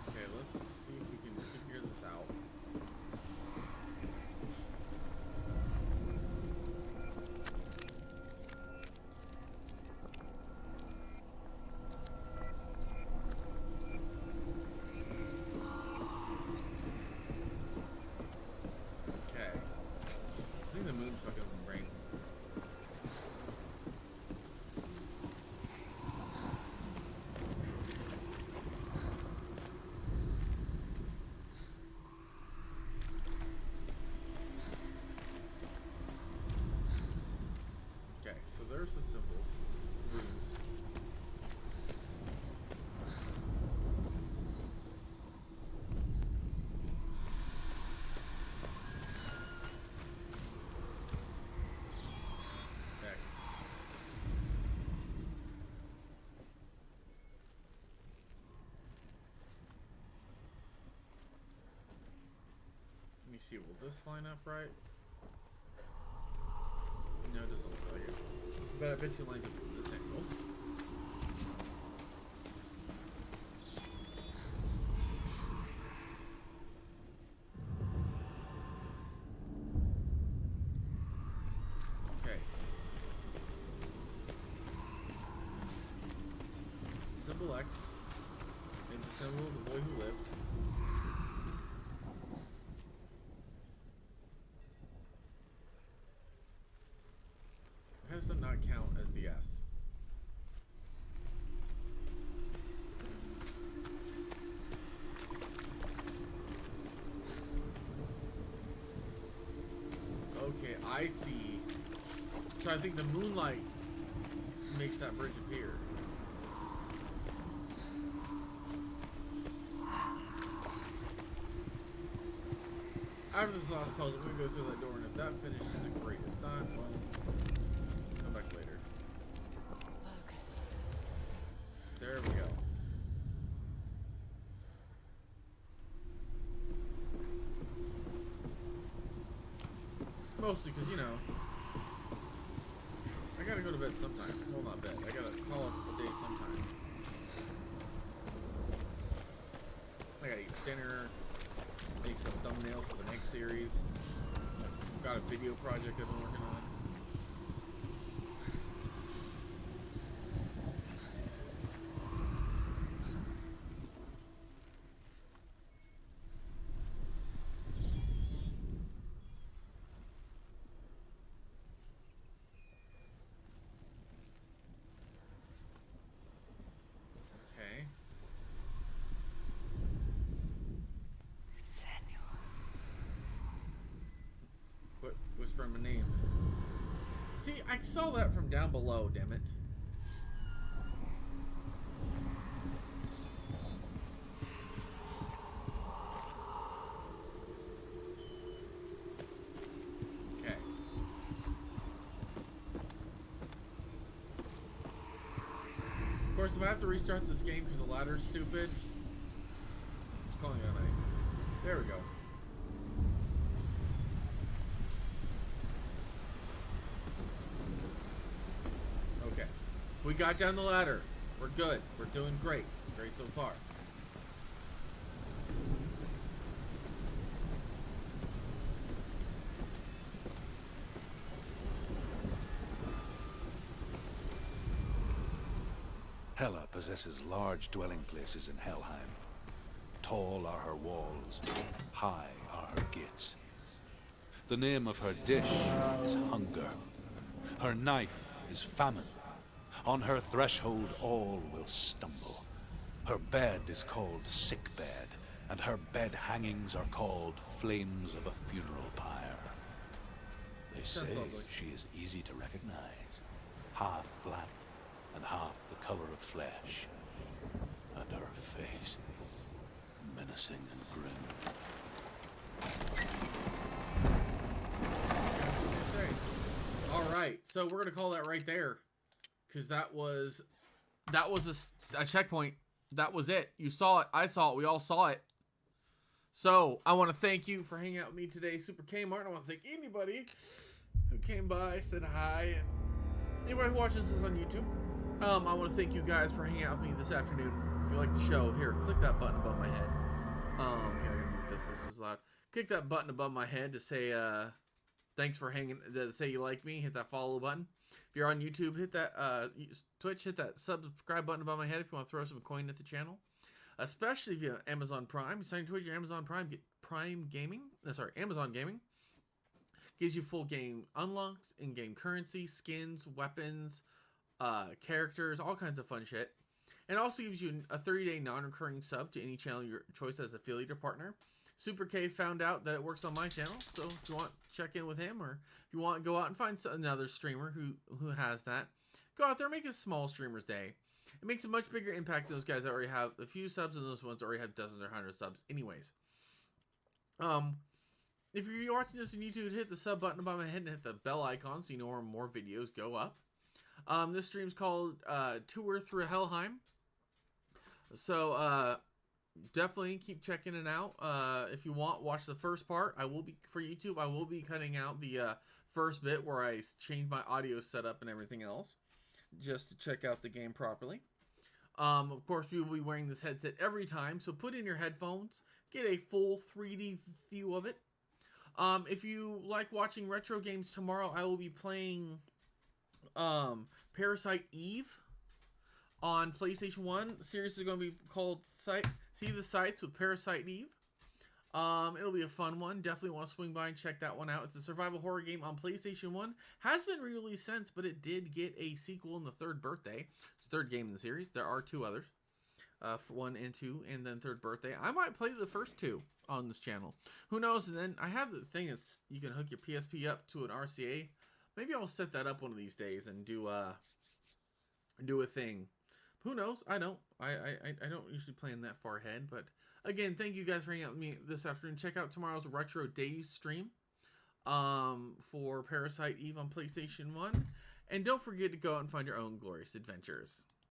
Okay, let's see if we can figure this out. Okay. I think the moon's fucking brain. Okay, so there's the symbols. Runes. see, will this line up right? No, it doesn't look like it. But I bet you lines up from this angle. Okay. Symbol X. And the symbol of the boy who lived. How does that not count as the S? Okay, I see. So I think the moonlight makes that bridge appear. After this last puzzle, we're gonna go through that door, and if that finishes it, great. If not, well, come back later. There we go. Mostly because, you know, I gotta go to bed sometime. Well, not bed. I gotta call it a day sometime. I gotta eat dinner. Make some thumbnails for the next series. I've got a video project I've been working on. Okay. Quit whispering my name. See, I saw that from down below, damn it. Okay. Of course, if I have to restart this game because the ladder's stupid, just calling it a night. There we go. Okay. We got down the ladder. We're good. We're doing great. Great so far. Hela possesses large dwelling places in Helheim. Tall are her walls, high are her gates. The name of her dish is hunger. Her knife is famine. On her threshold all will stumble. Her bed is called sick bed, and her bed hangings are called flames of a funeral pyre. They say she is easy to recognize, half black and half the color of flesh, and her face menacing and grim. All right, so we're gonna call that right there, because that was a checkpoint. That was it. You saw it. I saw it. We all saw it. So I want to thank you for hanging out with me today, Super Kmart. I want to thank anybody who came by, said hi, and anybody who watches this on YouTube. I want to thank you guys for hanging out with me this afternoon. If you like the show, here, click that button above my head. Here, I'm gonna mute this. This is loud. Click that button above my head to say thanks for hanging. To say you like me. Hit that follow button. If you're on YouTube, hit that Twitch. Hit that subscribe button above my head if you want to throw some coin at the channel. Especially if you have Amazon Prime. You sign to your Amazon Prime. Get Prime Gaming. No, sorry, Amazon Gaming. Gives you full game unlocks, in-game currency, skins, weapons, characters, all kinds of fun shit. And also gives you a 30-day non-recurring sub to any channel your choice as affiliate or partner. Super K found out that it works on my channel, so if you want to check in with him, or if you want to go out and find another streamer who has that, go out there and make a small streamer's day. It makes a much bigger impact than those guys that already have a few subs and those ones that already have dozens or hundreds of subs anyways. If you're watching this on YouTube, hit the sub button above my head and hit the bell icon so you know where more videos go up. This stream's called Tour Through Helheim. So, definitely keep checking it out. If you want, watch the first part. I will be, for YouTube, I will be cutting out the first bit where I change my audio setup and everything else, just to check out the game properly. Of course, we will be wearing this headset every time, so put in your headphones, get a full 3D view of it. If you like watching retro games, tomorrow I will be playing Parasite Eve on PlayStation 1. The series is going to be called See the Sights with Parasite Eve. It'll be a fun one. Definitely want to swing by and check that one out. It's a survival horror game on PlayStation 1. Has been re-released since, but it did get a sequel in the third birthday. It's the third game in the series. There are 2 others. 1 and 2, and then third birthday. I might play the first 2 on this channel. Who knows? And then I have the thing that's you can hook your PSP up to an RCA. Maybe I'll set that up one of these days and do a thing. Who knows? I don't usually plan that far ahead, but again, thank you guys for hanging out with me this afternoon. Check out tomorrow's Retro Days stream for Parasite Eve on PlayStation 1. And don't forget to go out and find your own glorious adventures.